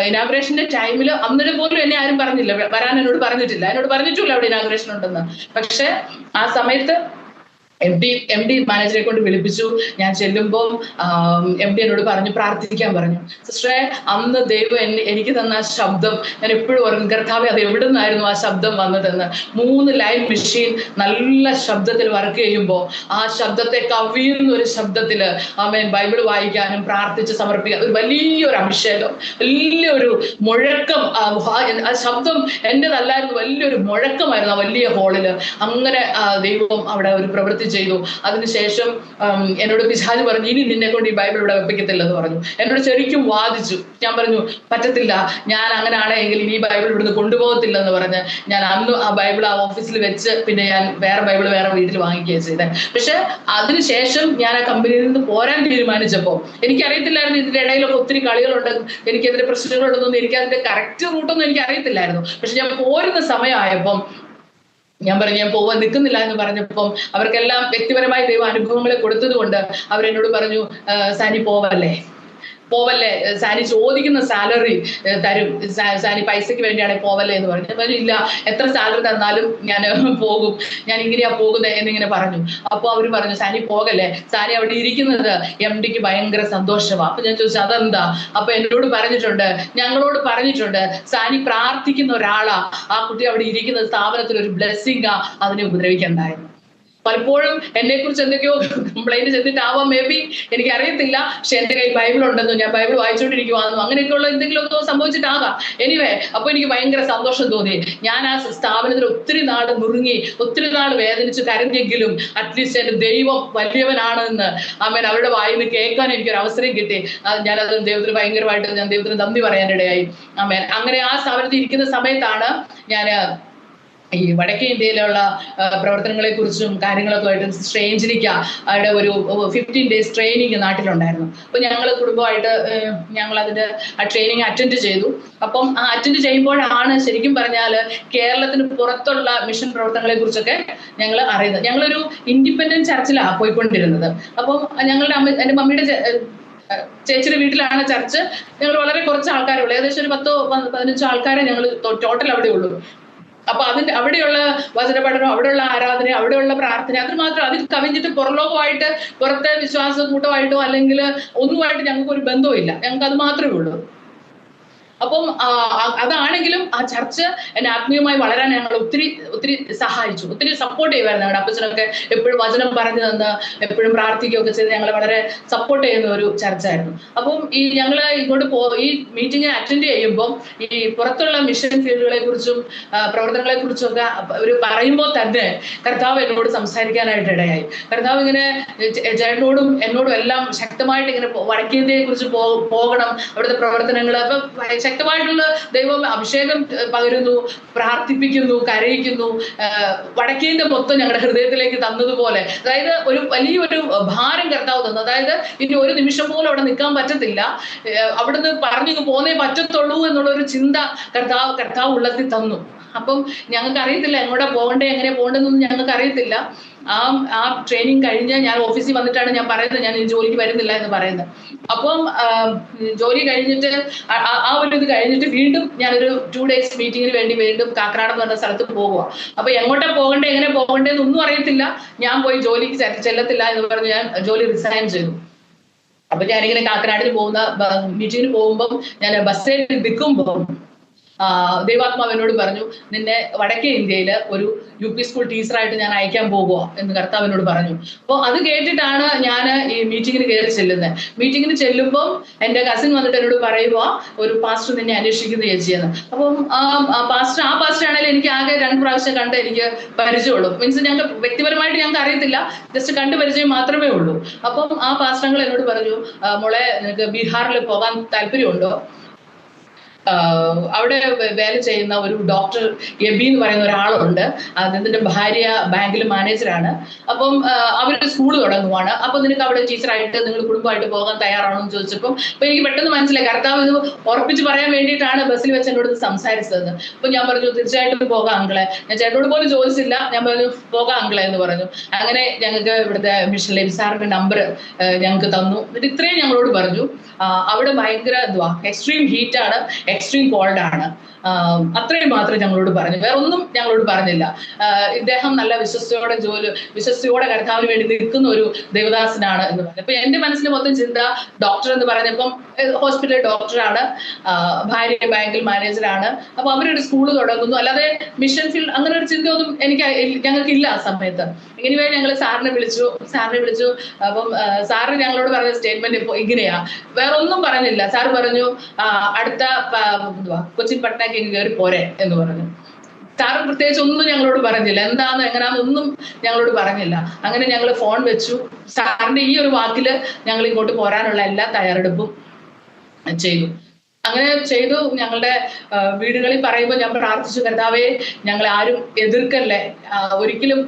ഇനാഗുറേഷന്റെ ടൈമിൽ അന്നിട്ട് പോലും എന്നെ ആരും പറഞ്ഞില്ല, വരാൻ എന്നോട് പറഞ്ഞിട്ടില്ല, എന്നോട് പറഞ്ഞിട്ടില്ല അവിടെ ഇനാഗുറേഷൻ ഉണ്ടെന്ന്. പക്ഷെ ആ സമയത്ത് MD മാനേജറെ കൊണ്ട് വിളിപ്പിച്ചു. ഞാൻ ചെല്ലുമ്പോൾ MD എന്നോട് പറഞ്ഞു, പ്രാർത്ഥിക്കാൻ പറഞ്ഞു. സിസ്റ്ററെ, അന്ന് ദൈവം എനിക്ക് തന്ന ശബ്ദം ഞാൻ എപ്പോഴും ഓർക്കും, കർത്താവേ അത് എവിടെ നിന്നായിരുന്നു ആ ശബ്ദം വന്നതെന്ന്. 3 ലൈൻ മെഷീൻ നല്ല ശബ്ദത്തിൽ വർക്ക് ചെയ്യുമ്പോൾ ആ ശബ്ദത്തെ കവിയുന്ന ഒരു ശബ്ദത്തിൽ ആമേൻ ബൈബിൾ വായിക്കാനും പ്രാർത്ഥിച്ച് സമർപ്പിക്കാൻ ഒരു വലിയൊരു അഭിഷേകം, വലിയൊരു മുഴക്കം. ആ ശബ്ദം എന്റേതല്ലായിരുന്നു, വലിയൊരു മുഴക്കമായിരുന്നു ആ വലിയ ഹോളില്. അങ്ങനെ ദൈവം അവിടെ ഒരു പ്രവൃത്തി ചെയ്തു. അതിനുശേഷം എന്നോട് പിശാച് പറഞ്ഞു, ഇനി നിന്നെ കൊണ്ട് ഈ ബൈബിൾ ഇവിടെ വെപ്പിക്കത്തില്ലെന്ന് പറഞ്ഞു. എന്നോട് ശരിക്കും വാദിച്ചു. ഞാൻ പറഞ്ഞു പറ്റത്തില്ല, ഞാൻ അങ്ങനെയാണെങ്കിൽ ഇനി ഈ ബൈബിൾ ഇവിടുന്ന് കൊണ്ടുപോകത്തില്ലെന്ന് പറഞ്ഞ് ഞാൻ അന്ന് ആ ബൈബിൾ ആ ഓഫീസിൽ വെച്ച് പിന്നെ ഞാൻ വേറെ ബൈബിൾ വേറെ വീട്ടിൽ വാങ്ങിക്കുകയാണ് ചെയ്തത്. പക്ഷെ അതിനുശേഷം ഞാൻ ആ കമ്പനിയിൽ നിന്ന് പോരാൻ തീരുമാനിച്ചപ്പോൾ എനിക്കറിയത്തില്ലായിരുന്നു ഇതിന്റെ ഇടയിലൊക്കെ ഒത്തിരി കളികളുണ്ട്, എനിക്കെതിരെ പ്രശ്നങ്ങളുണ്ടെന്നൊന്നും, എനിക്ക് അതിന്റെ കറക്റ്റ് റൂട്ടൊന്നും എനിക്ക് അറിയത്തില്ലായിരുന്നു. പക്ഷെ ഞാൻ പോരുന്ന സമയമായപ്പം ഞാൻ പറഞ്ഞു ഞാൻ പോവാൻ നിൽക്കുന്നില്ല എന്ന് പറഞ്ഞപ്പം അവർക്കെല്ലാം വ്യക്തിപരമായ ദൈവ അനുഭവങ്ങളെ കൊടുത്തത് കൊണ്ട് അവരെന്നോട് പറഞ്ഞു, സാനി പോവല്ലേ, സാനി ചോദിക്കുന്ന സാലറി തരും, സാനി പൈസയ്ക്ക് വേണ്ടിയാണെങ്കിൽ പോവല്ലേ എന്ന് പറഞ്ഞു. ഞാൻ പറഞ്ഞു ഇല്ല, എത്ര സാലറി തന്നാലും ഞാൻ പോകും, ഞാൻ ഇങ്ങനെയാ പോകുന്നത് എന്നിങ്ങനെ പറഞ്ഞു. അപ്പോൾ അവർ പറഞ്ഞു സാനി പോകല്ലേ, സാനി അവിടെ ഇരിക്കുന്നത് MD ഭയങ്കര സന്തോഷമാണ്. അപ്പൊ ഞാൻ ചോദിച്ചു അതെന്താ? അപ്പൊ എന്നോട് പറഞ്ഞിട്ടുണ്ട്, ഞങ്ങളോട് പറഞ്ഞിട്ടുണ്ട്, സാനി പ്രാർത്ഥിക്കുന്ന ഒരാളാ, ആ കുട്ടി അവിടെ ഇരിക്കുന്നത് സ്ഥാപനത്തിൽ ഒരു ബ്ലെസ്സിംഗാ, അതിനെ ഉപദ്രവിക്കണ്ടായിരുന്നു. പലപ്പോഴും എന്നെ കുറിച്ച് എന്തൊക്കെയോ കംപ്ലൈന്റ് ചെയ്തിട്ടാവാം, മേ ബി എനിക്ക് അറിയത്തില്ല. പക്ഷെ എന്റെ കയ്യിൽ ബൈബിൾ ഉണ്ടെന്നും ഞാൻ ബൈബിൾ വായിച്ചുകൊണ്ടിരിക്കുവാണെന്നും അങ്ങനെയൊക്കെയുള്ള എന്തെങ്കിലുമൊക്കെ സംഭവിച്ചിട്ടാകാം. എനിവേ, അപ്പൊ എനിക്ക് ഭയങ്കര സന്തോഷം തോന്നി. ഞാൻ ആ സ്ഥാപനത്തിൽ ഒത്തിരി നാൾ നുറുങ്ങി, ഒത്തിരി നാൾ വേദനിച്ച് കരഞ്ഞെങ്കിലും അറ്റ്ലീസ്റ്റ് എന്റെ ദൈവം വലിയവനാണെന്ന് ആമേൻ അവരുടെ വായിൽ നിന്ന് കേൾക്കാൻ എനിക്കൊരു അവസരം കിട്ടി. ഞാനത് ദൈവത്തിന് ഭയങ്കരമായിട്ട് ഞാൻ ദൈവത്തിന് നന്ദി പറയാനിടയായി. ആമേൻ. അങ്ങനെ ആ സ്ഥാപനത്തിൽ ഇരിക്കുന്ന സമയത്താണ് ഞാൻ ഈ വടക്കേ ഇന്ത്യയിലുള്ള പ്രവർത്തനങ്ങളെ കുറിച്ചും കാര്യങ്ങളൊക്കെ ആയിട്ട് സ്ട്രേഞ്ചിലിക്ക അവിടെ ഒരു 15 days ട്രെയിനിങ് നാട്ടിലുണ്ടായിരുന്നു. അപ്പൊ ഞങ്ങൾ കുടുംബമായിട്ട് ഞങ്ങൾ അതിന്റെ ആ ട്രെയിനിങ് അറ്റൻഡ് ചെയ്തു. അപ്പം ആ അറ്റൻഡ് ചെയ്യുമ്പോഴാണ് ശരിക്കും പറഞ്ഞാൽ കേരളത്തിന് പുറത്തുള്ള മിഷൻ പ്രവർത്തനങ്ങളെ കുറിച്ചൊക്കെ ഞങ്ങൾ അറിയുന്നത്. ഞങ്ങളൊരു ഇൻഡിപെൻഡന്റ് ചർച്ചിലാണ് പോയിക്കൊണ്ടിരുന്നത്. അപ്പം ഞങ്ങളുടെ എൻ്റെ മമ്മിയുടെ ചേച്ചിയുടെ വീട്ടിലാണ് ചർച്ച്. ഞങ്ങൾ വളരെ കുറച്ച് ആൾക്കാരേ ഉള്ളൂ, ഏകദേശം ഒരു 10-15 ആൾക്കാരെ ഞങ്ങൾ ടോട്ടൽ അവിടെ ഉള്ളൂ. അപ്പൊ അവിടെയുള്ള വചന പഠനം, അവിടെയുള്ള ആരാധന, അവിടെയുള്ള പ്രാർത്ഥന, അത് മാത്രം, അതിൽ കവിഞ്ഞിട്ട് പുറലോകമായിട്ട് പുറത്തെ വിശ്വാസ കൂട്ടമായിട്ടോ അല്ലെങ്കിൽ ഒന്നുമായിട്ട് ഞങ്ങൾക്ക് ഒരു ബന്ധവും ഇല്ല. ഞങ്ങൾക്ക് അത് മാത്രമേ ഉള്ളൂ. അപ്പം അതാണെങ്കിലും ആ ചർച്ച് എന്നെ ആത്മീയമായി വളരാൻ ഞങ്ങൾ ഒത്തിരി സഹായിച്ചു, ഒത്തിരി സപ്പോർട്ട് ചെയ്യുമായിരുന്നു. ഞങ്ങളുടെ അപ്പച്ചനൊക്കെ എപ്പോഴും വചനം പറഞ്ഞു തന്ന് എപ്പോഴും പ്രാർത്ഥിക്കുകയൊക്കെ ചെയ്ത് ഞങ്ങളെ വളരെ സപ്പോർട്ട് ചെയ്യുന്ന ഒരു ചർച്ചായിരുന്നു. അപ്പം ഈ ഞങ്ങൾ ഇങ്ങോട്ട് ഈ മീറ്റിംഗിന് അറ്റൻഡ് ചെയ്യുമ്പം ഈ പുറത്തുള്ള മിഷൻ ഫീൽഡുകളെ കുറിച്ചും പ്രവർത്തനങ്ങളെ കുറിച്ചും ഒക്കെ ഒരു പറയുമ്പോൾ തന്നെ കർത്താവ് എന്നോട് സംസാരിക്കാനായിട്ട് ഇടയായി. കർത്താവ് ഇങ്ങനെ ചേട്ടനോടും എന്നോടും എല്ലാം ശക്തമായിട്ട് ഇങ്ങനെ വടക്കേ ഇന്ത്യയെ കുറിച്ച് പോകണം, അവിടുത്തെ പ്രവർത്തനങ്ങൾ, അപ്പൊ ശക്തമായിട്ടുള്ള ദൈവം അഭിഷേകം പകരുന്നു, പ്രാർത്ഥിപ്പിക്കുന്നു, കരയിക്കുന്നു. വടക്കേന്ത്യ മൊത്തം ഞങ്ങളുടെ ഹൃദയത്തിലേക്ക് തന്നതുപോലെ, അതായത് ഒരു വലിയൊരു ഭാരം കർത്താവ് തന്നു. അതായത് ഇനി ഒരു നിമിഷം പോലും അവിടെ നിൽക്കാൻ പറ്റത്തില്ല, അവിടുന്ന് പറഞ്ഞു പോന്നേ പറ്റത്തുള്ളൂ എന്നുള്ളൊരു ചിന്ത കർത്താവ് ഉള്ളത്തിൽ തന്നു. അപ്പം ഞങ്ങൾക്ക് അറിയത്തില്ല എങ്ങോട്ടാ പോകണ്ടേ, എങ്ങനെ പോകണ്ടെന്നൊന്നും ഞങ്ങൾക്ക് അറിയത്തില്ല. ആ ട്രെയിനിങ് കഴിഞ്ഞ് ഞാൻ ഓഫീസിൽ വന്നിട്ടാണ് ഞാൻ പറയുന്നത് ഞാൻ ജോലിക്ക് വരുന്നില്ല എന്ന് പറയുന്നത്. അപ്പം ജോലി കഴിഞ്ഞിട്ട് ആ ഒരു ഇത് കഴിഞ്ഞിട്ട് വീണ്ടും ഞാനൊരു 2 days മീറ്റിങ്ങിന് വേണ്ടി വീണ്ടും കാക്കനാട് എന്ന് പറഞ്ഞ സ്ഥലത്ത് പോകുക. അപ്പൊ എങ്ങോട്ടാ പോകണ്ടേ, എങ്ങനെ പോകണ്ടേന്ന് ഒന്നും അറിയത്തില്ല. ഞാൻ പോയി ജോലിക്ക് ചെല്ലത്തില്ല എന്ന് പറഞ്ഞ് ഞാൻ ജോലി റിസൈൻ ചെയ്തു. അപ്പൊ ഞാനിങ്ങനെ കാക്കനാടിന് പോകുന്ന മീറ്റിങ്ങിന് പോകുമ്പം ഞാൻ ബസ്സിൽ നിൽക്കുമ്പോൾ ദൈവാത്മാവ് എന്നോട് പറഞ്ഞു, നിന്നെ വടക്കേ ഇന്ത്യയിൽ ഒരു UP സ്കൂൾ ടീച്ചറായിട്ട് ഞാൻ അയക്കാൻ പോകുക എന്ന് കർത്താവിനോട് പറഞ്ഞു. അപ്പോൾ അത് കേട്ടിട്ടാണ് ഞാൻ ഈ മീറ്റിങ്ങിന് കയറി ചെല്ലുന്നത്. മീറ്റിങ്ങിന് ചെല്ലുമ്പോൾ എൻ്റെ കസിൻ വന്നിട്ട് എന്നോട് പറയുക, ഒരു പാസ്റ്റർ നിന്നെ അന്വേഷിക്കുന്ന ചേച്ചിയെന്ന്. അപ്പം ആ പാസ്റ്റർ ആണെങ്കിലും എനിക്ക് ആകെ 2 പ്രാവശ്യം കണ്ട് എനിക്ക് പരിചയമുള്ളൂ. മീൻസ് ഞങ്ങൾക്ക് വ്യക്തിപരമായിട്ട് ഞങ്ങൾക്ക് അറിയത്തില്ല, ജസ്റ്റ് കണ്ട് പരിചയം മാത്രമേ ഉള്ളൂ. അപ്പം ആ പാസ്റ്റർ എന്നോട് പറഞ്ഞു, മോളെ നിനക്ക് ബീഹാറിൽ പോകാൻ താല്പര്യമുണ്ടോ? അവിടെ വേല ചെയ്യുന്ന ഒരു ഡോക്ടർ എബി എന്ന് പറയുന്ന ഒരാളുണ്ട്, അദ്ദേഹത്തിന്റെ ഭാര്യ ബാങ്കിൽ മാനേജറാണ്. അപ്പം അവരൊരു സ്കൂൾ തുടങ്ങുവാണ്. അപ്പൊ നിനക്ക് അവിടെ ടീച്ചറായിട്ട് നിങ്ങൾ കുടുംബമായിട്ട് പോകാൻ തയ്യാറാണോ എന്ന് ചോദിച്ചപ്പം അപ്പൊ എനിക്ക് പെട്ടെന്ന് മനസ്സിലായി കർത്താവ് ഇത് ഉറപ്പിച്ച് പറയാൻ വേണ്ടിയിട്ടാണ് ബസ്സിൽ വെച്ച് എന്നോട് സംസാരിച്ചത്. അപ്പൊ ഞാൻ പറഞ്ഞു തീർച്ചയായിട്ടും പോകാം അങ്കിളെ. ഞാൻ ചേട്ടനോട് പോലും ചോദിച്ചില്ല, ഞാൻ പറഞ്ഞു പോകാം അങ്കിളെ എന്ന് പറഞ്ഞു. അങ്ങനെ ഞങ്ങൾക്ക് ഇവിടുത്തെ മിഷൻ ലേബി സാറിന്റെ നമ്പർ ഞങ്ങൾക്ക് തന്നു. എന്നിട്ട് ഇത്രയും ഞങ്ങളോട് പറഞ്ഞു, അവിടെ ഭയങ്കര എക്സ്ട്രീം ഹീറ്റാണ്, എക്സ്ട്രീം കോൾഡ് ആണ്, അത്രയും മാത്രമേ ഞങ്ങളോട് പറഞ്ഞു, വേറെ ഒന്നും ഞങ്ങളോട് പറഞ്ഞില്ല. ഇദ്ദേഹം നല്ല വിശ്വസ്തയോടെ കർത്താവിന് വേണ്ടി നിൽക്കുന്ന ഒരു ദേവദാസനാണ് എന്ന് പറഞ്ഞു. അപ്പൊ എന്റെ മനസ്സിൽ മൊത്തം ചിന്ത ഡോക്ടർ എന്ന് പറഞ്ഞപ്പം ഹോസ്പിറ്റൽ ഡോക്ടറാണ്, ഭാര്യ ബാങ്കിൽ മാനേജറാണ്, അപ്പൊ അവരൊരു സ്കൂൾ തുടങ്ങുന്നു. അല്ലാതെ മിഷൻ ഫീൽഡ് അങ്ങനെ ഒരു ചിന്തയൊന്നും ഞങ്ങൾക്ക് ഇല്ല ആ സമയത്ത്. ഇങ്ങനെ ഞങ്ങൾ സാറിനെ വിളിച്ചു. അപ്പം സാറ് ഞങ്ങളോട് പറഞ്ഞ സ്റ്റേറ്റ്മെന്റ് ഇപ്പൊ ഇങ്ങനെയാ, വേറെ ഒന്നും പറഞ്ഞില്ല. സാറ് പറഞ്ഞു, അടുത്ത കൊച്ചിൻ പട്ടണക്ക് കയറി പോരെ എന്ന് പറഞ്ഞു. സാറ് പ്രത്യേകിച്ച് ഒന്നും ഞങ്ങളോട് പറഞ്ഞില്ല, എന്താന്ന് എങ്ങനെയാന്ന് ഒന്നും ഞങ്ങളോട് പറഞ്ഞില്ല. അങ്ങനെ ഞങ്ങൾ ഫോൺ വെച്ചു. സാറിന്റെ ഈ ഒരു വാക്കില് ഞങ്ങൾ ഇങ്ങോട്ട് പോരാനുള്ള എല്ലാ തയ്യാറെടുപ്പും ചെയ്തു. അങ്ങനെ ചെയ്തു. ഞങ്ങളുടെ വീടുകളിൽ പറയുമ്പോൾ ഞാൻ പ്രാർത്ഥിച്ചു, കർത്താവേ ഞങ്ങളെ ആരും എതിർക്കല്ലേ, ഒരിക്കലും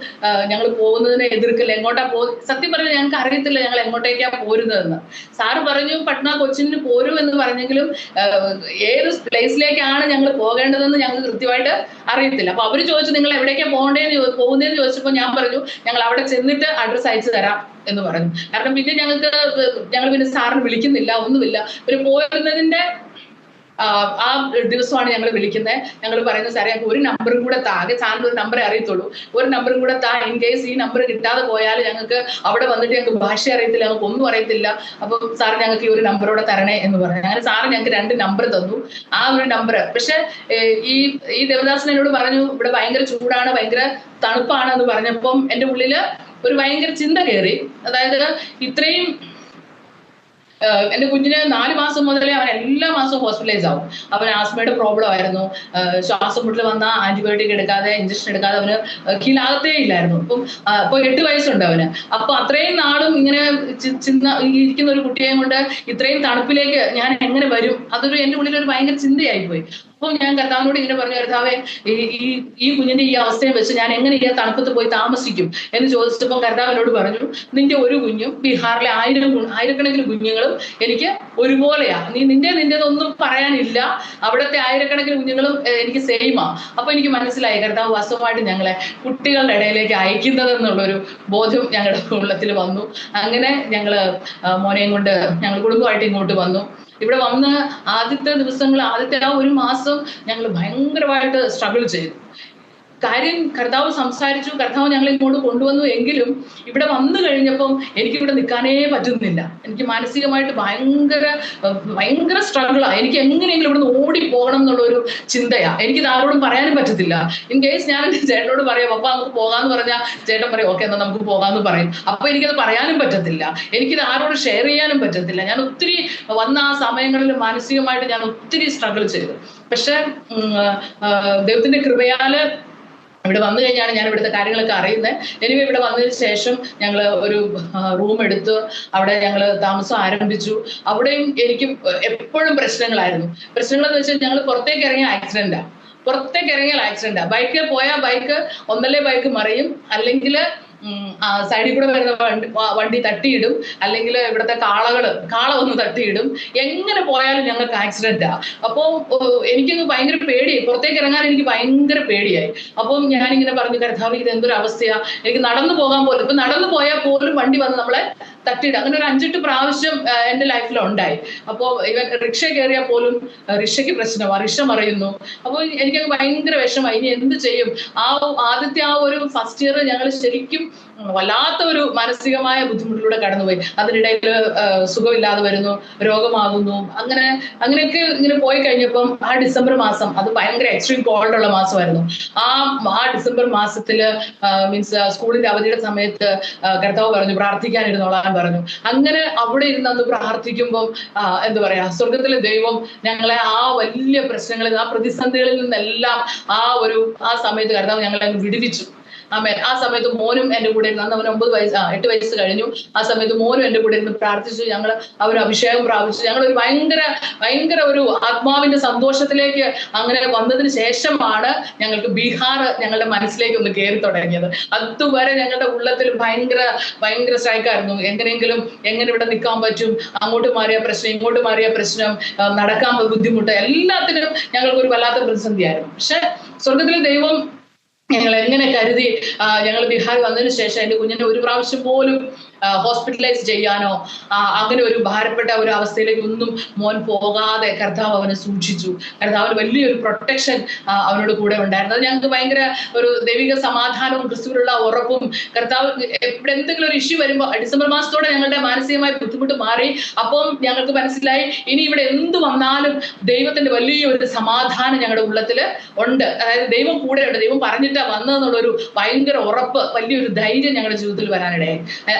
ഞങ്ങൾ പോകുന്നതിനെ എതിർക്കല്ലേ. എങ്ങോട്ടാ സത്യം പറഞ്ഞാൽ ഞങ്ങൾക്ക് അറിയത്തില്ല ഞങ്ങൾ എങ്ങോട്ടേക്കാ പോരുന്നതെന്ന്. സാറ് പറഞ്ഞു പട്ന കൊച്ചിന് പോരൂ എന്ന് പറഞ്ഞെങ്കിലും ഏത് പ്ലേസിലേക്കാണ് ഞങ്ങൾ പോകേണ്ടതെന്ന് ഞങ്ങൾക്ക് കൃത്യമായിട്ട് അറിയത്തില്ല. അപ്പൊ അവര് ചോദിച്ചു നിങ്ങൾ എവിടേക്കാ പോകുന്നതെന്ന് ചോദിച്ചപ്പോൾ ഞാൻ പറഞ്ഞു ഞങ്ങൾ അവിടെ ചെന്നിട്ട് അഡ്രസ്സ് അയച്ചു തരാം എന്ന് പറഞ്ഞു. കാരണം പിന്നെ ഞങ്ങൾ പിന്നെ സാറിന് വിളിക്കുന്നില്ല, ഒന്നുമില്ല. പിന്നെ പോരുന്നതിന്റെ ആ ദിവസമാണ് ഞങ്ങൾ വിളിക്കുന്നത്. ഞങ്ങൾ പറയുന്നത് സാറേ ഞങ്ങൾക്ക് ഒരു നമ്പറും കൂടെ ആകെ സാറിന് ഒരു നമ്പറേ അറിയത്തുള്ളൂ, ഒരു നമ്പറും കൂടെ ഇൻ കേസ് ഈ നമ്പർ കിട്ടാതെ പോയാൽ ഞങ്ങൾക്ക് അവിടെ വന്നിട്ട് ഞങ്ങൾക്ക് ഭാഷ അറിയത്തില്ല, ഞങ്ങൾക്ക് ഒന്നും അറിയത്തില്ല. അപ്പം സാർ ഞങ്ങൾക്ക് ഈ ഒരു നമ്പറോടെ തരണേ എന്ന് പറഞ്ഞു. അങ്ങനെ സാറ് ഞങ്ങൾക്ക് 2 നമ്പർ തന്നു. ആ ഒരു നമ്പർ പക്ഷെ ഈ ദേവദാസൻ എന്നോട് പറഞ്ഞു ഇവിടെ ഭയങ്കര ചൂടാണ്, ഭയങ്കര തണുപ്പാണ് എന്ന് പറഞ്ഞപ്പം എൻ്റെ ഉള്ളില് ഒരു ഭയങ്കര ചിന്ത കയറി. അതായത് ഇത്രയും എന്റെ കുഞ്ഞിന് 4 മാസം മുതലേ അവൻ എല്ലാ മാസവും ഹോസ്പിറ്റലൈസ് ആവും. അവൻ ആസ്മയുടെ പ്രോബ്ലം ആയിരുന്നു. ശ്വാസം മുട്ടൽ വന്ന ആന്റിബയോട്ടിക് എടുക്കാതെ ഇഞ്ചക്ഷൻ എടുക്കാതെ അവന് കീഴാകത്തേ ഇല്ലായിരുന്നു. ഇപ്പൊ 8 വയസ്സുണ്ട് അവന്. അപ്പൊ അത്രയും നാളും ഇങ്ങനെ ഇരിക്കുന്ന ഒരു കുട്ടിയെ കൊണ്ട് ഇത്രയും തണുപ്പിലേക്ക് ഞാൻ എങ്ങനെ വരും, അതൊരു എന്റെ ഉള്ളിൽ ഒരു ഭയങ്കര ചിന്തയായി പോയി. അപ്പോൾ ഞാൻ കർത്താവിനോട് ഇങ്ങനെ പറഞ്ഞു, കർത്താവേ ഈ കുഞ്ഞിന്റെ ഈ അവസ്ഥയെ വെച്ച് ഞാൻ എങ്ങനെ ഈ തണുപ്പത്ത് പോയി താമസിക്കും എന്ന് ചോദിച്ചപ്പോൾ കർത്താവിനോട് പറഞ്ഞു നിന്റെ ഒരു കുഞ്ഞും ബീഹാറിലെ ആയിരക്കണക്കിന് കുഞ്ഞുങ്ങളും എനിക്ക് ഒരുപോലെയാ. നിന്റേതൊന്നും പറയാനില്ല, അവിടുത്തെ ആയിരക്കണക്കിന് കുഞ്ഞുങ്ങളും എനിക്ക് സെയിമാ. അപ്പൊ എനിക്ക് മനസ്സിലായി കർത്താവ് വാസ്തവമായിട്ട് ഞങ്ങളെ കുട്ടികളുടെ ഇടയിലേക്ക് അയക്കുന്നതെന്നുള്ളൊരു ബോധ്യം ഞങ്ങളുടെ ഉള്ളത്തിൽ വന്നു. അങ്ങനെ ഞങ്ങള് മോനെയും കൊണ്ട് ഞങ്ങൾ കുടുംബമായിട്ട് ഇങ്ങോട്ട് വന്നു. ഇവിടെ വന്ന് ആദ്യത്തെ ദിവസങ്ങൾ, ആദ്യത്തെ ആ ഒരു മാസം ഞങ്ങൾ ഭയങ്കരമായിട്ട് സ്ട്രഗിൾ ചെയ്തു. കാര്യം കർത്താവ് സംസാരിച്ചു, കർത്താവ് ഞങ്ങൾ ഇങ്ങോട്ട് കൊണ്ടുവന്നു. എങ്കിലും ഇവിടെ വന്നു കഴിഞ്ഞപ്പം എനിക്കിവിടെ നിൽക്കാനേ പറ്റുന്നില്ല. എനിക്ക് മാനസികമായിട്ട് ഭയങ്കര സ്ട്രഗിളാണ്. എനിക്ക് എങ്ങനെയെങ്കിലും ഇവിടുന്ന് ഓടി പോകണം എന്നുള്ളൊരു ചിന്തയാ. എനിക്കിത് ആരോടും പറയാനും പറ്റത്തില്ല. ഇൻ കേസ് ഞാൻ എൻ്റെ ചേട്ടനോട് പറയാം പപ്പ നമുക്ക് പോകാന്ന് പറഞ്ഞാൽ ചേട്ടൻ പറയും ഓക്കെ എന്നാ നമുക്ക് പോകാന്ന് പറയും. അപ്പൊ എനിക്കത് പറയാനും പറ്റത്തില്ല, എനിക്കിത് ആരോട് ഷെയർ ചെയ്യാനും പറ്റത്തില്ല. ഞാൻ ഒത്തിരി വന്ന ആ സമയങ്ങളിൽ മാനസികമായിട്ട് ഞാൻ ഒത്തിരി സ്ട്രഗിൾ ചെയ്തു. പക്ഷെ ദൈവത്തിന്റെ കൃപയാല് ഇവിടെ വന്നു കഴിഞ്ഞാണ് ഞാൻ ഇവിടുത്തെ കാര്യങ്ങളൊക്കെ അറിയുന്നത്. എനിവേ ഇവിടെ വന്നതിന് ശേഷം ഞങ്ങൾ ഒരു റൂം എടുത്ത് അവിടെ ഞങ്ങൾ താമസം ആരംഭിച്ചു. അവിടെയും എനിക്ക് എപ്പോഴും പ്രശ്നങ്ങളായിരുന്നു. പ്രശ്നങ്ങളെന്ന് വെച്ചാൽ ഞങ്ങൾ പുറത്തേക്ക് ഇറങ്ങിയ ആക്സിഡന്റാ. ബൈക്കിൽ പോയാൽ ഒന്നല്ലേ ബൈക്ക് മറിയും, അല്ലെങ്കിൽ സൈഡിൽ കൂടെ വരുന്ന വണ്ടി തട്ടിയിടും, അല്ലെങ്കിൽ ഇവിടുത്തെ കാള വന്ന് തട്ടിയിടും. എങ്ങനെ പോയാലും ഞങ്ങൾക്ക് ആക്സിഡന്റാ. അപ്പോൾ എനിക്കങ്ങ് ഭയങ്കര പേടിയായി, പുറത്തേക്ക് ഇറങ്ങാൻ എനിക്ക് ഭയങ്കര പേടിയായി. അപ്പം ഞാനിങ്ങനെ പറഞ്ഞു കർത്താവ് ഇത് എന്തൊരു അവസ്ഥയാ, എനിക്ക് നടന്നു പോകാൻ പോലും, ഇപ്പൊ നടന്നു പോയാൽ പോലും വണ്ടി വന്ന് നമ്മളെ തട്ടിയിടും. അങ്ങനെ ഒരു 5-8 പ്രാവശ്യം എൻ്റെ ലൈഫിൽ ഉണ്ടായി. അപ്പോൾ ഇവൻ റിക്ഷ കയറിയാൽ പോലും റിക്ഷയ്ക്ക് പ്രശ്നമാണ്, റിക്ഷ മറിയുന്നു. അപ്പോൾ എനിക്കങ്ങ് ഭയങ്കര വിഷമമായി. ഇനി എന്ത് ചെയ്യും? ആദ്യത്തെ ആ ഒരു ഫസ്റ്റ് ഇയർ ഞങ്ങൾ ശരിക്കും വല്ലാത്ത ഒരു മാനസികമായ ബുദ്ധിമുട്ടിലൂടെ കടന്നുപോയി. അതിനിടയിൽ സുഖമില്ലാതെ വരുന്നു, രോഗമാകുന്നു, അങ്ങനെയൊക്കെ ഇങ്ങനെ പോയി കഴിഞ്ഞപ്പം ആ ഡിസംബർ മാസം, അത് ഭയങ്കര എക്സ്ട്രീം കോൾഡ് ഉള്ള മാസമായിരുന്നു. ആ ഡിസംബർ മാസത്തില് മീൻസ് സ്കൂളിന്റെ അവധിയുടെ സമയത്ത് കർത്താവ് പറഞ്ഞു പ്രാർത്ഥിക്കാനിരുന്നോളാൻ പറഞ്ഞു. അങ്ങനെ അവിടെ ഇരുന്ന് പ്രാർത്ഥിക്കുമ്പോൾ എന്താ പറയാ, സ്വർഗത്തിലെ ദൈവം ഞങ്ങളെ ആ വലിയ പ്രശ്നങ്ങളിൽ, ആ പ്രതിസന്ധികളിൽ നിന്നെല്ലാം ആ സമയത്ത് കർത്താവ് ഞങ്ങളെ വിടുവിച്ചു. ആ സമയത്ത് മോനും എന്റെ കൂടെ ഇരുന്ന്, അവന് 8 വയസ്സ് കഴിഞ്ഞു. ആ സമയത്ത് മോനും എന്റെ കൂടെ ഇരുന്ന് പ്രാർത്ഥിച്ചു. ഞങ്ങൾ അവർ അഭിഷേകം പ്രാപിച്ചു. ഞങ്ങളൊരു ഭയങ്കര ഒരു ആത്മാവിന്റെ സന്തോഷത്തിലേക്ക് അങ്ങനെ വന്നതിന് ശേഷമാണ് ഞങ്ങൾക്ക് ബീഹാർ ഞങ്ങളുടെ മനസ്സിലേക്ക് ഒന്ന് കയറി തുടങ്ങിയത്. അതുവരെ ഞങ്ങളുടെ ഉള്ളത്തിൽ ഭയങ്കര സ്ട്രൈക്കായിരുന്നു. എങ്ങനെ ഇവിടെ നിൽക്കാൻ പറ്റും, അങ്ങോട്ട് മാറിയ പ്രശ്നം, ഇങ്ങോട്ട് മാറിയ പ്രശ്നം, നടക്കാൻ ബുദ്ധിമുട്ട്, എല്ലാത്തിനും ഞങ്ങൾക്ക് ഒരു വല്ലാത്ത പ്രതിസന്ധിയായിരുന്നു. പക്ഷെ സ്വർഗത്തിലെ ദൈവം ഞങ്ങൾ എങ്ങനെ കരുതി. ഞങ്ങൾ ബീഹാർ വന്നതിന് ശേഷം എൻ്റെ കുഞ്ഞിനെ ഒരു പ്രാവശ്യം പോലും ഹോസ്പിറ്റലൈസ് ചെയ്യാനോ അങ്ങനെ ഒരു ഭാരപ്പെട്ട ഒരു അവസ്ഥയിലേക്ക് ഒന്നും മോൻ പോകാതെ കർത്താവ് അവനെ സൂക്ഷിച്ചു. കർത്താവിന് വലിയൊരു പ്രൊട്ടക്ഷൻ അവനോട് കൂടെ ഉണ്ടായിരുന്നു. അത് ഞങ്ങൾക്ക് ഭയങ്കര ഒരു ദൈവിക സമാധാനവും ക്രിസ്തുവിലുള്ള ഉറപ്പും. കർത്താവ് ഇവിടെ എന്തെങ്കിലും ഒരു ഇഷ്യൂ വരുമ്പോൾ ഡിസംബർ മാസത്തോടെ ഞങ്ങളുടെ മാനസികമായ ബുദ്ധിമുട്ട് മാറി. അപ്പം ഞങ്ങൾക്ക് മനസ്സിലായി ഇനി ഇവിടെ എന്ത് വന്നാലും ദൈവത്തിന്റെ വലിയൊരു സമാധാനം ഞങ്ങളുടെ ഉള്ളത്തിൽ ഉണ്ട്. അതായത് ദൈവം കൂടെ ഉണ്ട്, ദൈവം പറഞ്ഞിട്ടാ വന്നതെന്നുള്ളൊരു ഭയങ്കര ഉറപ്പ്, വലിയൊരു ധൈര്യം ഞങ്ങളുടെ ജീവിതത്തിൽ വരാനിടയായി.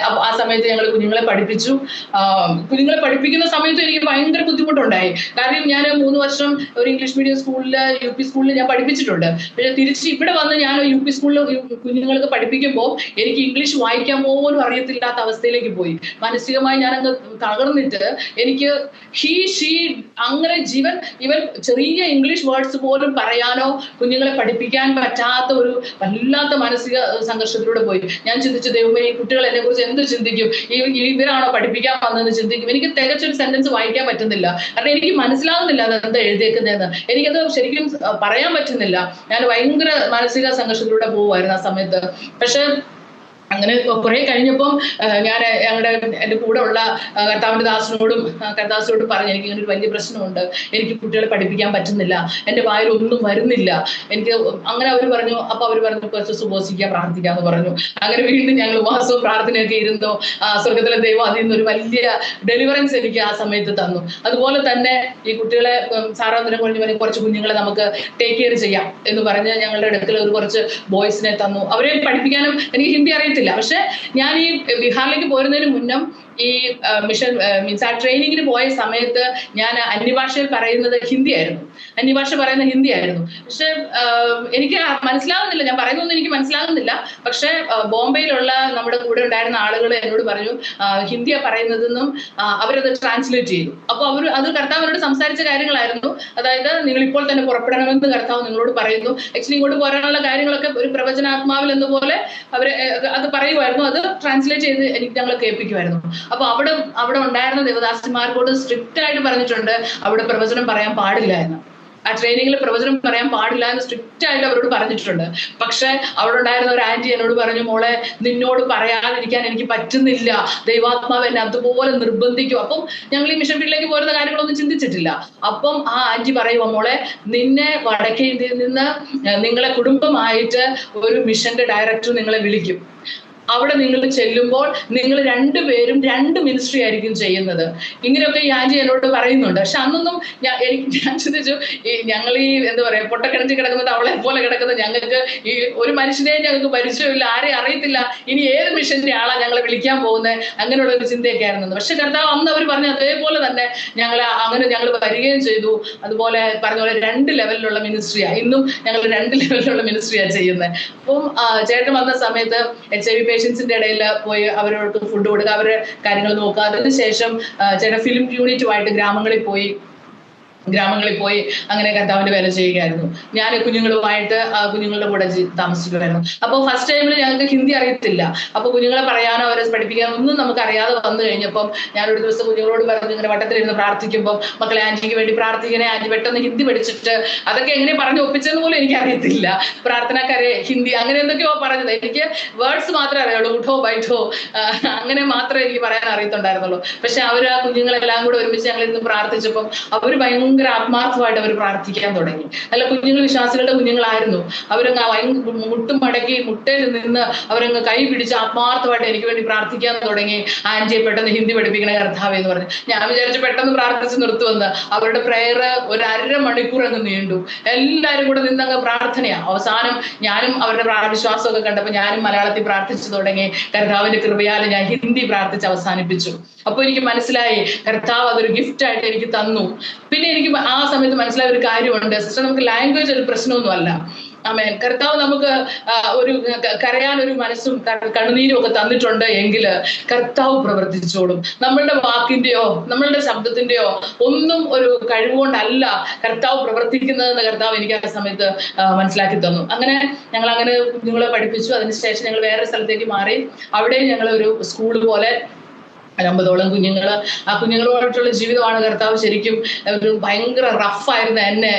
സമയത്ത് ഞങ്ങൾ കുഞ്ഞുങ്ങളെ പഠിപ്പിച്ചു. കുഞ്ഞുങ്ങളെ പഠിപ്പിക്കുന്ന സമയത്ത് എനിക്ക് ഭയങ്കര ബുദ്ധിമുട്ടുണ്ടായി. കാരണം ഞാൻ 3 വർഷം ഒരു ഇംഗ്ലീഷ് മീഡിയം സ്കൂളിൽ, UP സ്കൂളിൽ ഞാൻ പഠിപ്പിച്ചിട്ടുണ്ട്. പക്ഷെ തിരിച്ച് ഇവിടെ വന്ന് ഞാൻ UP സ്കൂളിൽ കുഞ്ഞുങ്ങൾക്ക് പഠിപ്പിക്കുമ്പോൾ എനിക്ക് ഇംഗ്ലീഷ് വായിക്കാൻ പോലും അറിയത്തില്ലാത്ത അവസ്ഥയിലേക്ക് പോയി. മാനസികമായി ഞാനങ്ങ് തകർന്നിട്ട് എനിക്ക് ഹി ഷീ അങ്ങനെ ഇവൻ ചെറിയ ഇംഗ്ലീഷ് വേർഡ്സ് പോലും പറയാനോ കുഞ്ഞുങ്ങളെ പഠിപ്പിക്കാൻ പറ്റാത്ത ഒരു വല്ലാത്ത മാനസിക സംഘർഷത്തിലൂടെ പോയി. ഞാൻ ചിന്തിച്ചു, ദൈവമേ, ഈ കുട്ടികൾ എന്നെ കുറിച്ച് എന്ത് ചിന്തിക്കും, ഇവരാണോ പഠിപ്പിക്കാൻ വന്നതെന്ന് ചിന്തിക്കും. എനിക്ക് തികച്ചൊരു സെന്റൻസ് വായിക്കാൻ പറ്റുന്നില്ല. കാരണം എനിക്ക് മനസ്സിലാവുന്നില്ല അത് എന്താ എഴുതിയേക്കുന്നതെന്ന്. എനിക്കത് ശരിക്കും പറയാൻ പറ്റുന്നില്ല. ഞാൻ ഭയങ്കര മാനസിക സംഘർഷത്തിലൂടെ പോകുമായിരുന്നു ആ സമയത്ത്. പക്ഷെ അങ്ങനെ കുറെ കഴിഞ്ഞപ്പം ഞാൻ എൻ്റെ കൂടെ ഉള്ള കർത്താവിൻ്റെ കർത്താസിനോടും പറഞ്ഞു, എനിക്ക് ഇങ്ങനെ ഒരു വലിയ പ്രശ്നമുണ്ട്, എനിക്ക് കുട്ടികളെ പഠിപ്പിക്കാൻ പറ്റുന്നില്ല, എൻ്റെ വായിലൊന്നും വരുന്നില്ല എനിക്ക്. അങ്ങനെ അവർ പറഞ്ഞു. അപ്പൊ അവർ പറഞ്ഞു, കുറച്ച് സുബോധിക്കാൻ പ്രാർത്ഥിക്കാന്ന് പറഞ്ഞു. അങ്ങനെ വീണ്ടും ഞങ്ങൾ ഉപവാസവും പ്രാർത്ഥനയൊക്കെ ഇരുന്നു. സ്വർഗത്തിലെ ദൈവം അതിൽ നിന്നൊരു വലിയ ഡെലിവറൻസ് എനിക്ക് ആ സമയത്ത് തന്നു. അതുപോലെ തന്നെ ഈ കുട്ടികളെ സാറാന്തരം കഴിഞ്ഞ് കുറച്ച് കുഞ്ഞുങ്ങളെ നമുക്ക് ടേക്ക് കെയർ ചെയ്യാം എന്ന് പറഞ്ഞ് ഞങ്ങളുടെ അടുക്കൽ ഒരു കുറച്ച് ബോയ്സിനെ തന്നു. അവരെ പഠിപ്പിക്കാനും എനിക്ക് ഹിന്ദി അറിയത്തില്ല. പക്ഷെ ഞാൻ ഈ ബീഹാറിലേക്ക് പോരുന്നതിന് മുന്നം ഈ മിഷൻ മീൻസ് ആ ട്രെയിനിങ്ങിന് പോയ സമയത്ത് ഞാൻ അന്യഭാഷയിൽ പറയുന്നത് ഹിന്ദിയായിരുന്നു. പക്ഷെ എനിക്ക് മനസ്സിലാകുന്നില്ല, ഞാൻ പറയുന്നൊന്നും എനിക്ക് മനസ്സിലാകുന്നില്ല. പക്ഷെ ബോംബെയിലുള്ള നമ്മുടെ കൂടെ ഉണ്ടായിരുന്ന ആളുകൾ എന്നോട് പറഞ്ഞു ഹിന്ദിയാ പറയുന്നതെന്നും അവരത് ട്രാൻസ്ലേറ്റ് ചെയ്തു. അപ്പൊ അത് കർത്താവ് അവരോട് സംസാരിച്ച കാര്യങ്ങളായിരുന്നു. അതായത് നിങ്ങൾ ഇപ്പോൾ തന്നെ പുറപ്പെടണമെന്ന് കർത്താവ് നിങ്ങളോട് പറയുന്നു. ആക്ച്വലി ഇങ്ങോട്ട് പോരാനുള്ള കാര്യങ്ങളൊക്കെ ഒരു പ്രവചനാത്മാവിൽ എന്നപോലെ അവര് അത് പറയുമായിരുന്നു. അത് ട്രാൻസ്ലേറ്റ് ചെയ്ത് ഞങ്ങൾ കേൾപ്പിക്കുമായിരുന്നു. അപ്പൊ അവിടെ ഉണ്ടായിരുന്ന ദേവദാസന്മാർക്കോട് സ്ട്രിക്റ്റ് ആയിട്ട് പറഞ്ഞിട്ടുണ്ട് അവിടെ പ്രവചനം പറയാൻ പാടില്ല എന്ന്. ആ ട്രെയിനിങ്ങിൽ പ്രവചനം പറയാൻ പാടില്ല എന്ന് സ്ട്രിക്റ്റ് ആയിട്ട് അവരോട് പറഞ്ഞിട്ടുണ്ട്. പക്ഷെ അവിടെ ഉണ്ടായിരുന്ന ഒരു ആന്റി എന്നോട് പറഞ്ഞു, മോളെ, നിന്നോട് പറയാതിരിക്കാൻ എനിക്ക് പറ്റുന്നില്ല, ദൈവാത്മാവ് എന്നെ അതുപോലെ നിർബന്ധിക്കും. അപ്പം ഞങ്ങൾ ഈ മിഷൻ ഫീൽഡിലേക്ക് പോരുന്ന കാര്യങ്ങളൊന്നും ചിന്തിച്ചിട്ടില്ല. അപ്പം ആ ആന്റി പറയുമോ, മോളെ, നിന്നെ വടക്കേ ഇന്ത്യയിൽ നിന്ന് നിങ്ങളെ കുടുംബമായിട്ട് ഒരു മിഷന്റെ ഡയറക്ടർ നിങ്ങളെ വിളിക്കും. അവിടെ നിങ്ങൾ ചെല്ലുമ്പോൾ നിങ്ങൾ രണ്ടുപേരും 2 മിനിസ്ട്രി ആയിരിക്കും ചെയ്യുന്നത്. ഇങ്ങനെയൊക്കെ ഈ ആന്റി എന്നോട് പറയുന്നുണ്ട്. പക്ഷെ അന്നൊന്നും ഞാൻ ചിന്തിച്ചു, ഞങ്ങൾ ഈ എന്താ പറയാ പൊട്ടക്കിണറ്റി കിടക്കുന്നത് അവളെ പോലെ കിടക്കുന്നത് ഞങ്ങൾക്ക് ഈ ഒരു മനുഷ്യനെ ഞങ്ങൾക്ക് പരിചയമില്ല, ആരെയും അറിയത്തില്ല, ഇനി ഏത് മിഷന്റെ ആളാ ഞങ്ങളെ വിളിക്കാൻ പോകുന്നത്, അങ്ങനെയുള്ള ഒരു ചിന്തയൊക്കെ ആയിരുന്നു. പക്ഷെ കർത്താവ് അന്ന് അവർ പറഞ്ഞു അതേപോലെ തന്നെ ഞങ്ങൾ വരികയും ചെയ്തു. അതുപോലെ പറഞ്ഞ പോലെ 2 ലെവലിലുള്ള മിനിസ്ട്രിയാണ്. ഇന്നും ഞങ്ങൾ 2 ലെവലിലുള്ള മിനിസ്ട്രിയാണ് ചെയ്യുന്നത്. അപ്പം ചേട്ടൻ വന്ന സമയത്ത് HIV പേഷ്യൻസിന്റെ ഇടയിൽ പോയി അവരോട് ഫുഡ് കൊടുക്കുക, അവരുടെ കാര്യങ്ങൾ നോക്കുക. അതിനുശേഷം ചില ഫിലിം യൂണിറ്റുമായിട്ട് ഗ്രാമങ്ങളിൽ പോയി അങ്ങനെ കർത്താവിന്റെ വേല ചെയ്യുകയായിരുന്നു. ഞാൻ കുഞ്ഞുങ്ങളുമായിട്ട് കുഞ്ഞുങ്ങളുടെ കൂടെ താമസിക്കുമായിരുന്നു. അപ്പോൾ ഫസ്റ്റ് ടൈമിൽ ഞങ്ങൾക്ക് ഹിന്ദി അറിയത്തില്ല. അപ്പൊ കുഞ്ഞുങ്ങളെ പറയാനോ അവരെ പഠിപ്പിക്കാനോ ഒന്നും നമുക്ക് അറിയാതെ വന്നു കഴിഞ്ഞപ്പം ഞാനൊരു ദിവസം കുഞ്ഞുങ്ങളോട് പറഞ്ഞു, ഇങ്ങനെ വട്ടത്തിലിരുന്ന് പ്രാർത്ഥിക്കുമ്പോൾ, മക്കളെ ആന്റിക്ക് വേണ്ടി പ്രാർത്ഥിക്കണേ, ആന്റി പെട്ടെന്ന് ഹിന്ദി പഠിച്ചിട്ട് അതൊക്കെ എങ്ങനെ പറഞ്ഞു ഒപ്പിച്ചെന്ന് പോലും എനിക്ക് അറിയത്തില്ല. പ്രാർത്ഥനക്കാരെ ഹിന്ദി അങ്ങനെ എന്തൊക്കെയോ പറഞ്ഞത്. എനിക്ക് വേർഡ്സ് മാത്രമേ അറിയുള്ളൂ, ഉഠോ ബൈഠോ അങ്ങനെ മാത്രമേ എനിക്ക് പറയാൻ അറിയത്തുണ്ടായിരുന്നുള്ളൂ. പക്ഷെ അവർ ആ കുഞ്ഞുങ്ങളെല്ലാം കൂടെ ഒരുമിച്ച് ഞങ്ങളിരുന്ന് പ്രാർത്ഥിച്ചപ്പം അവർ ഭയങ്കര ആത്മാർത്ഥമായിട്ട് അവർ പ്രാർത്ഥിക്കാൻ തുടങ്ങി. അല്ല, കുഞ്ഞുങ്ങൾ വിശ്വാസികളുടെ കുഞ്ഞുങ്ങളായിരുന്നു. അവരങ്ങ് മുട്ടും മടക്കി മുട്ടയിൽ നിന്ന് അവരങ്ങ് കൈ പിടിച്ച് ആത്മാർത്ഥമായിട്ട് എനിക്ക് വേണ്ടി പ്രാർത്ഥിക്കാൻ തുടങ്ങി. ആന്റിയെ പെട്ടെന്ന് ഹിന്ദി പഠിപ്പിക്കണ കർത്താവേ എന്ന് പറഞ്ഞു. ഞാൻ വിചാരിച്ചു പെട്ടെന്ന് പ്രാർത്ഥിച്ച് നിർത്തുവന്ന്. അവരുടെ പ്രയർ ഒരു 1.5 മണിക്കൂർ അങ്ങ് നീണ്ടു. എല്ലാവരും കൂടെ നിന്നങ്ങ് പ്രാർത്ഥനയാണ്. അവസാനം ഞാനും അവരുടെ വിശ്വാസമൊക്കെ കണ്ടപ്പോൾ ഞാനും മലയാളത്തിൽ പ്രാർത്ഥിച്ചു തുടങ്ങി. കർത്താവിന്റെ കൃപയാൽ ഞാൻ ഹിന്ദി പ്രാർത്ഥിച്ച് അവസാനിപ്പിച്ചു. അപ്പൊ എനിക്ക് മനസ്സിലായി കർത്താവ് അതൊരു ഗിഫ്റ്റ് ആയിട്ട് എനിക്ക് തന്നു. പിന്നെ എനിക്ക് ആ സമയത്ത് മനസ്സിലായ ഒരു കാര്യമുണ്ട്, സിസ്റ്റർ, നമുക്ക് ലാംഗ്വേജ് ഒരു പ്രശ്നമൊന്നും അല്ല. ആമേൻ. കർത്താവ് നമുക്ക് ഒരു കരയാൻ ഒരു മനസ്സും കണ്ണുനീരും ഒക്കെ തന്നിട്ടുണ്ട് എങ്കിൽ കർത്താവ് പ്രവർത്തിച്ചോളും. നമ്മളുടെ വാക്കിന്റെയോ നമ്മളുടെ ശബ്ദത്തിന്റെയോ ഒന്നും ഒരു കഴിവുകൊണ്ടല്ല കർത്താവ് പ്രവർത്തിക്കുന്നതെന്ന് കർത്താവ് എനിക്ക് ആ സമയത്ത് മനസ്സിലാക്കി തന്നു. അങ്ങനെ ഞങ്ങൾ അങ്ങനെ കുഞ്ഞുങ്ങളെ പഠിപ്പിച്ചു. അതിനുശേഷം ഞങ്ങൾ വേറെ സ്ഥലത്തേക്ക് മാറി. അവിടെ ഞങ്ങൾ ഒരു സ്കൂൾ പോലെ 50ഓളം കുഞ്ഞുങ്ങൾ. ആ കുഞ്ഞുങ്ങളുമായിട്ടുള്ള ജീവിതമാണ് കർത്താവ് ശരിക്കും ഒരു ഭയങ്കര റഫായിരുന്ന എന്നെ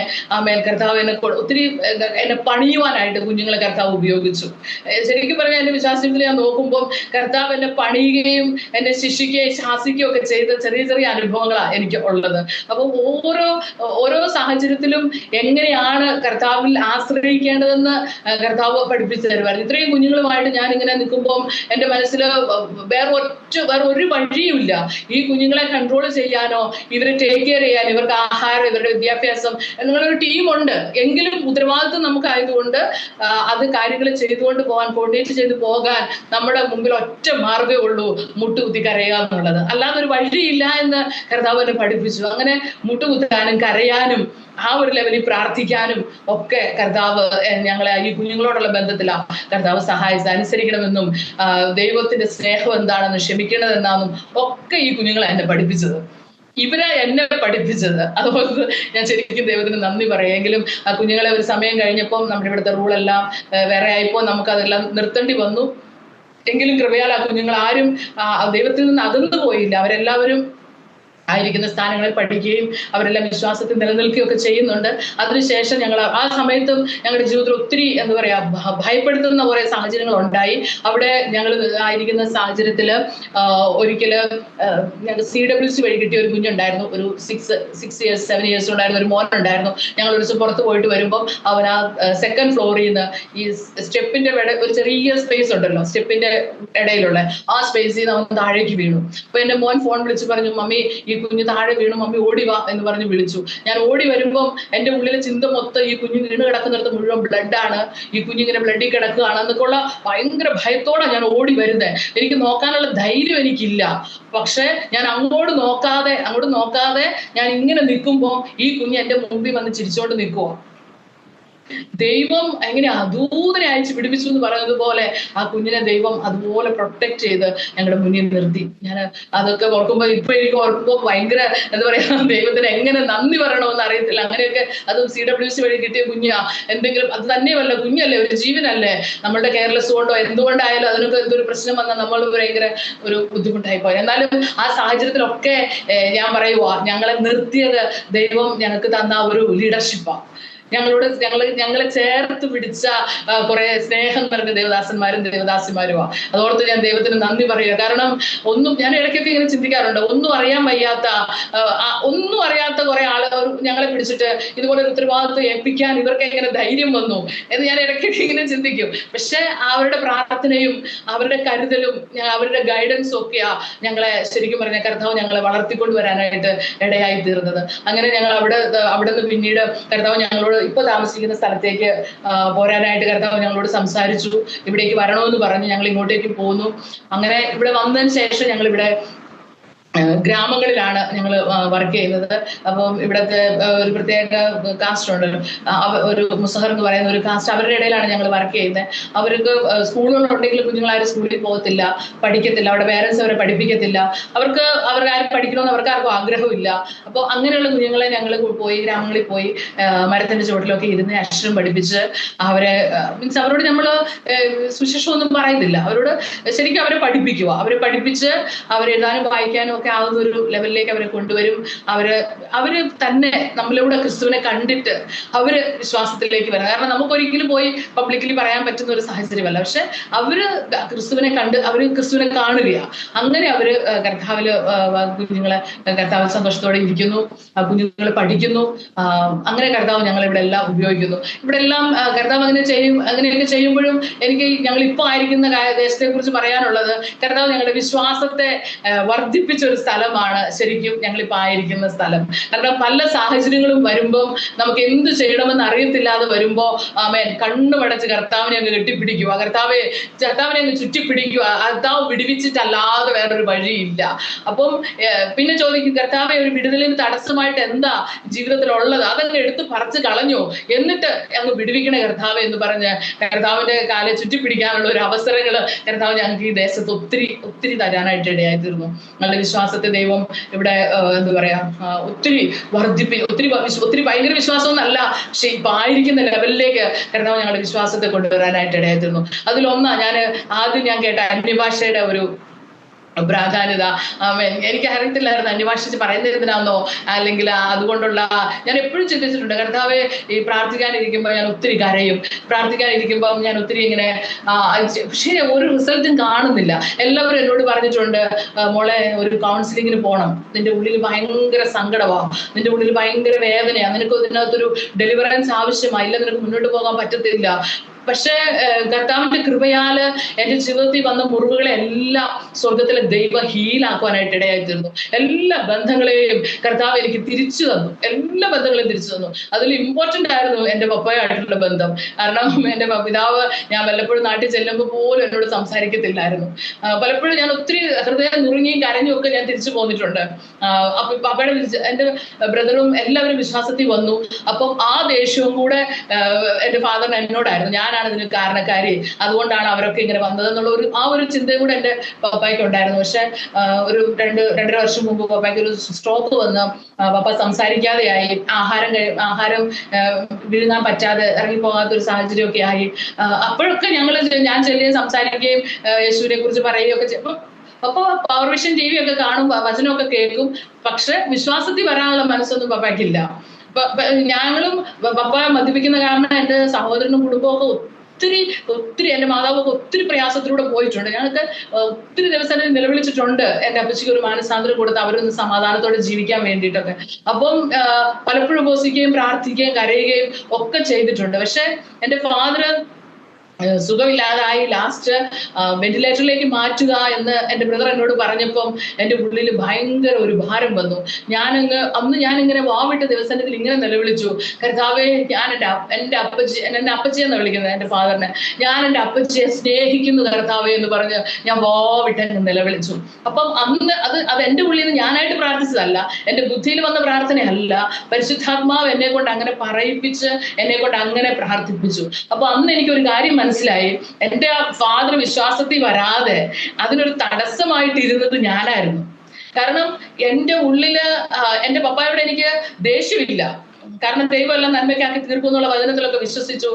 കർത്താവ് ഒത്തിരി എന്നെ പണിയുവാനായിട്ട് കുഞ്ഞുങ്ങളെ കർത്താവ് ഉപയോഗിച്ചു. ശരിക്കും പറഞ്ഞാൽ എൻ്റെ വിശ്വാസത്തിൽ ഞാൻ നോക്കുമ്പോൾ കർത്താവ് എന്നെ പണിയുകയും എന്നെ ശിക്ഷിക്കുകയും ശാസിക്കുകയും ഒക്കെ ചെയ്ത ചെറിയ ചെറിയ അനുഭവങ്ങളാണ് എനിക്ക് ഉള്ളത്. അപ്പോൾ ഓരോ സാഹചര്യത്തിലും എങ്ങനെയാണ് കർത്താവിൽ ആശ്രയിക്കേണ്ടതെന്ന് കർത്താവ് പഠിപ്പിച്ചു തരുമായിരുന്നു. ഇത്രയും കുഞ്ഞുങ്ങളുമായിട്ട് ഞാൻ ഇങ്ങനെ നിൽക്കുമ്പോൾ എൻ്റെ മനസ്സിൽ വേറെ ഒരു വഴിയുമില്ല. ഈ കുഞ്ഞുങ്ങളെ കൺട്രോൾ ചെയ്യാനോ ഇവരെ ടേക്ക് കെയർ ചെയ്യാൻ, ഇവർക്ക് ആഹാരം, ഇവരുടെ വിദ്യാഭ്യാസം നിങ്ങളൊരു ടീമുണ്ട്. എങ്കിലും ഉത്തരവാദിത്വം നമുക്കായതുകൊണ്ട് അത് കാര്യങ്ങൾ ചെയ്തുകൊണ്ട് പോകാൻ, കോർഡിനേറ്റ് ചെയ്ത് പോകാൻ നമ്മുടെ മുമ്പിൽ ഒറ്റ മാർഗ്ഗമേ ഉള്ളൂ, മുട്ടുകുത്തി കരയുക എന്നുള്ളത്. അല്ലാതെ ഒരു വഴിയില്ല എന്ന് കർത്താവ് എന്നെ പഠിപ്പിച്ചു. അങ്ങനെ മുട്ടുകുത്താനും കരയാനും ആ ഒരു ലെവലിൽ പ്രാർത്ഥിക്കാനും ഒക്കെ കർത്താവ് ഞങ്ങളെ ഈ കുഞ്ഞുങ്ങളോടുള്ള ബന്ധത്തിലാണ് കർത്താവ് സഹായിച്ചത്. അനുസരിക്കണമെന്നും ദൈവത്തിന്റെ സ്നേഹം എന്താണെന്നും ക്ഷമിക്കണത് എന്താണെന്നും ഒക്കെ ഈ കുഞ്ഞുങ്ങളെ എന്നെ പഠിപ്പിച്ചത്. ഇവരെ എന്നെ പഠിപ്പിച്ചത്. അതുകൊണ്ട് ഞാൻ ശരിക്കും ദൈവത്തിന് നന്ദി പറയാം. ആ കുഞ്ഞുങ്ങളെ ഒരു സമയം കഴിഞ്ഞപ്പോൾ നമ്മുടെ ഇവിടുത്തെ റൂളെല്ലാം വേറെ ആയപ്പോൾ നമുക്കതെല്ലാം നിർത്തേണ്ടി വന്നു. എങ്കിലും കൃപയാൽ ആ കുഞ്ഞുങ്ങൾ ആരും ദൈവത്തിൽ നിന്ന് അകന്നു പോയില്ല. അവരെല്ലാവരും ആയിരിക്കുന്ന സ്ഥാനങ്ങളിൽ പഠിക്കുകയും അവരെല്ലാം വിശ്വാസത്തിൽ നിലനിൽക്കുകയും ഒക്കെ ചെയ്യുന്നുണ്ട്. അതിനുശേഷം ഞങ്ങൾ ആ സമയത്തും ഞങ്ങളുടെ ജീവിതത്തിൽ ഒത്തിരി എന്താ പറയാ ഭയപ്പെടുത്തുന്ന കുറെ സാഹചര്യങ്ങൾ ഉണ്ടായി. അവിടെ ഞങ്ങൾ ആയിരിക്കുന്ന സാഹചര്യത്തിൽ ഒരിക്കല് ഞങ്ങൾക്ക് CWC വഴി കിട്ടിയ ഒരു കുഞ്ഞുണ്ടായിരുന്നു. ഒരു 6 years 7 years ഉണ്ടായിരുന്ന ഒരു മോനുണ്ടായിരുന്നു. ഞങ്ങൾ ഒരു ദിവസം പുറത്ത് പോയിട്ട് വരുമ്പോൾ അവൻ ആ സെക്കൻഡ് ഫ്ലോറിൽ നിന്ന് ഈ സ്റ്റെപ്പിന്റെ ഒരു ചെറിയ സ്പേസ് ഉണ്ടല്ലോ, സ്റ്റെപ്പിന്റെ ഇടയിലുള്ള ആ സ്പേസിൽ നിന്ന് അവൻ താഴേക്ക് വീണു. അപ്പൊ എന്റെ മോൻ ഫോൺ വിളിച്ച് പറഞ്ഞു, മമ്മി ഈ കുഞ്ഞ് താഴെ വീണു, മമ്മി ഓടി വാ എന്ന് പറഞ്ഞ് വിളിച്ചു. ഞാൻ ഓടി വരുമ്പം എന്റെ ഉള്ളിലെ ചിന്ത മൊത്തം ഈ കുഞ്ഞ് വീണ് കിടക്കുന്നിടത്ത് മുഴുവൻ ബ്ലഡാണ്, ഈ കുഞ്ഞിങ്ങനെ ബ്ലഡിൽ കിടക്കുകയാണ് എന്നൊക്കെയുള്ള ഭയങ്കര ഭയത്തോടെ ഞാൻ ഓടി വരുന്നത്. എനിക്ക് നോക്കാനുള്ള ധൈര്യം എനിക്കില്ല. പക്ഷെ ഞാൻ അങ്ങോട്ട് നോക്കാതെ ഞാൻ ഇങ്ങനെ നിൽക്കുമ്പോൾ ഈ കുഞ്ഞ് എന്റെ മുമ്പിൽ വന്ന് ചിരിച്ചോണ്ട് നിൽക്കുവോ. ദൈവം എങ്ങനെ അദൂതനെ അയച്ച് പിടിപ്പിച്ചു എന്ന് പറയുന്നത് പോലെ ആ കുഞ്ഞിനെ ദൈവം അതുപോലെ പ്രൊട്ടക്ട് ചെയ്ത് ഞങ്ങളുടെ മുന്നിൽ നിർത്തി. ഞാൻ അതൊക്കെ ഓർക്കുമ്പോൾ ഇപ്പൊ എനിക്ക് ഓർക്കുമ്പോൾ ഭയങ്കര എന്താ പറയാ, ദൈവത്തിന് എങ്ങനെ നന്ദി പറയണമെന്ന് അറിയത്തില്ല. അങ്ങനെയൊക്കെ അതും CWC വഴി കിട്ടിയ കുഞ്ഞാ. എന്തെങ്കിലും അത് തന്നെയല്ല, കുഞ്ഞല്ലേ, ഒരു ജീവനല്ലേ. നമ്മളുടെ കെയർലെസ് കൊണ്ടോ എന്തുകൊണ്ടായാലും അതിനൊക്കെ എന്തൊരു പ്രശ്നം വന്നാൽ നമ്മൾ ഭയങ്കര ഒരു ബുദ്ധിമുട്ടായി പോയി. എന്നാലും ആ സാഹചര്യത്തിലൊക്കെ ഞാൻ പറയുവാ, ഞങ്ങളെ നിർത്തിയത് ദൈവം ഞങ്ങൾക്ക് തന്ന ഒരു ലീഡർഷിപ്പാണ്. ഞങ്ങളെ ചേർത്ത് പിടിച്ച കുറെ സ്നേഹം നിറഞ്ഞ ദേവദാസന്മാരും ദേവദാസിമാരുമാണ്. അതോർത്ത് ഞാൻ ദൈവത്തിന് നന്ദി പറയുക. കാരണം ഞാൻ ഇടയ്ക്കൊക്കെ ഇങ്ങനെ ചിന്തിക്കാറുണ്ട്, ഒന്നും അറിയാത്ത കുറെ ആളുകൾ ഞങ്ങളെ പിടിച്ചിട്ട് ഇതുപോലെ ഒരു ഉത്തരവാദിത്വം ഏൽപ്പിക്കാൻ ഇവർക്ക് എങ്ങനെ ധൈര്യം വന്നു എന്ന് ഞാൻ ഇടയ്ക്കൊക്കെ ഇങ്ങനെ ചിന്തിക്കും. പക്ഷെ അവരുടെ പ്രാർത്ഥനയും അവരുടെ കരുതലും അവരുടെ ഗൈഡൻസും ഒക്കെയാ ഞങ്ങളെ ശരിക്കും പറഞ്ഞ കർത്താവ് ഞങ്ങളെ വളർത്തിക്കൊണ്ട് വരാനായിട്ട് ഇടയായി തീർന്നത്. അങ്ങനെ ഞങ്ങൾ അവിടെ നിന്ന് പിന്നീട് കർത്താവ് ഞങ്ങളോട് ഇപ്പൊ താമസിക്കുന്ന സ്ഥലത്തേക്ക് പോരാനായിട്ട് കർത്താവ് ഞങ്ങളോട് സംസാരിച്ചു. ഇവിടേക്ക് വരണമെന്ന് പറഞ്ഞ് ഞങ്ങൾ ഇങ്ങോട്ടേക്ക് പോന്നു. അങ്ങനെ ഇവിടെ വന്നതിന് ശേഷം ഞങ്ങൾ ഇവിടെ ഗ്രാമങ്ങളിലാണ് ഞങ്ങൾ വർക്ക് ചെയ്യുന്നത്. അപ്പം ഇവിടുത്തെ ഒരു പ്രത്യേക കാസ്റ്റ് ഉണ്ടല്ലോ, ഒരു മുസഹർ എന്ന് പറയുന്ന ഒരു കാസ്റ്റ്, അവരുടെ ഇടയിലാണ് ഞങ്ങൾ വർക്ക് ചെയ്യുന്നത്. അവർക്ക് സ്കൂളുകളുണ്ടെങ്കിലും കുഞ്ഞുങ്ങളാരും സ്കൂളിൽ പോകത്തില്ല, പഠിക്കത്തില്ല, അവിടെ പേരൻസ് അവരെ പഠിപ്പിക്കത്തില്ല. അവരാരും പഠിക്കണമെന്ന് അവർക്കാർക്കും ആഗ്രഹമില്ല. അപ്പോൾ അങ്ങനെയുള്ള കുഞ്ഞുങ്ങളെ ഞങ്ങൾ പോയി ഗ്രാമങ്ങളിൽ പോയി മരത്തിന്റെ ചുവട്ടിലൊക്കെ ഇരുന്ന് അക്ഷരം പഠിപ്പിച്ച് അവരെ അവരോട് നമ്മൾ സുശേഷമൊന്നും പറയുന്നില്ല, അവരോട് ശരിക്കും അവരെ പഠിപ്പിക്കുക. അവരെ പഠിപ്പിച്ച് അവരെഴുതാനും വായിക്കാനും ഒക്കെ ആവുന്ന ഒരു ലെവലിലേക്ക് അവരെ കൊണ്ടുവരും. അവര് തന്നെ നമ്മളിലൂടെ ക്രിസ്തുവിനെ കണ്ടിട്ട് അവര് വിശ്വാസത്തിലേക്ക് വരാം. കാരണം നമുക്കൊരിക്കലും പോയി പബ്ലിക്കലി പറയാൻ പറ്റുന്ന ഒരു സാഹചര്യമല്ല. പക്ഷെ അവര് ക്രിസ്തുവിനെ കണ്ട് അവര് ക്രിസ്തുവിനെ കാണുകയാണ്. അങ്ങനെ അവര് കർത്താവില് കുഞ്ഞുങ്ങളെ കർത്താവ് സന്തോഷത്തോടെ ഇരിക്കുന്നു, കുഞ്ഞുങ്ങൾ പഠിക്കുന്നു. അങ്ങനെ കർത്താവ് ഞങ്ങൾ ഇവിടെ എല്ലാം ഉപയോഗിക്കുന്നു. ഇവിടെ എല്ലാം കർത്താവ് അങ്ങനെയൊക്കെ ചെയ്യുമ്പോഴും എനിക്ക് ഞങ്ങൾ ഇപ്പൊ ആയിരിക്കുന്ന ദേശത്തെ കുറിച്ച് പറയാനുള്ളത്, കർത്താവ് ഞങ്ങളുടെ വിശ്വാസത്തെ വർദ്ധിപ്പിച്ച ഒരു സ്ഥലമാണ് ശരിക്കും ഞങ്ങളിപ്പോൾ ആയിരിക്കുന്ന സ്ഥലം. കാരണം പല സാഹചര്യങ്ങളും വരുമ്പോൾ നമുക്ക് എന്ത് ചെയ്യണമെന്ന് അറിയത്തില്ലാതെ വരുമ്പോൾ കണ്ണുമടച്ച് കർത്താവിനെ അങ്ങ് കെട്ടിപ്പിടിക്കുക, കർത്താവിനെ അങ്ങ് ചുറ്റിപ്പിടിക്കുക. കർത്താവ് വിടുവിച്ചിട്ടല്ലാതെ വേറൊരു വഴിയില്ല. അപ്പം പിന്നെ ചോദിക്കും, കർത്താവെ ഒരു വിടുതലിന് തടസ്സമായിട്ട് എന്താ ജീവിതത്തിലുള്ളത്, അതങ്ങ് എടുത്ത് പറിച്ച് കളഞ്ഞോ, എന്നിട്ട് അങ്ങ് വിടുവിക്കണ കർത്താവ് എന്ന് പറഞ്ഞ് കർത്താവിന്റെ കാലെ ചുറ്റിപ്പിടിക്കാനുള്ള ഒരു അവസരങ്ങൾ കർത്താവ് ഞങ്ങൾക്ക് ഈ ദേശത്ത് ഒത്തിരി ഒത്തിരി തരാനായിട്ട് ഇടയായി തീർന്നു. ഞങ്ങളുടെ വിശ്വാസത്തെ ദൈവം ഇവിടെ എന്താ പറയാ ഒത്തിരി ഒത്തിരി ഭയങ്കര വിശ്വാസമൊന്നല്ല, പക്ഷെ ഇപ്പൊ ആയിരിക്കുന്ന ലെവലിലേക്ക് കർത്താവ് ഞങ്ങളുടെ വിശ്വാസത്തെ കൊണ്ടുവരാനായിട്ട് ഇടയായിരുന്നു. അതിലൊന്നാ ആദ്യം ഞാൻ കേട്ട അന്യഭാഷയുടെ ഒരു പ്രാധാന്യത. എനിക്ക് അറിയത്തില്ലായിരുന്നു അന്യഭാഷ പറയുന്നത് എന്തിനാന്നോ, അല്ലെങ്കിൽ അതുകൊണ്ടുള്ള ഞാൻ എപ്പോഴും ചിന്തിച്ചിട്ടുണ്ട്, കർത്താവെ ഈ പ്രാർത്ഥിക്കാനിരിക്കുമ്പോൾ ഞാൻ ഒത്തിരി കരയും, പ്രാർത്ഥിക്കാനിരിക്കുമ്പോൾ ഞാൻ ഒത്തിരി ഇങ്ങനെ പക്ഷേ ഒരു റിസൾട്ടും കാണുന്നില്ല. എല്ലാവരും എന്നോട് പറഞ്ഞിട്ടുണ്ട്, മോളെ ഒരു കൗൺസിലിങ്ങിന് പോകണം, നിന്റെ ഉള്ളിൽ ഭയങ്കര സങ്കടമാണ്, നിന്റെ ഉള്ളിൽ ഭയങ്കര വേദനയാണ്, നിനക്ക് ഇതിനകത്തൊരു ഡെലിവറൻസ് ആവശ്യമായില്ല, നിനക്ക് മുന്നോട്ട് പോകാൻ പറ്റത്തില്ല. പക്ഷേ കർത്താവിന്റെ കൃപയാല് എന്റെ ജീവിതത്തിൽ വന്ന മുറിവുകളെ എല്ലാം സ്വർഗത്തിലെ ദൈവം ഹീലാക്കുവാനായിട്ട് ഇടയായിത്തീർന്നു. എല്ലാ ബന്ധങ്ങളെയും കർത്താവ് എനിക്ക് തിരിച്ചു തന്നു. എല്ലാ ബന്ധങ്ങളെയും തിരിച്ചു തന്നു. അതിൽ ഇമ്പോർട്ടന്റ് ആയിരുന്നു എന്റെ പപ്പയായിട്ടുള്ള ബന്ധം. കാരണം എന്റെ പിതാവ് ഞാൻ വല്ലപ്പോഴും നാട്ടിൽ ചെല്ലുമ്പോൾ പോലും എന്നോട് സംസാരിക്കത്തില്ലായിരുന്നു. പലപ്പോഴും ഞാൻ ഒത്തിരി ഹൃദയം നുറുങ്ങിയും കരഞ്ഞും ഒക്കെ ഞാൻ തിരിച്ചു പോന്നിട്ടുണ്ട്. അപ്പൊ പപ്പയുടെ എന്റെ ബ്രദറും എല്ലാവരും വിശ്വാസത്തിൽ വന്നു. അപ്പം ആ ദേഷ്യവും കൂടെ എന്റെ ഫാദറിന് എന്നോടായിരുന്നു. ഞാനാണ് ഇതിന് കാരണക്കാരി, അതുകൊണ്ടാണ് അവരൊക്കെ ഇങ്ങനെ വന്നത് എന്നുള്ള ഒരു ചിന്തയും കൂടെ എന്റെ പപ്പായ്ക്ക് ഉണ്ടായിരുന്നു. പക്ഷെ ഒരു 2.5 വർഷം മുമ്പ് പപ്പായ്ക്ക് ഒരു സ്ട്രോക്ക് വന്ന് പപ്പ സംസാരിക്കാതെയായി. ആഹാരം വിഴുങ്ങാൻ പറ്റാതെ ഇറങ്ങിപ്പോകാത്തൊരു സാഹചര്യമൊക്കെ ആയി. അപ്പോഴൊക്കെ ഞാൻ ചെല്ലുകയും സംസാരിക്കുകയും യേശുവിനെ കുറിച്ച് പറയുകയും ഒക്കെ ചെയ്യും. അപ്പൊ പവർ വിഷൻ ടി വി ഒക്കെ കാണും, വചനമൊക്കെ കേൾക്കും. പക്ഷെ വിശ്വാസത്തിൽ വരാനുള്ള മനസ്സൊന്നും പപ്പായ്ക്കില്ല. ഞങ്ങളും പപ്പ മദ്യപിക്കുന്ന കാരണം എന്റെ സഹോദരനും കുടുംബമൊക്കെ ഒത്തിരി എന്റെ മാതാവൊക്കെ ഒത്തിരി പ്രയാസത്തിലൂടെ പോയിട്ടുണ്ട്. ഞങ്ങൾക്ക് ഒത്തിരി ദിവസം നിലവിളിച്ചിട്ടുണ്ട് എന്റെ അപ്പച്ചിക്ക് ഒരു മാനസാന്തരം കൊടുത്ത് അവരൊന്ന് സമാധാനത്തോടെ ജീവിക്കാൻ വേണ്ടിയിട്ടൊക്കെ. അപ്പം പലപ്പോഴും ഉപവസിക്കുകയും പ്രാർത്ഥിക്കുകയും കരയുകയും ഒക്കെ ചെയ്തിട്ടുണ്ട്. പക്ഷെ എന്റെ ഫാദർ സുഖമില്ലാതായി. ലാസ്റ്റ് വെന്റിലേറ്ററിലേക്ക് മാറ്റുക എന്ന് എന്റെ ബ്രദർ എന്നോട് പറഞ്ഞപ്പം എന്റെ ഉള്ളിൽ ഭയങ്കര ഒരു ഭാരം വന്നു. അന്ന് ഞാനിങ്ങനെ വാവിട്ട ദിവസത്തിൽ ഇങ്ങനെ നിലവിളിച്ചു, കർത്താവേ, ഞാൻ എന്റെ അപ്പച്ചി എന്ന് വിളിക്കുന്നത് എന്റെ ഫാദറിനെ, ഞാൻ എന്റെ അപ്പച്ചിയെ സ്നേഹിക്കുന്നു കർത്താവേ എന്ന് പറഞ്ഞ് ഞാൻ വാവിട്ട് നിലവിളിച്ചു. അപ്പം അന്ന് അത് എന്റെ ഉള്ളിൽ നിന്ന് ഞാനായിട്ട് പ്രാർത്ഥിച്ചതല്ല, എന്റെ ബുദ്ധിയിൽ വന്ന പ്രാർത്ഥനയല്ല, പരിശുദ്ധാത്മാവ് എന്നെ കൊണ്ട് അങ്ങനെ പറയിപ്പിച്ച് എന്നെ കൊണ്ട് അങ്ങനെ പ്രാർത്ഥിപ്പിച്ചു. അപ്പൊ അന്ന് എനിക്കൊരു കാര്യം മനസ്സിലായി, എന്റെ ഫാദർ വിശ്വാസത്തിൽ വരാതെ അതിനൊരു തടസ്സമായിട്ടിരുന്നത് ഞാനായിരുന്നു. കാരണം എന്റെ ഉള്ളില് എന്റെ പപ്പായോട് എനിക്ക് ദേഷ്യമില്ല, കാരണം ദൈവം എല്ലാം നന്മയ്ക്കാക്കി തീർക്കും എന്നുള്ള വചനത്തിലൊക്കെ വിശ്വസിച്ചു.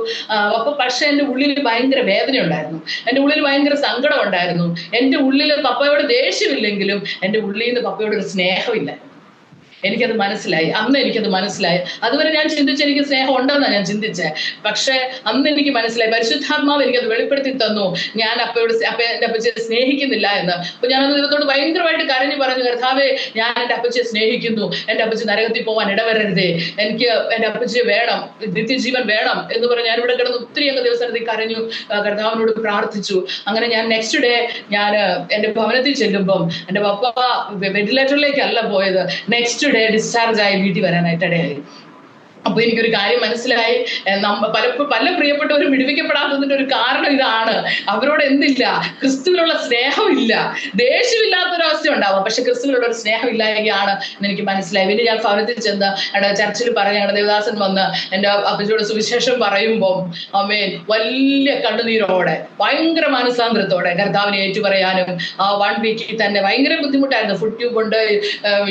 അപ്പൊ പക്ഷെ എന്റെ ഉള്ളിൽ ഭയങ്കര വേദന ഉണ്ടായിരുന്നു, എന്റെ ഉള്ളിൽ ഭയങ്കര സങ്കടം ഉണ്ടായിരുന്നു. എന്റെ ഉള്ളിൽ പപ്പയോട് ദേഷ്യമില്ലെങ്കിലും എന്റെ ഉള്ളിൽ നിന്ന് പപ്പയോട് ഒരു സ്നേഹമില്ല. എനിക്കത് മനസ്സിലായി, അന്ന് എനിക്കത് മനസ്സിലായി. അതുവരെ ഞാൻ ചിന്തിച്ച് എനിക്ക് സ്നേഹം ഉണ്ടെന്നാണ് ഞാൻ ചിന്തിച്ചേ. പക്ഷെ അന്ന് എനിക്ക് മനസ്സിലായി, പരിശുദ്ധാത്മാവ് എനിക്കത് വെളിപ്പെടുത്തി തന്നു, ഞാൻ എന്റെ അപ്പച്ചിയെ സ്നേഹിക്കുന്നില്ല എന്ന്. അപ്പൊ ഞാൻ ദൈവത്തോട് ഭയങ്കരമായിട്ട് കരഞ്ഞു പറഞ്ഞു, കർത്താവേ, ഞാൻ എന്റെ അപ്പച്ചിയെ സ്നേഹിക്കുന്നു, എന്റെ അപ്പച്ചി നരകത്തിൽ പോകാൻ ഇടവരരുതേ, എനിക്ക് എന്റെ അപ്പച്ചിയെ വേണം, നിത്യജീവൻ വേണം എന്ന് പറഞ്ഞ് ഞാൻ ഇവിടെ കിടന്ന് ഒത്തിരി ദിവസത്തിൽ കരഞ്ഞു, കർത്താവിനോട് പ്രാർത്ഥിച്ചു. അങ്ങനെ ഞാൻ നെക്സ്റ്റ് ഡേ ഞാൻ എന്റെ ഭവനത്തിൽ ചെല്ലുമ്പം എന്റെ പപ്പ വെന്റിലേറ്ററിലേക്കല്ല പോയത്, നെക്സ്റ്റ് ഡേ ഡിസ്ചാർജ് ആയി വീട്ടിൽ വരാനായിട്ട് ഇടയായി. അപ്പൊ എനിക്കൊരു കാര്യം മനസ്സിലായി, പല പ്രിയപ്പെട്ടവരും വിടുവിക്കപ്പെടാത്തതിന്റെ ഒരു കാരണം ഇതാണ്, അവരോട് എന്തില്ല, ക്രിസ്തുവിനുള്ള സ്നേഹമില്ല. ദേഷ്യമില്ലാത്തൊരവസ്ഥ ഉണ്ടാവും, പക്ഷെ ക്രിസ്തുവിനുള്ള ഒരു സ്നേഹം ഇല്ലായ്കയാണ് എന്ന് എനിക്ക് മനസ്സിലായി. പിന്നെ ഞാൻ ഭവനത്തിൽ ചെന്ന് ചർച്ചിൽ പറഞ്ഞ് ഞങ്ങളുടെ ദേവദാസൻ വന്ന് എന്റെ അപ്പച്ചിയോട് സുവിശേഷം പറയുമ്പോൾ അമ്മേൻ വലിയ കണ്ണുനീരോടെ ഭയങ്കര മാനസാന്തരത്തോടെ കർത്താവിനെ ഏറ്റുപറയാനും ആ 1 വീക്കിൽ തന്നെ ഭയങ്കര ബുദ്ധിമുട്ടായിരുന്നു. ഫുഡ് ട്യൂബ് ഉണ്ട്,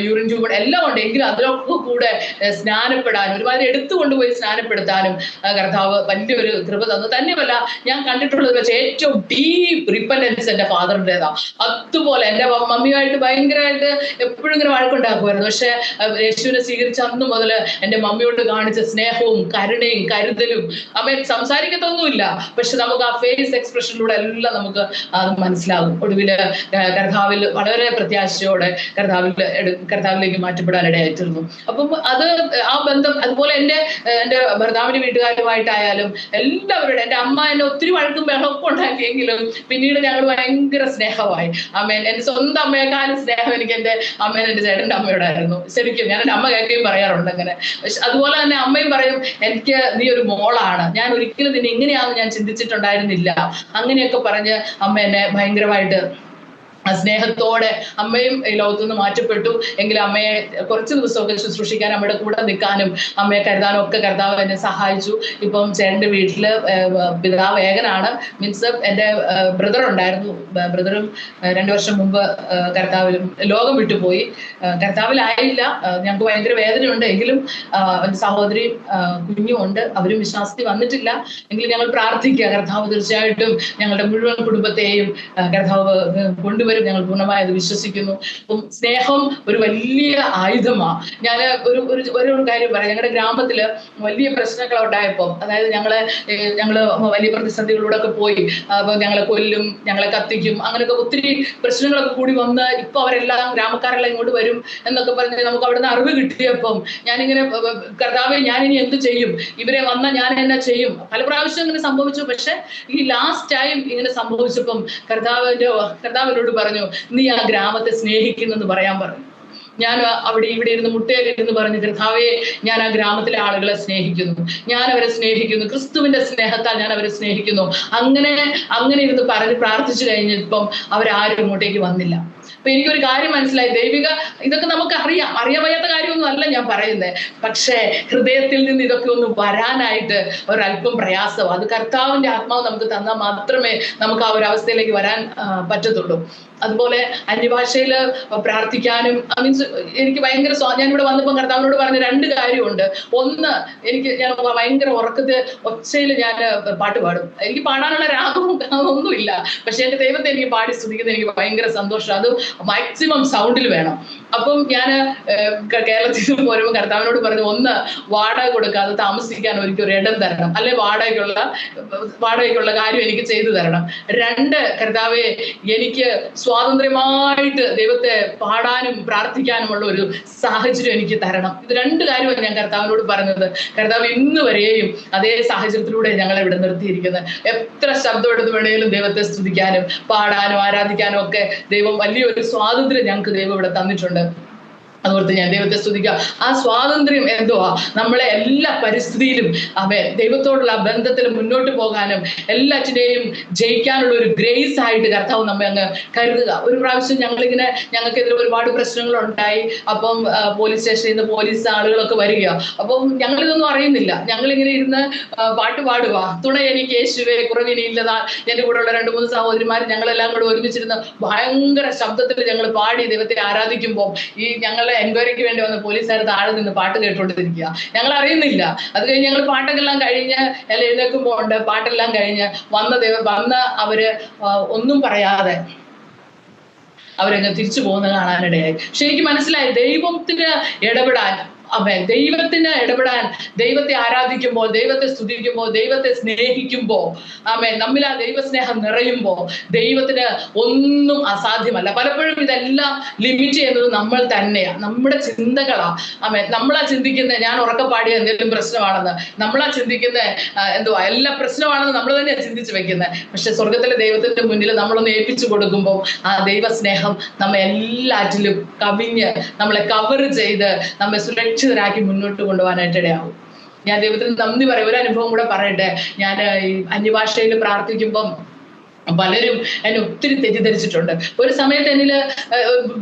യൂറിൻ ട്യൂബ് ഉണ്ട്, എല്ലാം ഉണ്ട്. എങ്കിലും അതിലൊക്കെ കൂടെ സ്നാനപ്പെടാനും ഒരുമാതിരി എടുത്തുകൊണ്ടുപോയി സ്നാനപ്പെടുത്താനും കർത്താവ് വലിയൊരു കൃപ തന്നു. തന്നെയല്ല, ഞാൻ കണ്ടിട്ടുള്ളത് വെച്ച് ഏറ്റവും ഡീപ്പ് റിപ്പന്റൻസ് എന്റെ ഫാദറിൻ്റെതാ. അതുപോലെ എന്റെ മമ്മിയുമായിട്ട് ഭയങ്കരമായിട്ട് എപ്പോഴും ഇങ്ങനെ വഴക്കുണ്ടാക്കുമായിരുന്നു. പക്ഷെ യേശുവിനെ സ്വീകരിച്ച അന്ന് മുതൽ എന്റെ മമ്മിയോട് കാണിച്ച സ്നേഹവും കരുണയും കരുതലും, അമ്മ സംസാരിക്കത്തൊന്നുമില്ല, പക്ഷെ നമുക്ക് ആ ഫേസ് എക്സ്പ്രഷനിലൂടെ എല്ലാം നമുക്ക് അത് മനസ്സിലാകും. ഒടുവില് കർത്താവിൽ വളരെ പ്രത്യാശയോടെ കർത്താവിലേക്ക് മാറ്റപ്പെടാനിടയായിത്തീർന്നു. അപ്പം ആ ബന്ധം അതുപോലെ എന്റെ ഭർത്താവിന്റെ വീട്ടുകാരുമായിട്ടായാലും എല്ലാവരുടെ, എന്റെ അമ്മ എന്നെ ഒത്തിരി വഴക്കും ബഹളമൊക്കെ ഉണ്ടാക്കിയെങ്കിലും പിന്നീട് ഞങ്ങൾ ഭയങ്കര സ്നേഹമായി. അമ്മേൻ, എന്റെ സ്വന്തം അമ്മയെക്കാളും സ്നേഹം എനിക്ക് എന്റെ അമ്മേൻ എന്റെ ചേട്ടന്റെ അമ്മയോടായിരുന്നു. ശരിക്കും ഞാൻ എന്റെ അമ്മ കേൾക്കുകയും പറയാറുണ്ട് അങ്ങനെ. അതുപോലെ തന്നെ അമ്മയും പറയും, എനിക്ക് നീ ഒരു മോളാണ്, ഞാൻ ഒരിക്കലും നിന്നെ ഇങ്ങനെയാണെന്ന് ഞാൻ ചിന്തിച്ചിട്ടുണ്ടായിരുന്നില്ല, അങ്ങനെയൊക്കെ പറഞ്ഞ് അമ്മ എന്നെ ഭയങ്കരമായിട്ട് സ്നേഹത്തോടെ, അമ്മയും ഈ ലോകത്തുനിന്ന് മാറ്റപ്പെട്ടു എങ്കിലും അമ്മയെ കുറച്ച് ദിവസമൊക്കെ ശുശ്രൂഷിക്കാൻ, അമ്മയുടെ കൂടെ നിൽക്കാനും അമ്മയെ കരുതാനും ഒക്കെ കർത്താവ് എന്നെ സഹായിച്ചു. ഇപ്പം ചേട്ടൻ്റെ വീട്ടില് പിതാവ് ഏകനാണ്, മീൻസ് എൻ്റെ ബ്രദർ ഉണ്ടായിരുന്നു. ബ്രദറും 2 വർഷം മുമ്പ് ലോകം വിട്ടുപോയി. കർത്താവിലായില്ല. ഞങ്ങൾക്ക് ഭയങ്കര വേദനയുണ്ട്. എങ്കിലും എൻ്റെ സഹോദരിയും കുഞ്ഞും ഉണ്ട്, അവരും വിശ്വാസത്തിൽ വന്നിട്ടില്ല. എങ്കിലും ഞങ്ങൾ പ്രാർത്ഥിക്കുക, കർത്താവ് തീർച്ചയായിട്ടും ഞങ്ങളുടെ മുഴുവൻ കുടുംബത്തെയും കർത്താവ് കൊണ്ടുവരും രണ്ടുപേരും ഞങ്ങൾ പൂർണ്ണമായി അത് വിശ്വസിക്കുന്നു. അപ്പം സ്നേഹം ഒരു വലിയ ആയുധമാണ്. ഞാൻ ഒരു കാര്യം പറയാം. ഞങ്ങളുടെ ഗ്രാമത്തില് വലിയ പ്രശ്നങ്ങൾ ഉണ്ടായപ്പോൾ, അതായത് ഞങ്ങള് വലിയ പ്രതിസന്ധികളിലൂടെ ഒക്കെ പോയി, അപ്പൊ ഞങ്ങളെ കൊല്ലും, ഞങ്ങളെ കത്തിക്കും, അങ്ങനെയൊക്കെ ഒത്തിരി പ്രശ്നങ്ങളൊക്കെ കൂടി വന്ന് ഇപ്പൊ അവരെല്ലാം ഗ്രാമക്കാരെല്ലാം ഇങ്ങോട്ട് വരും എന്നൊക്കെ പറഞ്ഞ് നമുക്ക് അവിടുന്ന് അറിവ് കിട്ടിയപ്പം ഞാനിങ്ങനെ, കർത്താവേ ഞാനിനി എന്ത് ചെയ്യും, ഇവരെ വന്നാൽ ഞാൻ എന്നാ ചെയ്യും, പല പ്രാവശ്യം ഇങ്ങനെ സംഭവിച്ചു. പക്ഷെ ഈ ലാസ്റ്റ് ടൈം ഇങ്ങനെ സംഭവിച്ചപ്പം കർത്താവിനോട് പറഞ്ഞു, നീ ആ ഗ്രാമത്തെ സ്നേഹിക്കുന്നെന്ന് പറയാൻ പറഞ്ഞു. ഞാൻ ഇവിടെ ഇരുന്ന് മുട്ടയിലിരുന്ന് പറഞ്ഞു, കർത്താവേ ഞാൻ ആ ഗ്രാമത്തിലെ ആളുകളെ സ്നേഹിക്കുന്നു, ഞാൻ അവരെ സ്നേഹിക്കുന്നു, ക്രിസ്തുവിന്റെ സ്നേഹത്താൽ ഞാൻ അവരെ സ്നേഹിക്കുന്നു. അങ്ങനെ ഇരുന്ന് പറഞ്ഞ് പ്രാർത്ഥിച്ചു കഴിഞ്ഞപ്പം അവരാരും ഇങ്ങോട്ടേക്ക് വന്നില്ല. അപ്പൊ എനിക്കൊരു കാര്യം മനസ്സിലായി, ഇതൊക്കെ നമുക്ക് അറിയാൻ വയ്യാത്ത കാര്യമൊന്നും അല്ല ഞാൻ പറയുന്നത്. പക്ഷേ ഹൃദയത്തിൽ നിന്ന് ഇതൊക്കെ ഒന്ന് വരാനായിട്ട് ഒരല്പം പ്രയാസം. അത് കർത്താവിന്റെ ആത്മാവ് നമുക്ക് തന്നാൽ മാത്രമേ നമുക്ക് ആ ഒരു അവസ്ഥയിലേക്ക് വരാൻ പറ്റത്തുള്ളൂ. അതുപോലെ അന്യഭാഷയിൽ പ്രാർത്ഥിക്കാനും, മീൻസ് എനിക്ക് ഭയങ്കര ഞാനിവിടെ വന്നപ്പോൾ കർത്താവിനോട് പറഞ്ഞ രണ്ട് കാര്യമുണ്ട്. ഒന്ന്, ഞാൻ ഭയങ്കര ഒച്ചയിൽ ഞാൻ പാട്ട് പാടും. എനിക്ക് പാടാനുള്ള രാഗവും ഒന്നുമില്ല, പക്ഷെ എന്റെ ദൈവത്തെ എനിക്ക് പാടി സ്തുതിക്കുന്നത് എനിക്ക് ഭയങ്കര സന്തോഷം. അത് മാക്സിമം സൗണ്ടിൽ വേണം. അപ്പം ഞാൻ കേരളത്തിൽ നിന്ന് പോരുമ്പോൾ കർത്താവിനോട് പറഞ്ഞു, ഒന്ന്, വാടക കൊടുക്കാതെ താമസിക്കാൻ ഒരു ഇടം തരണം, അല്ലെ വാടകയ്ക്കുള്ള കാര്യം എനിക്ക് ചെയ്തു തരണം. രണ്ട്, കർത്താവെ എനിക്ക് സ്വാതന്ത്ര്യമായിട്ട് ദൈവത്തെ പാടാനും പ്രാർത്ഥിക്കാനുമുള്ള ഒരു സാഹചര്യം എനിക്ക് തരണം. ഇത് രണ്ട് കാര്യമാണ് ഞാൻ കർത്താവിനോട് പറഞ്ഞത്. കർത്താവ് ഇന്ന് വരെയും അതേ സാഹചര്യത്തിലൂടെ ഞങ്ങളെ ഇവിടെ നിർത്തിയിരിക്കുന്നത്. എത്ര ശബ്ദം എടുത്ത് വേണേലും ദൈവത്തെ സ്തുതിക്കാനും പാടാനും ആരാധിക്കാനും ഒക്കെ ദൈവം വലിയൊരു സ്വാതന്ത്ര്യം ഞങ്ങൾക്ക് ദൈവം ഇവിടെ തന്നിട്ടുണ്ട്. അതുപോലെ ഞാൻ ദൈവത്തെ സ്തുതിക്കുക. ആ സ്വാതന്ത്ര്യം എന്തുവാ, നമ്മളെ എല്ലാ പരിസ്ഥിതിയിലും ദൈവത്തോടുള്ള ആ ബന്ധത്തിൽ മുന്നോട്ട് പോകാനും എല്ലാറ്റിനെയും ജയിക്കാനുള്ള ഒരു ഗ്രേസ് ആയിട്ട് കർത്താവ് നമ്മെ അങ്ങ് കരുതുക. ഒരു പ്രാവശ്യം ഞങ്ങൾക്കെതിരെ ഒരുപാട് പ്രശ്നങ്ങൾ ഉണ്ടായി. അപ്പം പോലീസ് സ്റ്റേഷനിൽ നിന്ന് പോലീസ് ആളുകളൊക്കെ വരിക. അപ്പം ഞങ്ങളിതൊന്നും അറിയുന്നില്ല. ഞങ്ങളിങ്ങനെ ഇരുന്ന് പാട്ട് പാടുക, തുണ എനിക്ക് യേശുവേ കുറവിനില്ലതാ. എന്റെ കൂടെ ഉള്ള 2-3 സഹോദരിമാർ ഞങ്ങളെല്ലാം കൂടെ ഒരുമിച്ചിരുന്ന് ഭയങ്കര ശബ്ദത്തിൽ ഞങ്ങൾ പാടി ദൈവത്തെ ആരാധിക്കുമ്പോൾ ഈ ഞങ്ങളുടെ എൻക്വയറിക്ക് വേണ്ടി വന്ന പോലീസുകാർ താഴെ നിന്ന് പാട്ട് കേട്ടുകൊണ്ടിരിക്കുക. ഞങ്ങൾ അറിയുന്നില്ല. അത് കഴിഞ്ഞ് ഞങ്ങൾ പാട്ടൊക്കെല്ലാം കഴിഞ്ഞ് എഴുന്നേൽക്കുമ്പോൾ ഉണ്ട്, പാട്ടെല്ലാം കഴിഞ്ഞ് വന്ന അവര് ഒന്നും പറയാതെ അവരങ്ങ് തിരിച്ചു പോകുന്നത് കാണാനിടയായി. പക്ഷെ എനിക്ക് മനസ്സിലായി, ദൈവത്തിന് ഇടപെടാൻ, ദൈവത്തെ ആരാധിക്കുമ്പോൾ, ദൈവത്തെ സ്തുതിക്കുമ്പോൾ, ദൈവത്തെ സ്നേഹിക്കുമ്പോൾ, നമ്മിൽ ആ ദൈവസ്നേഹം നിറയുമ്പോൾ ദൈവത്തിന് ഒന്നും അസാധ്യമല്ല. പലപ്പോഴും ഇതെല്ലാം ലിമിറ്റ് ചെയ്യുന്നത് നമ്മൾ തന്നെയാണ്, നമ്മുടെ ചിന്തകളാ. നമ്മളാ ചിന്തിക്കുന്നത് ഞാൻ ഉറക്കപ്പാടിയ എന്തെങ്കിലും പ്രശ്നമാണെന്ന്, നമ്മളാ ചിന്തിക്കുന്നത് എല്ലാ പ്രശ്നമാണെന്ന് നമ്മൾ തന്നെയാണ് ചിന്തിച്ചു വെക്കുന്നത്. പക്ഷെ സ്വർഗത്തിലെ ദൈവത്തിന്റെ മുന്നിൽ നമ്മളൊന്ന് ഏൽപ്പിച്ചു കൊടുക്കുമ്പോൾ ആ ദൈവസ്നേഹം നമ്മെ എല്ലാറ്റിലും കവിഞ്ഞ് നമ്മളെ കവർ ചെയ്ത് നമ്മെ സുരക്ഷിതരാക്കി മുന്നോട്ട് കൊണ്ടുപോകാനായിട്ട് ഇടയാവും. ഞാൻ ദൈവത്തിന് നന്ദി പറയും. ഒരു അനുഭവം കൂടെ പറയട്ടെ. ഞാൻ ഈ അന്യഭാഷയിൽ പ്രാർത്ഥിക്കുമ്പം പലരും എന്നെ ഒത്തിരി തെറ്റിദ്ധരിച്ചിട്ടുണ്ട്. ഒരു സമയത്ത് എന്നിൽ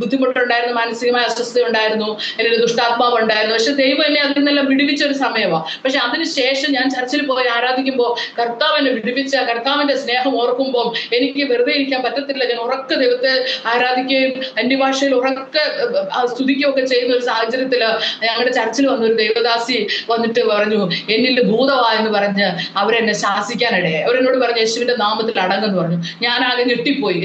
ബുദ്ധിമുട്ടുണ്ടായിരുന്നു, മാനസികമായ അസ്വസ്ഥത ഉണ്ടായിരുന്നു, എന്നിൽ ദുഷ്ടാത്മാവ് ഉണ്ടായിരുന്നു. പക്ഷെ ദൈവം എന്നെ അതിൽ നിന്നെല്ലാം വിടുവിച്ച ഒരു സമയമാണ്. പക്ഷെ അതിനുശേഷം ഞാൻ ചർച്ചിൽ പോയി ആരാധിക്കുമ്പോൾ കർത്താവ് എന്നെ വിടുവിച്ച കർത്താവിന്റെ സ്നേഹം ഓർക്കുമ്പോൾ എനിക്ക് വെറുതെ ഇരിക്കാൻ പറ്റത്തില്ല. ഞാൻ ഉറക്കെ ദൈവത്തെ ആരാധിക്കുകയും അന്യഭാഷയിൽ ഉറക്കെ സ്തുതിക്കുകയും ഒക്കെ ചെയ്യുന്ന ഒരു സാഹചര്യത്തിൽ ഞങ്ങളുടെ ചർച്ചിൽ വന്നൊരു ദൈവദാസി വന്നിട്ട് പറഞ്ഞു, എന്നിൽ ഭൂതവാ എന്ന് പറഞ്ഞ് അവരെന്നെ ശാസിക്കാനിടയായി. അവരെന്നോട് പറഞ്ഞു, യേശുവിന്റെ നാമത്തിൽ അടങ്ങെന്ന് പറഞ്ഞു. ഞാൻ ആകെ ഞെട്ടിപ്പോയി.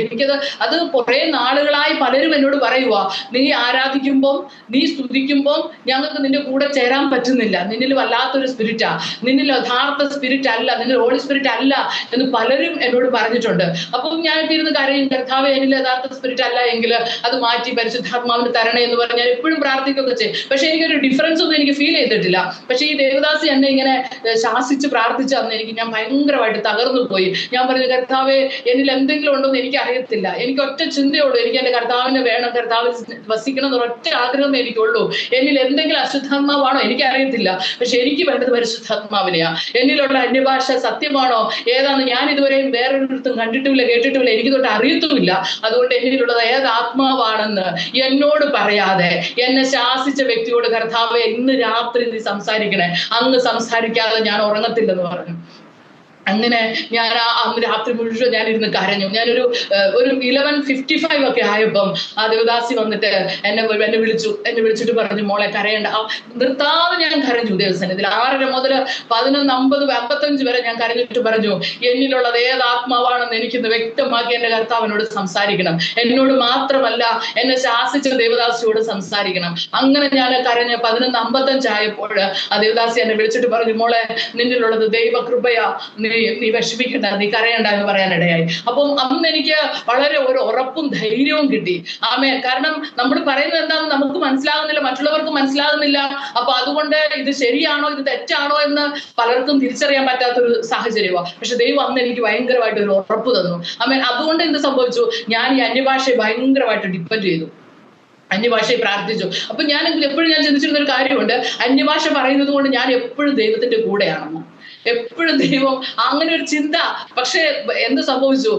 അത് കുറെ നാളുകളായി പലരും എന്നോട് പറയുക, നീ ആരാധിക്കുമ്പോൾ, നീ സ്തുതിക്കുമ്പോൾ ഞങ്ങൾക്ക് നിന്റെ കൂടെ ചേരാൻ പറ്റുന്നില്ല, നിന്നിൽ വല്ലാത്തൊരു സ്പിരിറ്റാ, നിന്നിൽ യഥാർത്ഥ സ്പിരിറ്റ് അല്ല, നിന്നിൽ ഹോളി സ്പിരിറ്റ് അല്ല എന്ന് പലരും എന്നോട് പറഞ്ഞിട്ടുണ്ട്. അപ്പം ഞാൻ ഇരുന്ന് കരയും, കർത്താവേ എന്നിൽ യഥാർത്ഥ സ്പിരിറ്റ് അല്ല എങ്കിൽ അത് മാറ്റി പരിശുദ്ധാത്മാവിന് തരണേ എന്ന് പറഞ്ഞ് ഞാൻ എപ്പോഴും പ്രാർത്ഥിക്കുകയൊക്കെ ചെയ്യും. പക്ഷെ എനിക്കൊരു ഡിഫറൻസ് ഒന്നും എനിക്ക് ഫീൽ ചെയ്തിട്ടില്ല. പക്ഷെ ഈ ദേവദാസി എന്നെ ഇങ്ങനെ ശാസിച്ച് പ്രാർത്ഥിച്ചു തന്ന് ഞാൻ ഭയങ്കരമായിട്ട് തകർന്നു പോയി. ഞാൻ പറഞ്ഞു, കർത്താവേ എന്നിൽ എന്തെങ്കിലും ഉണ്ടോ എന്ന് എനിക്ക് അറിയത്തില്ല, എനിക്ക് ഒറ്റ ചിന്തയുള്ളൂ, എനിക്ക് എന്റെ കർത്താവിനെ വേണം, കർത്താവിൽ വസിക്കണം എന്നൊരു ഒറ്റ ആഗ്രഹമേ എനിക്കുള്ളൂ. എന്നിൽ എന്തെങ്കിലും അശുദ്ധാത്മാവാണോ എനിക്കറിയത്തില്ല, പക്ഷെ എനിക്ക് വേണ്ടത് പരിശുദ്ധാത്മാവിനെയാ. എന്നിലുള്ള അന്യഭാഷ സത്യമാണോ ഏതാണെന്ന് ഞാൻ ഇതുവരെയും വേറൊരിടത്തും കണ്ടിട്ടുമില്ല, കേട്ടിട്ടുമില്ല, എനിക്ക് തൊട്ട് അറിയത്തുമില്ല. അതുകൊണ്ട് എന്നിലുള്ളത് ഏത് ആത്മാവാണെന്ന് എന്നോട് പറയാതെ എന്നെ ശാസിച്ച വ്യക്തിയോട്, കർത്താവേ ഇന്ന് രാത്രി നീ സംസാരിക്കണേ, അങ്ങ് സംസാരിക്കാതെ ഞാൻ ഉറങ്ങത്തില്ലെന്ന് പറഞ്ഞു. അങ്ങനെ ഞാൻ അന്ന് രാത്രി മുഴുവൻ ഞാനിരുന്ന് കരഞ്ഞു. ഞാനൊരു 11:55 ഒക്കെ ആയപ്പം ആ ദേവദാസി വന്നിട്ട് എന്നെ വിളിച്ചിട്ട് പറഞ്ഞു, മോളെ കരയണ്ട. നിർത്താതെ ഞാൻ കരഞ്ഞു ദേവസന്നിധിയിൽ. 6:30 മുതൽ 11:50-55 വരെ ഞാൻ കരഞ്ഞിട്ട് പറഞ്ഞു, എന്നിലുള്ളത് ഏത് ആത്മാവാണെന്ന് എനിക്കിന്ന് വ്യക്തമാക്കി എന്റെ കർത്താവിനോട് സംസാരിക്കണം. എന്നോട് മാത്രമല്ല, എന്നെ ശാസിച്ച ദേവദാസിയോട് സംസാരിക്കണം. അങ്ങനെ ഞാൻ കരഞ്ഞ് 11:55 ആയപ്പോൾ ആ ദേവദാസി എന്നെ വിളിച്ചിട്ട് പറഞ്ഞു, മോളെ നിന്നിലുള്ളത് ദൈവകൃപയാ, നീ വിഷമിക്കണ്ട, നീ കരയണ്ട എന്ന് പറയാനിടയായി. അപ്പം അന്ന് എനിക്ക് വളരെ ഒരു ഉറപ്പും ധൈര്യവും കിട്ടി. ആമേൻ. കാരണം നമ്മൾ പറയുന്നത് എന്താണെന്ന് നമുക്ക് മനസ്സിലാകുന്നില്ല, മറ്റുള്ളവർക്ക് മനസ്സിലാകുന്നില്ല. അപ്പൊ അതുകൊണ്ട് ഇത് ശരിയാണോ ഇത് തെറ്റാണോ എന്ന് പലർക്കും തിരിച്ചറിയാൻ പറ്റാത്തൊരു സാഹചര്യമാണ്. പക്ഷെ ദൈവം അന്ന് എനിക്ക് ഭയങ്കരമായിട്ട് ഒരു ഉറപ്പ് തന്നു. ആമേൻ. അതുകൊണ്ട് എന്ത് സംഭവിച്ചു, ഞാൻ ഈ അന്യഭാഷയെ ഭയങ്കരമായിട്ട് ഡിപ്പെൻഡ് ചെയ്തു, അന്യഭാഷയെ പ്രാർത്ഥിച്ചു. അപ്പൊ ഞാൻ എപ്പോഴും ചിന്തിച്ചിരുന്ന ഒരു കാര്യമുണ്ട്, അന്യഭാഷ പറയുന്നത് കൊണ്ട് ഞാൻ എപ്പോഴും ദൈവത്തിന്റെ കൂടെയാണെന്ന്. എപ്പോഴും ദൈവം, അങ്ങനെ ഒരു ചിന്ത. പക്ഷെ എന്ത് സംഭവിച്ചു,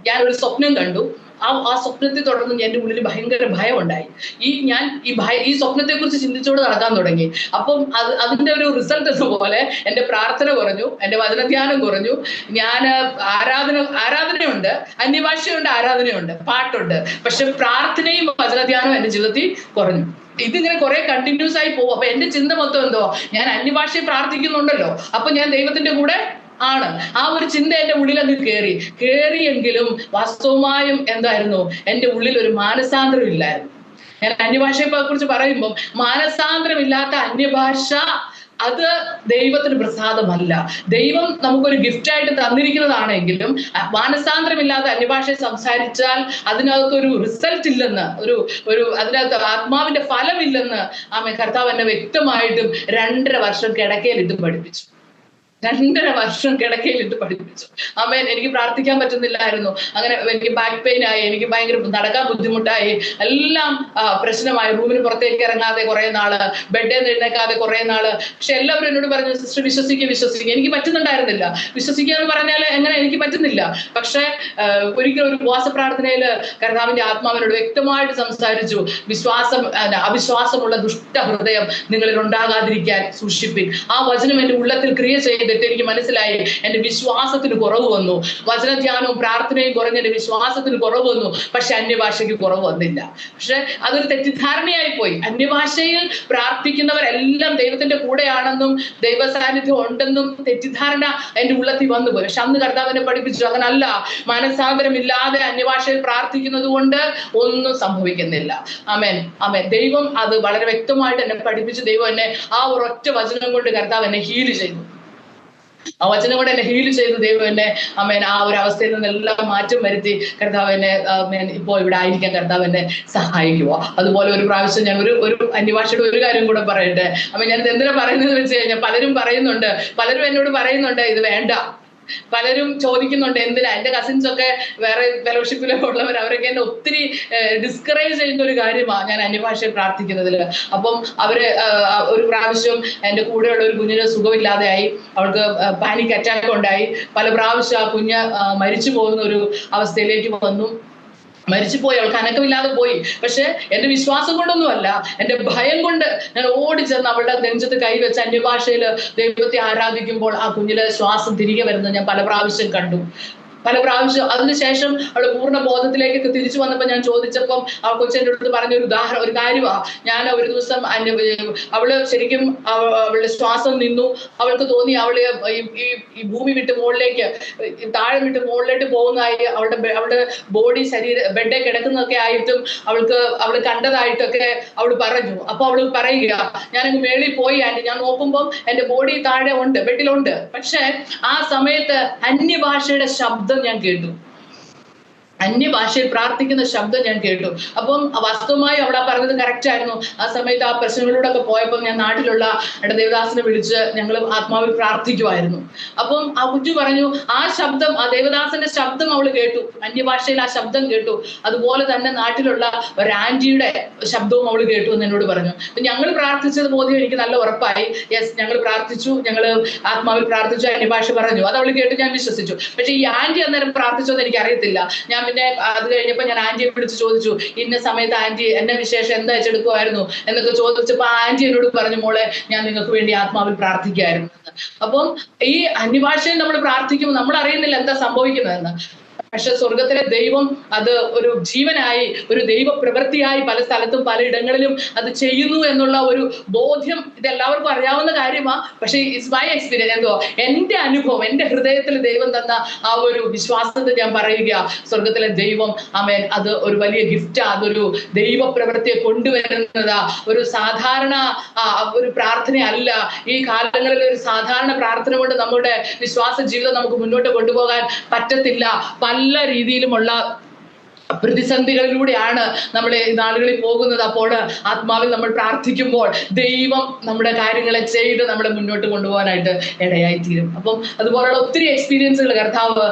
ഞാനൊരു സ്വപ്നം കണ്ടു. ആ സ്വപ്നത്തെ തുടർന്ന് എന്റെ ഉള്ളിൽ ഭയങ്കര ഭയം ഉണ്ടായി. ഈ സ്വപ്നത്തെ കുറിച്ച് ചിന്തിച്ചുകൊണ്ട് നടക്കാൻ തുടങ്ങി. അപ്പം അതിന്റെ ഒരു റിസൾട്ട് പോലെ എന്റെ പ്രാർത്ഥന കുറഞ്ഞു, എന്റെ വചനധ്യാനം കുറഞ്ഞു. ഞാൻ ആരാധനയുണ്ട്, അന്യഭാഷയുണ്ട്, ആരാധനയുണ്ട്, പാട്ടുണ്ട്. പക്ഷെ പ്രാർത്ഥനയും വചനധ്യാനവും എന്റെ ജീവിതത്തിൽ കുറഞ്ഞു. ഇതിങ്ങനെ കുറെ കണ്ടിന്യൂസ് ആയി പോകും. അപ്പൊ എന്റെ ചിന്ത മൊത്തം എന്തോ, ഞാൻ അന്യഭാഷയിൽ പ്രാർത്ഥിക്കുന്നുണ്ടല്ലോ, അപ്പൊ ഞാൻ ദൈവത്തിന്റെ കൂടെ ആണ്. ആ ഒരു ചിന്ത എന്റെ ഉള്ളിൽ അങ്ങ് കേറിയെങ്കിലും വാസ്തവമായും എന്തായിരുന്നു, എന്റെ ഉള്ളിൽ ഒരു മാനസാന്തരം ഇല്ലായിരുന്നു. ഞാൻ അന്യഭാഷയെ കുറിച്ച് പറയുമ്പോൾ, മാനസാന്തരമില്ലാത്ത അന്യഭാഷ അത് ദൈവത്തിന് പ്രസാദമല്ല. ദൈവം നമുക്കൊരു ഗിഫ്റ്റ് ആയിട്ട് തന്നിരിക്കുന്നതാണെങ്കിലും മാനസാന്തരമില്ലാതെ അന്യഭാഷയെ സംസാരിച്ചാൽ അതിനകത്തൊരു റിസൾട്ട് ഇല്ലെന്ന്, അതിനകത്ത് ആത്മാവിന്റെ ഫലമില്ലെന്ന് കർത്താവ് എന്നെ വ്യക്തമായിട്ടും 2.5 വർഷം കിടക്കയിലിട്ട് പഠിപ്പിച്ചു. 2.5 വർഷം കിടക്കയിലിട്ട് പഠിപ്പിച്ചു. ആമേൻ. എനിക്ക് പ്രാർത്ഥിക്കാൻ പറ്റുന്നില്ലായിരുന്നു. അങ്ങനെ എനിക്ക് ബാക്ക് പെയിൻ ആയി, എനിക്ക് ഭയങ്കര നടക്കാൻ ബുദ്ധിമുട്ടായി, എല്ലാം പ്രശ്നമായി. റൂമിന് പുറത്തേക്ക് ഇറങ്ങാതെ കുറെ നാള്, ബെഡിൽ നിന്ന് എഴുന്നേക്കാതെ കുറെ നാള്. പക്ഷെ എല്ലാവരും എന്നോട് പറഞ്ഞു, സിസ്റ്റർ വിശ്വസിക്കുക. എനിക്ക് പറ്റുന്നുണ്ടായിരുന്നില്ല. വിശ്വസിക്കുക എന്ന് പറഞ്ഞാൽ എങ്ങനെ, എനിക്ക് പറ്റുന്നില്ല. പക്ഷെ ഒരിക്കലും ഒരു ഉപവാസ പ്രാർത്ഥനയില് കർത്താവിന്റെ ആത്മാവിനോട് വ്യക്തമായിട്ട് സംസാരിച്ചു, അവിശ്വാസമുള്ള ദുഷ്ടഹൃദയം നിങ്ങളിൽ ഉണ്ടാകാതിരിക്കാൻ സൂക്ഷിപ്പിൻ. ആ വചനം എന്റെ ഉള്ളത്തിൽ ക്രിയ ചെയ്തിട്ട് എനിക്ക് മനസ്സിലായി, എന്റെ വിശ്വാസത്തിന് കുറവ് വന്നു. വചനധ്യാനവും പ്രാർത്ഥനയും കുറഞ്ഞ് എന്റെ വിശ്വാസത്തിന് കുറവ് വന്നു. പക്ഷെ അന്യഭാഷയ്ക്ക് കുറവ് വന്നില്ല. പക്ഷെ അതൊരു തെറ്റിദ്ധാരണയായി പോയി. അന്യഭാഷയിൽ പ്രാർത്ഥിക്കുന്നവരെല്ലാം ദൈവത്തിന്റെ കൂടെയാണെന്നും ദൈവ സാന്നിധ്യം ഉണ്ടെന്നും തെറ്റിദ്ധാരണ എന്റെ ഉള്ളത്തിൽ വന്നുപോയി. പക്ഷെ അന്ന് കർത്താവിനെ പഠിപ്പിച്ചു, അങ്ങനല്ല. മനസാന്തരമില്ലാതെ അന്യഭാഷയിൽ പ്രാർത്ഥിക്കുന്നത് കൊണ്ട് ഒന്നും സംഭവിക്കുന്നില്ല. ആമേൻ. ദൈവം അത് വളരെ വ്യക്തമായിട്ട് എന്നെ പഠിപ്പിച്ചു. ദൈവം എന്നെ ആ ഒരൊറ്റ വചനം കൊണ്ട് കർത്താവ് എന്നെ ഹീൽ ചെയ്തു. ആ വചനം കൊണ്ട് എന്നെ ഹീൽ ചെയ്തു. ദൈവം എന്നെ ആ ഒരു അവസ്ഥയിൽ നിന്നെല്ലാം മാറ്റം വരുത്തി. കർത്താവ് എന്നെ ഇപ്പോ ഇവിടെ ആയിരിക്കാൻ കർത്താവ് എന്നെ സഹായിക്കുക. അതുപോലെ ഒരു പ്രാവശ്യം ഞാൻ ഒരു അന്യഭാഷയുടെ ഒരു കാര്യം കൂടെ പറയട്ടെ. ഞാനിത് എന്തിനാ പറയുന്നത് വെച്ച് കഴിഞ്ഞാൽ, പലരും എന്നോട് പറയുന്നുണ്ട് ഇത് വേണ്ട. പലരും ചോദിക്കുന്നുണ്ട് എന്തിനാ. എന്റെ കസിൻസ് ഒക്കെ വേറെ ഫെലോഷിപ്പിലൊക്കെ ഉള്ളവർ, അവരൊക്കെ എന്നെ ഒത്തിരി ഡിസ്കറേജ് ചെയ്യുന്ന ഒരു കാര്യമാണ് ഞാൻ അന്യഭാഷയിൽ പ്രാർത്ഥിക്കുന്നതിൽ. അപ്പം ഒരു പ്രാവശ്യം എന്റെ കൂടെയുള്ള ഒരു കുഞ്ഞിന് സുഖമില്ലാതെയായി. അവൾക്ക് പാനിക് അറ്റാക്ക് ഉണ്ടായി. പല പ്രാവശ്യം ആ കുഞ്ഞ് മരിച്ചു പോകുന്ന ഒരു അവസ്ഥയിലേക്ക് വന്നു. മരിച്ചുപോയി, അവൾക്ക് അനക്കമില്ലാതെ പോയി. പക്ഷെ എന്റെ വിശ്വാസം കൊണ്ടൊന്നുമല്ല, എന്റെ ഭയം കൊണ്ട് ഞാൻ ഓടിച്ചെന്ന് അവളുടെ നെഞ്ചത്ത് കൈവച്ച് അന്യഭാഷയിൽ ദൈവത്തെ ആരാധിക്കുമ്പോൾ ആ കുഞ്ഞിലെ ശ്വാസം തിരികെ വരുന്നത് ഞാൻ പല പ്രാവശ്യം കണ്ടു. അതിനുശേഷം അവള് പൂർണ്ണ ബോധത്തിലേക്കൊക്കെ തിരിച്ചു വന്നപ്പോൾ ഞാൻ ചോദിച്ചപ്പം ആ കൊച്ചെൻ്റെ അടുത്ത് പറഞ്ഞ ഒരു കാര്യമാണ്. ഞാൻ ഒരു ദിവസം അവള് ശരിക്കും അവളുടെ ശ്വാസം നിന്നു. അവൾക്ക് തോന്നി അവള് ഈ ഭൂമി വിട്ട് മുകളിലേക്ക്, താഴെ വിട്ട് മുകളിലേക്ക് പോകുന്നതായി, അവളുടെ ബോഡി ബെഡേ കിടക്കുന്നതൊക്കെ ആയിട്ടും അവള് കണ്ടതായിട്ടൊക്കെ അവള് പറഞ്ഞു. അപ്പൊ അവള് പറയുക, ഞാനങ്ങ് മേളിൽ പോയി ആൻറ്റി, ഞാൻ നോക്കുമ്പോൾ എന്റെ ബോഡി താഴെ ഉണ്ട്, ബെഡിലുണ്ട്. പക്ഷെ ആ സമയത്ത് അന്യഭാഷയുടെ ശബ്ദം ഞാൻ കേട്ടു. അന്യഭാഷയിൽ പ്രാർത്ഥിക്കുന്ന ശബ്ദം ഞാൻ കേട്ടു. അപ്പം വാസ്തവമായി അവിടെ പറഞ്ഞത് കറക്റ്റ് ആയിരുന്നു. ആ സമയത്ത് ആ പ്രശ്നങ്ങളിലൂടെ ഒക്കെ പോയപ്പോൾ ഞാൻ നാട്ടിലുള്ള ദേവദാസിനെ വിളിച്ച് ഞങ്ങൾ ആത്മാവിൽ പ്രാർത്ഥിക്കുമായിരുന്നു. അപ്പം ആ കുഞ്ഞു പറഞ്ഞു, ആ ശബ്ദം, ആ ദേവദാസന്റെ ശബ്ദം അവള് കേട്ടു, അന്യഭാഷയിൽ ആ ശബ്ദം കേട്ടു. അതുപോലെ തന്നെ നാട്ടിലുള്ള ഒരു ആന്റിയുടെ ശബ്ദവും അവള് കേട്ടു എന്ന് എന്നോട് പറഞ്ഞു. ഞങ്ങൾ പ്രാർത്ഥിച്ചത് ബോധ്യം എനിക്ക് നല്ല ഉറപ്പായി. യെസ്, ഞങ്ങൾ പ്രാർത്ഥിച്ചു, ഞങ്ങൾ ആത്മാവിൽ പ്രാർത്ഥിച്ചു, അന്യഭാഷ പറഞ്ഞു, അത് അവള് കേട്ടു, ഞാൻ വിശ്വസിച്ചു. പക്ഷെ ഈ ആന്റി അന്നേരം പ്രാർത്ഥിച്ചോന്ന് എനിക്ക് അറിയത്തില്ല. ഞാൻ പിന്നെ അത് കഴിഞ്ഞപ്പോൾ ഞാൻ ആന്റിയെ വിളിച്ച് ചോദിച്ചു, ഇന്ന സമയത്ത് ആന്റി എന്നെ വിശേഷം എന്താ വെച്ചെടുക്കുമായിരുന്നു എന്നൊക്കെ ചോദിച്ചപ്പോൾ ആന്റി എന്നോട് പറഞ്ഞു, മോളെ ഞാൻ നിങ്ങൾക്ക് വേണ്ടി ആത്മാവിൽ പ്രാർത്ഥിക്കുകയായിരുന്നു. അപ്പം ഈ അന്യഭാഷയിൽ നമ്മൾ പ്രാർത്ഥിക്കുമ്പോൾ നമ്മൾ അറിയുന്നില്ല എന്താ സംഭവിക്കുന്നതെന്ന്. പക്ഷെ സ്വർഗത്തിലെ ദൈവം അത് ഒരു ജീവനായി, ഒരു ദൈവ പ്രവൃത്തിയായി പല സ്ഥലത്തും പലയിടങ്ങളിലും അത് ചെയ്യുന്നു എന്നുള്ള ഒരു ബോധ്യം ഇതെല്ലാവർക്കും അറിയാവുന്ന കാര്യമാണ്. പക്ഷെ ഇറ്റ്സ് മൈ എക്സ്പീരിയൻസ്. എന്തോ എന്റെ അനുഭവം, എന്റെ ഹൃദയത്തിൽ ദൈവം തന്ന ആ ഒരു വിശ്വാസത്തെ ഞാൻ പറയുക, സ്വർഗത്തിലെ ദൈവം ആമേൻ അത് ഒരു വലിയ ഗിഫ്റ്റാ, അതൊരു ദൈവ പ്രവൃത്തിയെ കൊണ്ടുവരുന്നതാ. ഒരു സാധാരണ ഒരു പ്രാർത്ഥനയല്ല. ഈ കാലങ്ങളിൽ ഒരു സാധാരണ പ്രാർത്ഥന കൊണ്ട് നമ്മുടെ വിശ്വാസ ജീവിതം നമുക്ക് മുന്നോട്ട് കൊണ്ടുപോകാൻ പറ്റത്തില്ല. പല രീതിയിലുമുള്ള പ്രതിസന്ധികളിലൂടെയാണ് നമ്മൾ ഈ നാളുകളിൽ പോകുന്നത്. അപ്പോൾ ആത്മാവിൽ നമ്മൾ പ്രാർത്ഥിക്കുമ്പോൾ ദൈവം നമ്മുടെ കാര്യങ്ങളെ ചെയ്ത് നമ്മളെ മുന്നോട്ട് കൊണ്ടുപോകാനായിട്ട് ഇടയായിത്തീരും. അപ്പം അതുപോലുള്ള ഒത്തിരി എക്സ്പീരിയൻസുകൾ കർത്താവ്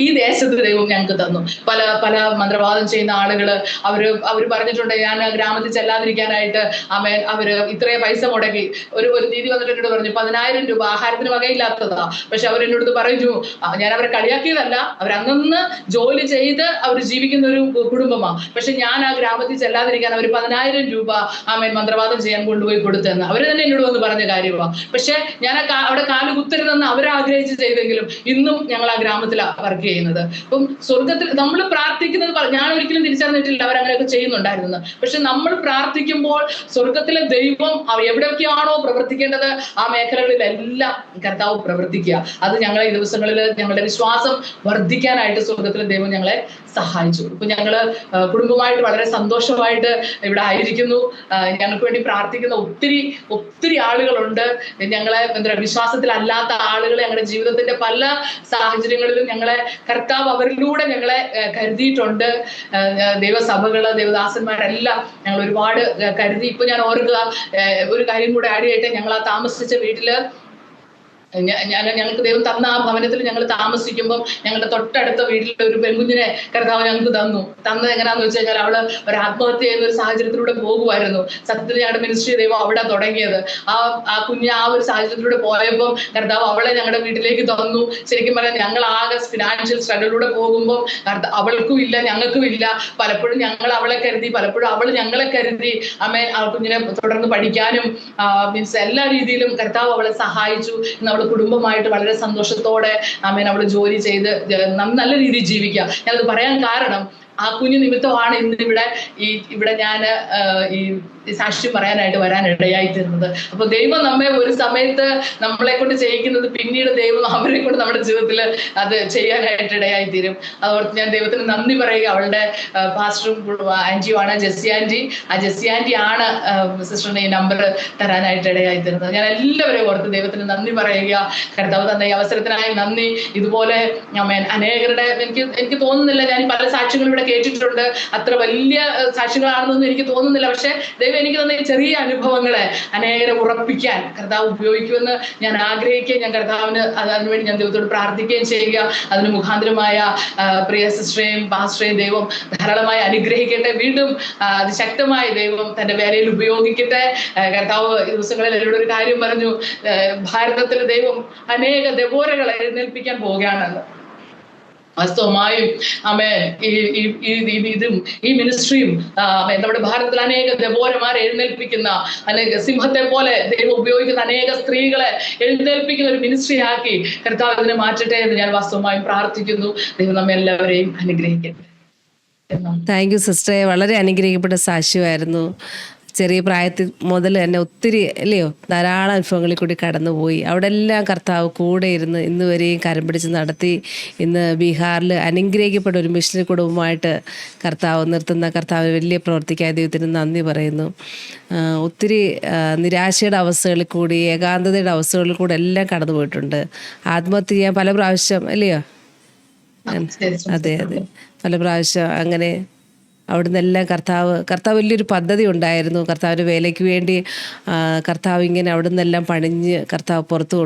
ഈ ദേശത്ത് ദൈവം ഞങ്ങൾക്ക് തന്നു. പല പല മന്ത്രവാദം ചെയ്യുന്ന ആളുകൾ അവർ പറഞ്ഞിട്ടുണ്ട്, ഞാൻ ഗ്രാമത്തിൽ ചെല്ലാതിരിക്കാനായിട്ട് അവര് ഇത്രയും പൈസ മുടക്കി. ഒരു രീതി വന്നിട്ട് എന്നോട് പറഞ്ഞു, 10,000 രൂപ ആഹാരത്തിന് വകയില്ലാത്തതാ. പക്ഷെ അവരെന്നോട് പറഞ്ഞു, ഞാൻ അവരെ കളിയാക്കിയതല്ല, അവരന്ന് ജോലി ചെയ്ത് അവർ ജീവിക്കുന്ന ഒരു കുടുംബമാണ്. പക്ഷെ ഞാൻ ആ ഗ്രാമത്തിൽ ചെല്ലാതിരിക്കാൻ അവർ 10,000 രൂപ മന്ത്രവാദം ചെയ്യാൻ കൊണ്ടുപോയി കൊടുത്തെന്ന് അവർ തന്നെ എന്നോട് വന്ന് പറഞ്ഞ കാര്യമാണ്. പക്ഷെ ഞാൻ അവിടെ കാല് കുത്തരുതെന്ന് അവരാഗ്രഹിച്ച് ചെയ്തെങ്കിലും ഇന്നും ഞങ്ങൾ ആ ഗ്രാമത്തിലാണ് വർക്ക് ചെയ്യുന്നത്. അപ്പം സ്വർഗത്തിൽ നമ്മൾ പ്രാർത്ഥിക്കുന്നത് ഞാൻ ഒരിക്കലും തിരിച്ചറിഞ്ഞിട്ടില്ല അവരങ്ങനെയൊക്കെ ചെയ്യുന്നുണ്ടായിരുന്നത്. പക്ഷെ നമ്മൾ പ്രാർത്ഥിക്കുമ്പോൾ സ്വർഗത്തിലെ ദൈവം എവിടെയൊക്കെയാണോ പ്രവർത്തിക്കേണ്ടത് ആ മേഖലകളിലെല്ലാം കർത്താവ് പ്രവർത്തിക്കുക. അത് ഞങ്ങളെ ഈ ദിവസങ്ങളിൽ ഞങ്ങളുടെ വിശ്വാസം വർദ്ധിക്കാനായിട്ട് സ്വർഗത്തിലെ ദൈവം ഞങ്ങളെ സഹായിച്ചു. ഇപ്പൊ ഞങ്ങള് കുടുംബമായിട്ട് വളരെ സന്തോഷമായിട്ട് ഇവിടെ ആയിരിക്കുന്നു. ഞങ്ങൾക്ക് വേണ്ടി പ്രാർത്ഥിക്കുന്ന ഒത്തിരി ആളുകളുണ്ട്. ഞങ്ങളെ വിശ്വാസത്തിലല്ലാത്ത ആളുകളെ ഞങ്ങളുടെ ജീവിതത്തിന്റെ പല സാഹചര്യങ്ങളിലും ഞങ്ങളെ കർത്താവ് അവരിലൂടെ ഞങ്ങളെ കരുതിയിട്ടുണ്ട്. ദൈവസഭകള്, ദേവദാസന്മാരെല്ലാം ഞങ്ങൾ ഒരുപാട് കരുതി. ഇപ്പൊ ഞാൻ ഓർക്കുക, ഒരു കാര്യം കൂടെ ആഡ് ചെയ്യട്ടെ. ഞങ്ങൾ ആ താമസിച്ച വീട്ടില് ഞങ്ങൾക്ക് ദൈവം തന്ന ആ ഭവനത്തിൽ ഞങ്ങൾ താമസിക്കുമ്പോൾ ഞങ്ങളുടെ തൊട്ടടുത്ത വീട്ടിലെ ഒരു പെൺകുഞ്ഞിനെ കർത്താവ് ഞങ്ങൾക്ക് തന്നത് എങ്ങനെയാന്ന് വെച്ച് കഴിഞ്ഞാൽ അവള് ഒരു ആത്മഹത്യ ചെയ്യുന്ന ഒരു സാഹചര്യത്തിലൂടെ പോകുമായിരുന്നു. സത്യത്തിൽ ഞങ്ങളുടെ മിനിസ്ട്രി ദൈവം അവിടെ തുടങ്ങിയത്. ആ കുഞ്ഞ് ആ ഒരു സാഹചര്യത്തിലൂടെ പോയപ്പോൾ കർത്താവ് അവളെ ഞങ്ങളുടെ വീട്ടിലേക്ക് തന്നു. ശരിക്കും പറഞ്ഞാൽ ഞങ്ങൾ ആകെ ഫിനാൻഷ്യൽ സ്ട്രഗിളിലൂടെ പോകുമ്പോൾ അവൾക്കും ഇല്ല, ഞങ്ങൾക്കും ഇല്ല. പലപ്പോഴും ഞങ്ങൾ അവളെ കരുതി, പലപ്പോഴും അവൾ ഞങ്ങളെ കരുതി. ആ കുഞ്ഞിനെ തുടർന്ന് പഠിക്കാനും മീൻസ് എല്ലാ രീതിയിലും കർത്താവ് അവളെ സഹായിച്ചു. അവൾ കുടുംബമായിട്ട് വളരെ സന്തോഷത്തോടെ അവള് ജോലി ചെയ്ത് നല്ല രീതിയിൽ ജീവിക്കുക. ഞാനത് പറയാൻ കാരണം ആ കുഞ്ഞു നിമിത്തമാണ് ഇവിടെ ഞാൻ ഈ സാക്ഷ്യം പറയാനായിട്ട് വരാൻ ഇടയായിത്തീരുന്നത്. അപ്പൊ ദൈവം നമ്മെ ഒരു സമയത്ത് നമ്മളെ കൊണ്ട് ചെയ്യിക്കുന്നത് പിന്നീട് ദൈവം അവരെ കൊണ്ട് നമ്മുടെ ജീവിതത്തിൽ അത് ചെയ്യാനായിട്ട് ഇടയായിത്തീരും. അതോർത്ത് ഞാൻ ദൈവത്തിന് നന്ദി പറയുക. അവളുടെ പാസ്റ്ററും ആന്റിയുമാണ് ജെസ്സി ആന്റി. ആ ജെസ്സി ആന്റി ആണ് സിസ്റ്ററിന്റെ ഈ നമ്പർ തരാനായിട്ട് ഇടയായിത്തീരുന്നത്. ഞാൻ എല്ലാവരെയും ഓർത്ത് ദൈവത്തിന് നന്ദി പറയുക. കർത്താവ് തന്ന ഈ അവസരത്തിനായി നന്ദി. ഇതുപോലെ അനേകരുടെ എനിക്ക് തോന്നുന്നില്ല, ഞാൻ പല സാക്ഷ്യങ്ങളും ഇവിടെ കേട്ടിട്ടുണ്ട്, അത്ര വലിയ സാക്ഷ്യങ്ങളാണെന്നൊന്നും എനിക്ക് തോന്നുന്നില്ല. പക്ഷെ ദൈവം എനിക്ക് തന്ന ഈ ചെറിയ അനുഭവങ്ങളെ അനേകരെ ഉറപ്പിക്കാൻ കർത്താവ് ഉപയോഗിക്കുമെന്ന് ഞാൻ ആഗ്രഹിക്കുകയും ഞാൻ കർത്താവിന് അതിനുവേണ്ടി ഞാൻ ദൈവത്തോട് പ്രാർത്ഥിക്കുകയും ചെയ്യുക. അതിന് മുഖാന്തരമായ പ്രിയ സിസ്റ്ററേയും പാസ്റ്ററേയും ദൈവം ധാരാളമായി അനുഗ്രഹിക്കട്ടെ. വീണ്ടും അതിശക്തമായി ദൈവം തന്റെ വേലയിൽ ഉപയോഗിക്കട്ടെ. കർത്താവ് ദിവസങ്ങളിൽ എന്നോട് ഒരു കാര്യം പറഞ്ഞു, ഭാരതത്തിൽ ദൈവം അനേക ദെബോരകളെ എഴുന്നേൽപ്പിക്കാൻ പോവുകയാണെന്ന്. വാസ്തവമായും ഇതും ഈ മിനിസ്ട്രിയും നമ്മുടെ ഭാരതത്തിൽ അനേക ദെബോരമാരെ എഴുന്നേൽപ്പിക്കുന്ന, അനേക സിംഹത്തെ പോലെ ദൈവം ഉപയോഗിക്കുന്ന അനേക സ്ത്രീകളെ എഴുന്നേൽപ്പിക്കുന്ന ഒരു മിനിസ്ട്രി ആക്കി കർത്താവ് ഇതിനെ മാറ്റട്ടെ എന്ന് ഞാൻ വാസ്തവമായും പ്രാർത്ഥിക്കുന്നു. ദൈവം നമ്മെ എല്ലാവരെയും അനുഗ്രഹിക്കട്ടെ. താങ്ക് യു സിസ്റ്ററെ. വളരെ അനുഗ്രഹിക്കപ്പെട്ട സാക്ഷ്യമായിരുന്നു. ചെറിയ പ്രായത്തിൽ മുതൽ തന്നെ ഒത്തിരി അല്ലയോ ധാരാളം അനുഭവങ്ങളിൽ കൂടി കടന്നുപോയി. അവിടെ എല്ലാം കർത്താവ് കൂടെ ഇരുന്ന് ഇന്ന് വരെയും കരം പിടിച്ച് നടത്തി. ഇന്ന് ബീഹാറിൽ അനുഗ്രഹിക്കപ്പെട്ട ഒരു മിഷണറി കുടുംബമായിട്ട് കർത്താവ് നിർത്തുന്ന കർത്താവ് വലിയ പ്രവർത്തിക്കായ ദൈവത്തിന് നന്ദി പറയുന്നു. ഒത്തിരി നിരാശയുടെ അവസ്ഥകളിൽ കൂടി, ഏകാന്തതയുടെ അവസ്ഥകളിൽ കൂടെ എല്ലാം കടന്നു പോയിട്ടുണ്ട്. ആത്മഹത്യ ചെയ്യാൻ പല പ്രാവശ്യം അല്ലയോ? അതെ പല പ്രാവശ്യം അങ്ങനെ അവിടുന്ന് എല്ലാം കർത്താവ് വലിയൊരു പദ്ധതി ഉണ്ടായിരുന്നു. കർത്താവിൻ്റെ വേലയ്ക്ക് വേണ്ടി കർത്താവ് ഇങ്ങനെ അവിടുന്ന് എല്ലാം പണിഞ്ഞ് കർത്താവ് പുറത്ത്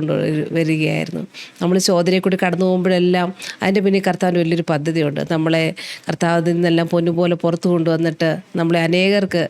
വരികയായിരുന്നു. നമ്മൾ ശോധനയെ കൂടി കടന്നു പോകുമ്പോഴെല്ലാം അതിൻ്റെ പിന്നിൽ കർത്താവിന് വലിയൊരു പദ്ധതിയുണ്ട്. നമ്മളെ കർത്താവിൽ നിന്നെല്ലാം പൊന്നുപോലെ പുറത്ത് കൊണ്ടുവന്നിട്ട് നമ്മളെ അനേകർക്ക്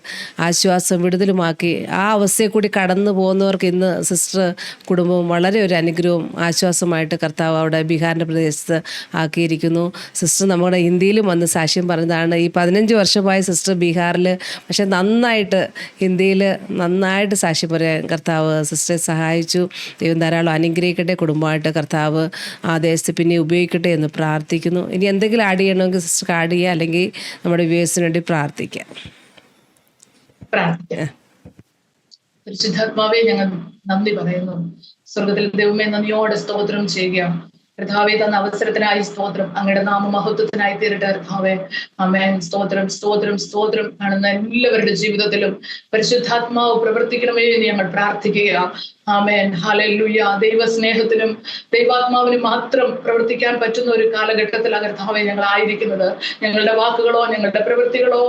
ആശ്വാസം വിടുതലുമാക്കി ആ അവസ്ഥയെ കൂടി കടന്നു പോകുന്നവർക്ക് ഇന്ന് സിസ്റ്റർ കുടുംബം വളരെ ഒരു അനുഗ്രഹവും ആശ്വാസമായിട്ട് കർത്താവ് അവിടെ ബീഹാറിൻ്റെ പ്രദേശത്ത് ആക്കിയിരിക്കുന്നു. സിസ്റ്റർ നമ്മുടെ ഇന്ത്യയിലും വന്ന് സാക്ഷ്യം പറഞ്ഞതാണ്. ഈ 15 വർഷമായി സിസ്റ്റർ ബീഹാറിൽ, പക്ഷെ നന്നായിട്ട് ഇന്ത്യയിൽ നന്നായിട്ട് സാക്ഷ്യം പറയാൻ കർത്താവ് സിസ്റ്ററെ സഹായിച്ചു. ദൈവം ധാരാളം അനുഗ്രഹിക്കട്ടെ. കുടുംബമായിട്ട് കർത്താവ് ആ ദേശത്ത് പിന്നെ ഉപയോഗിക്കട്ടെ എന്ന് പ്രാർത്ഥിക്കുന്നു. ഇനി എന്തെങ്കിലും ആഡ് ചെയ്യണമെങ്കിൽ സിസ്റ്റർക്ക് ആഡ് ചെയ്യുക, അല്ലെങ്കിൽ നമ്മുടെ വ്യൂവേഴ്സിന് വേണ്ടി പ്രാർത്ഥിക്കാം. പരിശുദ്ധാത്മാവേ, ഞങ്ങൾ നന്ദി പറയുന്നു. സ്വർഗത്തിലെ ദൈവമേ, നന്ദിയോടെ സ്തോത്രം ചെയ്യുക. കർത്താവേ, തന്ന അവസരത്തിനായി സ്തോത്രം. അങ്ങയുടെ നാമമഹത്വത്തിനായി തീരട്ടെ കർത്താവേ. ആമേൻ. സ്തോത്രം, സ്തോത്രം, സ്തോത്രം. കാണുന്ന എല്ലാവരുടെ ജീവിതത്തിലും പരിശുദ്ധാത്മാവ് പ്രവർത്തിക്കണമേ എന്ന് ഞങ്ങൾ പ്രാർത്ഥിക്കുക. ആമേൻ. ഹല്ലേലൂയ. ദൈവസ്നേഹത്തിനും ദൈവാത്മാവിനും മാത്രം പ്രവർത്തിക്കാൻ പറ്റുന്ന ഒരു കാലഘട്ടത്തിലാണ് കർത്താവെ ഞങ്ങൾ ആയിരിക്കുന്നത്. ഞങ്ങളുടെ വാക്കുകളോ ഞങ്ങളുടെ പ്രവൃത്തികളോ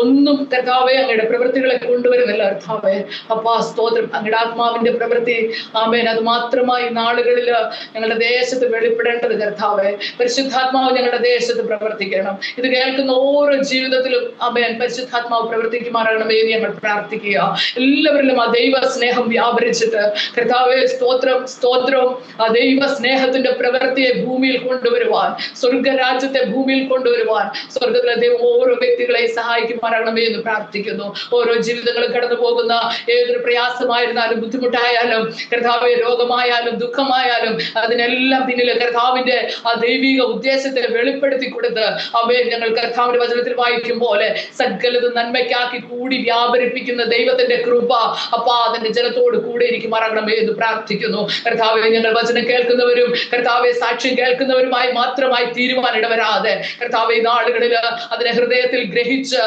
ഒന്നും കർത്താവെ അങ്ങയുടെ പ്രവൃത്തികളെ കൊണ്ടുവരുന്നില്ല കർത്താവെ. അപ്പാ സ്തോത്രം. അങ്ങയുടെ ആത്മാവിന്റെ പ്രവൃത്തി ആമേൻ അത് മാത്രമായി നാളുകളിൽ ഞങ്ങളുടെ ദേശത്ത് വെളിപ്പെടേണ്ടത് കർത്താവെ. പരിശുദ്ധാത്മാവ് ഞങ്ങളുടെ ദേശത്ത് പ്രവർത്തിക്കണം. ഇത് കേൾക്കുന്ന ഓരോ ജീവിതത്തിലും ആമേൻ പരിശുദ്ധാത്മാവ് പ്രവർത്തിക്കുമാറാകണമേ എന്ന് ഞങ്ങൾ പ്രാർത്ഥിക്കുക. എല്ലാവരിലും ആ ദൈവ സ്നേഹം വ്യാപരിച്ചിട്ട് കർത്താവേ സ്തോത്രം, സ്തോത്രം. ആ ദൈവ സ്നേഹത്തിന്റെ പ്രവൃത്തിയെ ഭൂമിയിൽ കൊണ്ടുവരുവാൻ, സ്വർഗരാജ്യത്തെ ഭൂമിയിൽ കൊണ്ടുവരുവാൻ സ്വർഗത്തിലെ ദൈവം ഓരോ വ്യക്തികളെ സഹായിക്കുമാറാകണമേ എന്ന് പ്രാർത്ഥിക്കുന്നു. ഓരോ ജീവിതങ്ങളും കടന്നു പോകുന്ന ഏതൊരു പ്രയാസമായിരുന്നാലും ബുദ്ധിമുട്ടായാലും കർത്താവെ രോഗമായാലും ദുഃഖമായാലും അതിനെല്ലാം പിന്നിൽ കർത്താവിന്റെ ആ ദൈവിക ഉദ്ദേശത്തെ വെളിപ്പെടുത്തി കൊടുത്ത് അവയെ ഞങ്ങൾ കർത്താവിന്റെ വചനത്തിൽ വായിക്കും പോലെ സകലതും നന്മയ്ക്കാക്കി കൂടി വ്യാപരിപ്പിക്കുന്ന ദൈവത്തിന്റെ കൃപ അപ്പാ അതിന്റെ ജനത്തോട് കൂടെ ഇരിക്കുമാറാകണം എന്ന് പ്രാർത്ഥിക്കുന്നു. കർത്താവെ, ഞങ്ങൾ വചനം കേൾക്കുന്നവരും കർത്താവെ സാക്ഷ്യം കേൾക്കുന്നവരുമായി മാത്രമായി തീരുമാനിടവരാതെ കർത്താവെ നാളുകളിൽ അതിനെ ഹൃദയത്തിൽ ഗ്രഹിച്ച്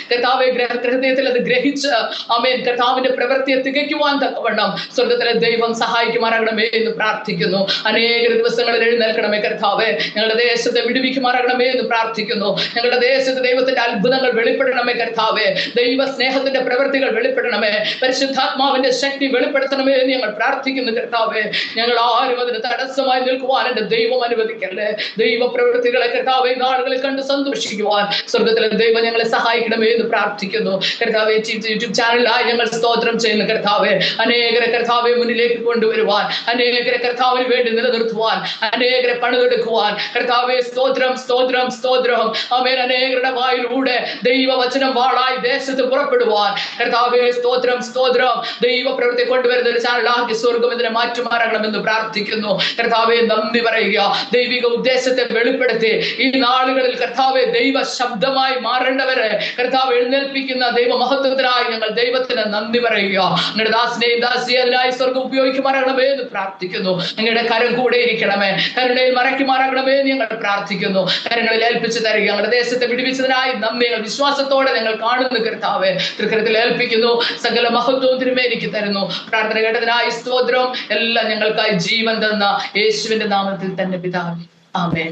കർത്താവെ ഹൃദയത്തിൽ അത് ഗ്രഹിച്ച് ആമേൻ കർത്താവിന്റെ പ്രവൃത്തിയെ തികയ്ക്കുവാൻ തക്കവണ്ണം സ്വർഗത്തിലെ ദൈവം സഹായിക്കുമാറാകണമേ എന്ന് പ്രാർത്ഥിക്കുന്നു. അനേക ദിവസങ്ങളിൽ എഴുന്നേൽക്കണമേ കർത്താവെ. ഞങ്ങളുടെ ദേശത്തെ വിടുവിക്കുമാറാകണമേ എന്ന് പ്രാർത്ഥിക്കുന്നു. ഞങ്ങളുടെ ദേശത്ത് ദൈവത്തിന്റെ അത്ഭുതങ്ങൾ വെളിപ്പെടണമേ കർത്താവെ. ദൈവ സ്നേഹത്തിന്റെ പ്രവൃത്തികൾ വെളിപ്പെടണമേ. പരിശുദ്ധാത്മാവിന്റെ ശക്തി വെളിപ്പെടുത്തണമേ എന്ന് ഞങ്ങൾ പ്രാർത്ഥിക്കുന്നു കർത്താവെ. ഞങ്ങൾ ആരും അതിന് തടസ്സമായി നിൽക്കുവാൻ എന്റെ ദൈവം അനുവദിക്കല്ലേ. ദൈവ പ്രവൃത്തികളെ കർത്താവെ നാളുകളിൽ കണ്ട് സന്തോഷിക്കുവാൻ സ്വർഗത്തിലെ ദൈവം ഞങ്ങളെ സഹായിക്കണമേ എന്ന് പ്രാർത്ഥിക്കുന്നു കർത്താവെ. യൂട്യൂബ് ചാനലിലായി ഞങ്ങൾ സ്തോത്രം ചെയ്യുന്നു കർത്താവെ. അനേകരെ കർത്താവെ മുന്നിലേക്ക് കൊണ്ടുവരുവാൻ, അനേകരെ കർത്താവിന് വേണ്ടി നിലനിർത്തുവാൻ, അനേകരെ പണിതെടുക്കുവാൻ കർത്താവെ സ്തോത്രം, സ്തോത്രം, സ്തോത്രം. ആമേൻ. അനേകരുടെ വായിലൂടെ ദൈവവചനം വാളായി ദേശത്ത് പുറപ്പെടുവാൻ കർത്താവെ സ്തോത്രം, സ്തോത്രം. ദൈവ പ്രവൃത്തി കൊണ്ടുവരുന്ന ഒരു ചാനലാക്കി സ്വർഗം ഇതിനെ മാറ്റുമാറാകണമെന്ന് പ്രാർത്ഥിക്കുന്നു കർത്താവെ. നന്ദി പറയുക. ദൈവിക ഉദ്ദേശത്തെ വെളിപ്പെടുത്തി ഈ നാളുകളിൽ കർത്താവെ ദൈവ ശബ്ദമായി മാറേണ്ടവരെ കർത്താവ് എഴുന്നേൽപ്പിക്കുന്ന ദൈവ മഹത്വത്തിനായി ഞങ്ങൾ ദൈവത്തിന് നന്ദി പറയുക. നിങ്ങളുടെ ദാസനെയും ദാസിയെ അതിനായി സ്വർഗം ഉപയോഗിക്കുമാറാകണമേ എന്ന് പ്രാർത്ഥിക്കുന്നു. നിങ്ങളുടെ കരം കൂടെ ഇരിക്കണമേ, കരുണയിൽ മറയ്ക്കുമാറാകണമേ എന്ന് ഞങ്ങൾ പ്രാർത്ഥിക്കുന്നു. കരങ്ങളിൽ ഏൽപ്പിച്ചു തരിക. ഞങ്ങളുടെ ദേശത്തെ വിടുവിച്ചതിനായി നന്ദി വിശ്വാസത്തോടെ ഞങ്ങൾ കാണുന്നു കർത്താവെ. തൃക്കരത്തിൽ ഏൽപ്പിക്കുന്നു. സകല മഹത്വവും തിരുമേനിക്ക് തരുന്നു. പ്രാർത്ഥന കേട്ടതിനായി സ്തോത്രം. എല്ലാം ഞങ്ങൾക്കായി ജീവൻ തന്ന യേശുവിന്റെ നാമത്തിൽ തന്നെ പിതാവേ. ആമേൻ.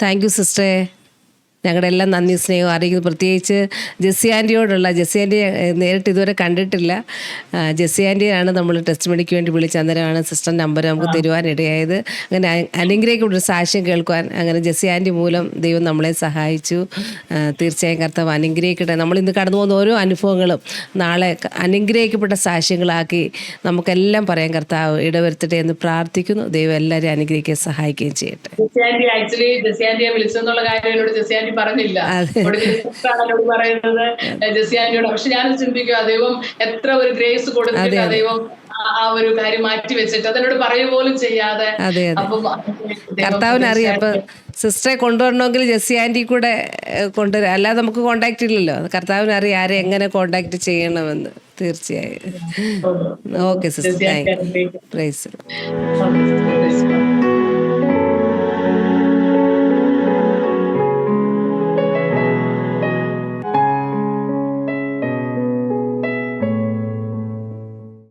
താങ്ക് യു സിസ്റ്ററെ. ഞങ്ങളുടെ എല്ലാം നന്ദി സ്നേഹം അറിയിക്കുന്നു. പ്രത്യേകിച്ച് ജെസ്സി ആൻറ്റിയോടുള്ള, ജെസ്സി ആൻറ്റി നേരിട്ട് ഇതുവരെ കണ്ടിട്ടില്ല. ജെസ്സി ആൻറ്റിയാണ് നമ്മൾ ടെസ്റ്റ് മണിക്ക് വേണ്ടി വിളിച്ച് അന്നേരമാണ് സിസ്റ്റർ നമ്പർ നമുക്ക് തരുവാനിടയായത്. അങ്ങനെ അനുഗ്രഹിക്കപ്പെട്ട സാക്ഷ്യം കേൾക്കുവാൻ അങ്ങനെ ജെസ്സി ആൻറ്റി മൂലം ദൈവം നമ്മളെ സഹായിച്ചു. തീർച്ചയായും കർത്താവ് അനുഗ്രഹിക്കട്ടെ. നമ്മളിന്ന് കടന്നു പോകുന്ന ഓരോ അനുഭവങ്ങളും നാളെ അനുഗ്രഹിക്കപ്പെട്ട സാക്ഷ്യങ്ങളാക്കി നമുക്കെല്ലാം പറയാൻ കർത്താവ് ഇടവരുത്തട്ടെ എന്ന് പ്രാർത്ഥിക്കുന്നു. ദൈവം എല്ലാവരെയും അനുഗ്രഹിക്കാൻ സഹായിക്കുകയും ചെയ്യട്ടെ. ആക്ച്വലി ജെസ്സി ആൻറ്റിയെ വിളിച്ചെന്നുള്ള കാര്യം എന്നോട് ജെസ്സി ആൻറ്റി പറഞ്ഞില്ല. പറയുന്നത് ജെസ്സി ആൻറ്റിയോട്. പക്ഷെ ഞാൻ ചിന്തിക്കുക, ദൈവം എത്ര ഒരു ഗ്രേസ് കൊടുത്തിട്ട് ദൈവം ആ ഒരു കാര്യം മാറ്റി വെച്ചിട്ട് അതിനോട് പറയുക പോലും ചെയ്യാതെ. അപ്പം കർത്താവിനറിയാം. അപ്പൊ സിസ്റ്ററെ കൊണ്ടുവരണമെങ്കിൽ ജെസ്സി ആൻറ്റി കൂടെ കൊണ്ടുവരാം, അല്ലാതെ നമുക്ക് കോണ്ടാക്ട് ഇല്ലല്ലോ. കർത്താവിനറിയാം ആരെ എങ്ങനെ കോണ്ടാക്ട് ചെയ്യണമെന്ന്. തീർച്ചയായും. Okay sister, thank you. Price.